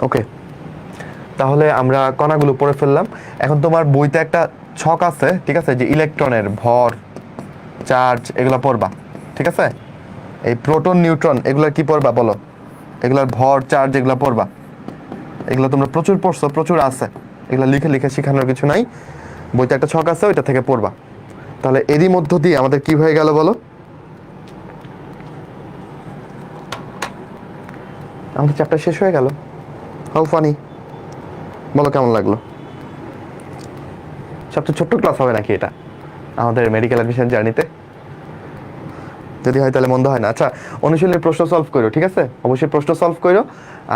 ওকে, তাহলে আমরা কণাগুলো পড়ে ফেললাম। এখন তোমার বইতে একটা ছক আছে, ঠিক আছে, যে ইলেকট্রনের ভর, চার্জ, এগুলো পড়বা, ঠিক আছে? এই প্রোটন নিউট্রন এগুলোর কি পড়বা বলো? এগুলোর ভর, চার্জ, এগুলো পড়বা। এগুলো তোমরা প্রচুর পড়ছো, প্রচুর আছে, এগুলো লিখে লিখে শেখানোর কিছু নাই, বইতে একটা ছক আছে, ওইটা থেকে পড়বা। তাহলে এরই মধ্য দিয়ে আমাদের কি হয়ে গেল বলো? আমাদের চ্যাপ্টার শেষ হয়ে গেল। হাউ ফানি, বলো কেমন লাগলো? সবচেয়ে ছোট্ট ক্লাস হবে নাকি এটা আমাদের মেডিকেল অ্যাডমিশন জার্নিতে? যদি হয় তাহলে মন্দ হয় না। আচ্ছা, অনুশীলনের প্রশ্ন সলভ করো, ঠিক আছে? অবশ্যই প্রশ্ন সলভ করো,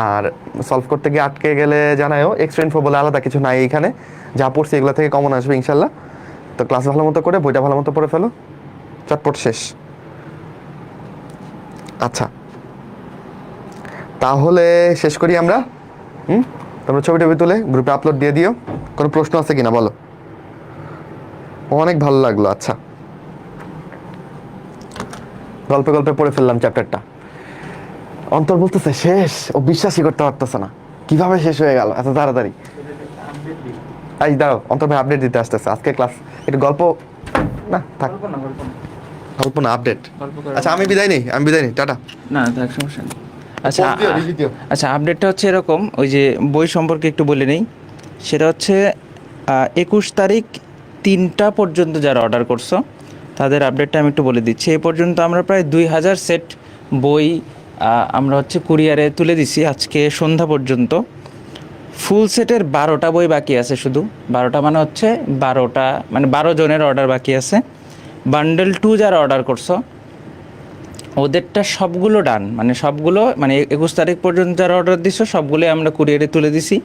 আর সলভ করতে গিয়ে আটকে গেলে জানাও। এক্সট্রা ইনফো বলে আলাদা কিছু নাই এখানে, যা পড়ছি এগুলো থেকে কমন আসবে ইনশাল্লাহ। তো ক্লাস ভালো মতো করে বইটা ভালো মতো পড়ে ফেলো, চটপট শেষ। আচ্ছা, তাহলে শেষ করি আমরা। তোমরা ছবি টবি তুলে গ্রুপে আপলোড দিয়ে দিও। কোনো প্রশ্ন আছে কিনা বলো? অনেক ভালো লাগলো। আচ্ছা, গল্পে গল্পে পড়ে ফেললাম চ্যাপ্টারটা। অন্তর বলতেছে শেষ, ও বিশ্বাসই করতে পারতেছে না কিভাবে শেষ হয়ে গেল এত তাড়াতাড়ি। এই দাঁড়াও, অন্তর ভাই আপডেট দিতে আসতেছে। আজকে ক্লাস একটু গল্প না থাক, গল্প না, আপডেট। আচ্ছা, আমি বিদায় নেই, টাটা। না, থাক, সমস্যা নেই। আচ্ছা আচ্ছা, আপডেটটা হচ্ছে এরকম, ওই যে বই সম্পর্কে একটু বলে নেই। সেটা হচ্ছে 21 তারিখ 3টা পর্যন্ত যারা অর্ডার করছো তাদের আপডেটটা আমি একটু বলে দিচ্ছি। এই পর্যন্ত আমরা প্রায় 2000 সেট বই আমরা হচ্ছে কুরিয়ারে তুলে দিছি আজকে সন্ধ্যা পর্যন্ত। ফুল সেটের 12টা বই বাকি আছে, শুধু 12টা মানে হচ্ছে 12টা মানে 12 জনের অর্ডার বাকি আছে। বান্ডেল 2 যারা অর্ডার করছো ওদেরটা সবগুলো ডান, মানে সবগুলো মানে 21 তারিখ পর্যন্ত যারা অর্ডার দিছো সবগুলোই আমরা কুরিয়ারে তুলে দিছি।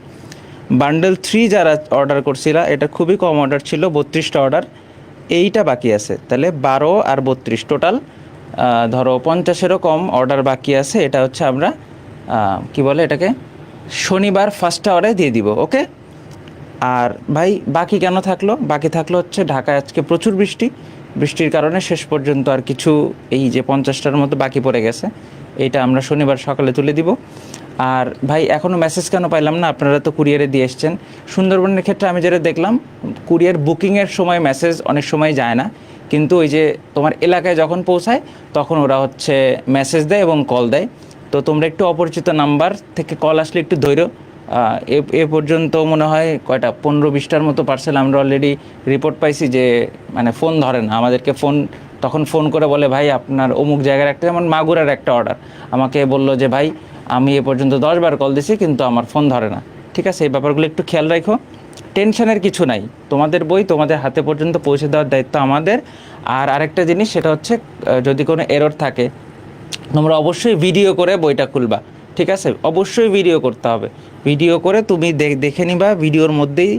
বান্ডেল 3 যারা অর্ডার করছিলা, এটা খুবই কম অর্ডার ছিল, 32টা অর্ডার, এইটা বাকি আছে। তাহলে 12 আর 32 টোটাল ধরো 50-এরও কম অর্ডার বাকি আছে। এটা হচ্ছে আমরা কি বলে এটাকে শনিবার ফার্স্ট আওয়ারে দিয়ে দিব, ওকে। আর ভাই বাকি কেন থাকলো? বাকি থাকলো হচ্ছে ঢাকায় আজকে প্রচুর বৃষ্টির কারণে শেষ পর্যন্ত আর কিছু এই যে 50টার মতো বাকি পড়ে গেছে, এইটা আমরা শনিবার সকালে তুলে দিব। আর ভাই এখনও মেসেজ কেন পাইলাম না? আপনারা তো কুরিয়ারে দিয়ে এসছেন। সুন্দরবনের ক্ষেত্রে আমি যেটা দেখলাম, কুরিয়ার বুকিংয়ের সময় মেসেজ অনেক সময় যায় না, কিন্তু ওই যে তোমার এলাকায় যখন পৌঁছায় তখন ওরা হচ্ছে মেসেজ দেয় এবং কল দেয়। তো তোমরা একটু অপরিচিত নাম্বার থেকে কল আসলে একটু ধৈর্য। এ পর্যন্ত মনে হয় কয়টা 15-20টার মতো পার্সেল আমরা অলরেডি রিপোর্ট পাইছি যে মানে ফোন ধরে না আমাদেরকে। তখন ফোন করে বলে ভাই আপনার অমুক জায়গার একটা, যেমন মাগুরার একটা অর্ডার আমাকে বললো যে ভাই আমি এ পর্যন্ত 10 বার কল দিছি কিন্তু আমার ফোন ধরে না। ঠিক আছে, এই ব্যাপারগুলো একটু খেয়াল রাখো। টেনশনের কিছু নাই, তোমাদের বই তোমাদের হাতে পর্যন্ত পৌঁছে দেওয়ার দায়িত্ব আমাদের। আর আরেকটা জিনিস, সেটা হচ্ছে যদি কোনো এরর থাকে তোমরা অবশ্যই ভিডিও করে বইটা খুলবা, ঠিক আছে? অবশ্যই ভিডিও করতে হবে। ভিডিও করে তুমি দেখে নিবা ভিডিওর মধ্যেই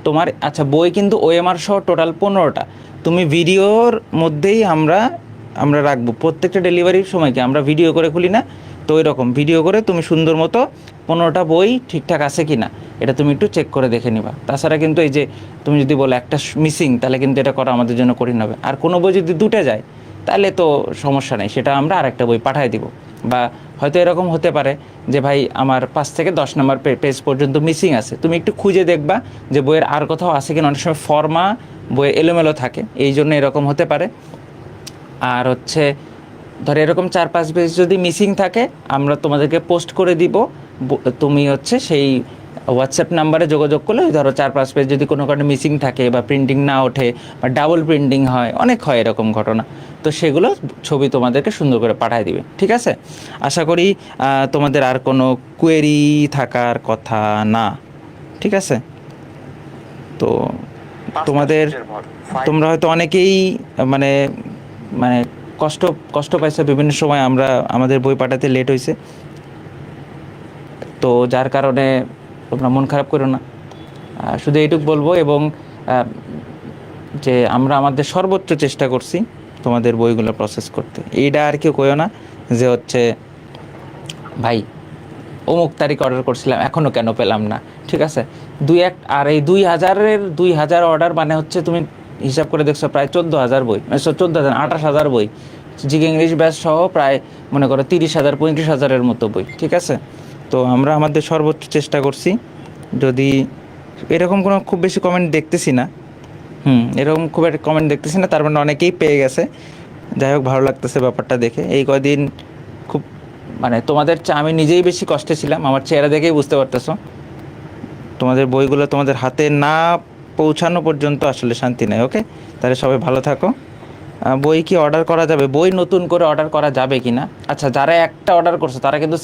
তোমার, আচ্ছা বই কিন্তু ওএমআর সহ টোটাল 15টা, তুমি ভিডিওর মধ্যেই আমরা রাখবো। প্রত্যেকটা ডেলিভারির সময় কি আমরা ভিডিও করে খুলি না? তো ওই রকম ভিডিও করে তুমি সুন্দর মতো 15টা বই ঠিকঠাক আছে কি না এটা তুমি একটু চেক করে দেখে নিবা। তাছাড়া কিন্তু এই যে তুমি যদি বলো একটা মিসিং, তাহলে কিন্তু এটা করা আমাদের জন্য কঠিন হবে। আর কোনো বই যদি দুটো যায় তাহলে তো সমস্যা নেই, সেটা আমরা আরেকটা বই পাঠিয়ে দিব। বা হয়তো এরকম হতে পারে যে ভাই আমার 5 থেকে 10 নম্বর পেজ পর্যন্ত মিসিং আছে, তুমি একটু খুঁজে দেখবা যে বইয়ের আর কোথাও আছে কিনা। অনেক সময় ফর্মা বইয়ের এলোমেলো থাকে, এই জন্য এরকম হতে পারে। আর হচ্ছে ধরো এরকম 4-5 পেজ যদি মিসিং থাকে আমরা তোমাদেরকে পোস্ট করে দিব। তুমি হচ্ছে সেই হোয়াটসঅ্যাপ নাম্বারে যোগাযোগ করলে ধরো 4-5 পেজ যদি কোনো কারণে মিসিং থাকে বা প্রিন্টিং না ওঠে বা ডাবল প্রিন্টিং হয়, অনেক হয় এরকম ঘটনা, তো সেগুলো ছবি তোমাদেরকে সুন্দর করে পাঠিয়ে দিবে, ঠিক আছে? আশা করি তোমাদের আর কোনো কোয়েরি থাকার কথা না, ঠিক আছে? তো তোমরা হয়তো অনেকেই মানে মানে কষ্ট পাইছে বিভিন্ন সময়, আমাদের বই পাঠাতে লেট হয়েছে, তো যার কারণে তোমরা মন খারাপ করো না। শুধু এইটুকু বলবো, এবং যে আমরা আমাদের সর্বোচ্চ চেষ্টা করছি তোমাদের বইগুলো প্রসেস করতে। এইটা আর কেউ কইও না যে হচ্ছে ভাই অমুক তারিখ অর্ডার করছিলাম এখনও কেন পেলাম না, ঠিক আছে? আর এই 2000 অর্ডার মানে হচ্ছে তুমি হিসাব করে দেখছো প্রায় 14,000 বই, 28,000 বই, জিকে ইংলিশ ব্যাচ সহ প্রায় মনে করো 30,000-35,000-এর মতো বই, ঠিক আছে? তো আমরা আমাদের সর্বোচ্চ চেষ্টা করছি। যদি এরকম কোনো খুব বেশি কমেন্ট দেখতেছি না, এরকম খুব একটা কমেন্ট দেখতেছি না, তার মানে অনেকেই পেয়ে গেছে। যাই হোক, ভালো লাগতেছে ব্যাপারটা দেখে। এই কদিন খুব মানে আমি নিজেই বেশি কষ্টে ছিলাম, আমার চেহারা দেখেই বুঝতে পারতেছো। তোমাদের বইগুলো তোমাদের হাতে না পৌঁছানো পর্যন্ত আসলে শান্তি নেই, ওকে? তাহলে সবাই ভালো থাকো। বই কি অর্ডার করা যাবে? বই নতুন করে অর্ডার করা যাবে কি না? আচ্ছা, যারা একটা অর্ডার করছে তারা কিন্তু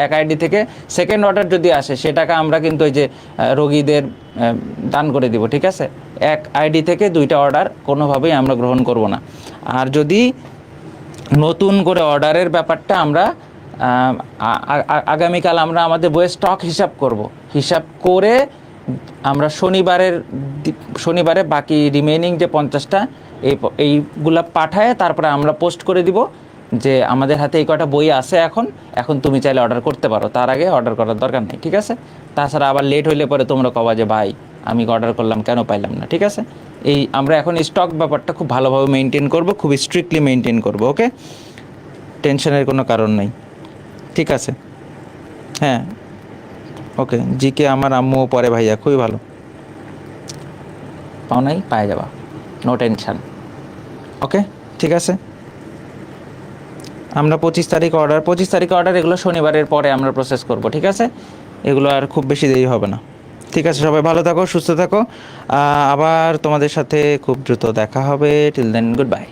এক আইডি থেকে সেকেন্ড অর্ডার যদি আসে সে টাকা আমরা কিন্তু ওই যে রোগীদের দান করে দিব, ঠিক আছে? এক আইডি থেকে 2টা অর্ডার কোনোভাবেই আমরা গ্রহণ করব না। আর যদি নতুন করে অর্ডারের ব্যাপারটা আমরা আগামীকাল আমরা আমাদের বইয়ের স্টক হিসাব করে আমরা শনিবারে বাকি রিমেইনিং যে 50টা এইগুলা পাঠায় তারপরে আমরা পোস্ট করে দিব যে আমাদের হাতে এই কটা বই আছে, এখন তুমি চাইলে অর্ডার করতে পারো, তার আগে অর্ডার করার দরকার নেই, ঠিক আছে? তাছাড়া আবার লেট হইলে পরে তোমরা কবা যে ভাই আমি অর্ডার করলাম কেন পাইলাম না, ঠিক আছে? আমরা এখন স্টক ব্যাপারটা খুব ভালোভাবে মেনটেন করব, খুব স্ট্রিক্টলি মেনটেন করব, ওকে? টেনশনের কোনো কারণ নেই, ঠিক আছে? হ্যাঁ, ওকে। জিকে আমার আম্মুও পরে ভাইয়া, খুবই ভালো, পাও নাই পায়ে যাবা, নো টেনশন, ওকে? ঠিক আছে, আমরা 25 তারিখে অর্ডার এগুলো শনিবারের পরে আমরা প্রসেস করব, ঠিক আছে? এগুলো আর খুব বেশি দেরি হবে না, ঠিক আছে? সবাই ভালো থাকো, সুস্থ থাকো, আবার তোমাদের সাথে খুব দ্রুত দেখা হবে। Till then, good bye.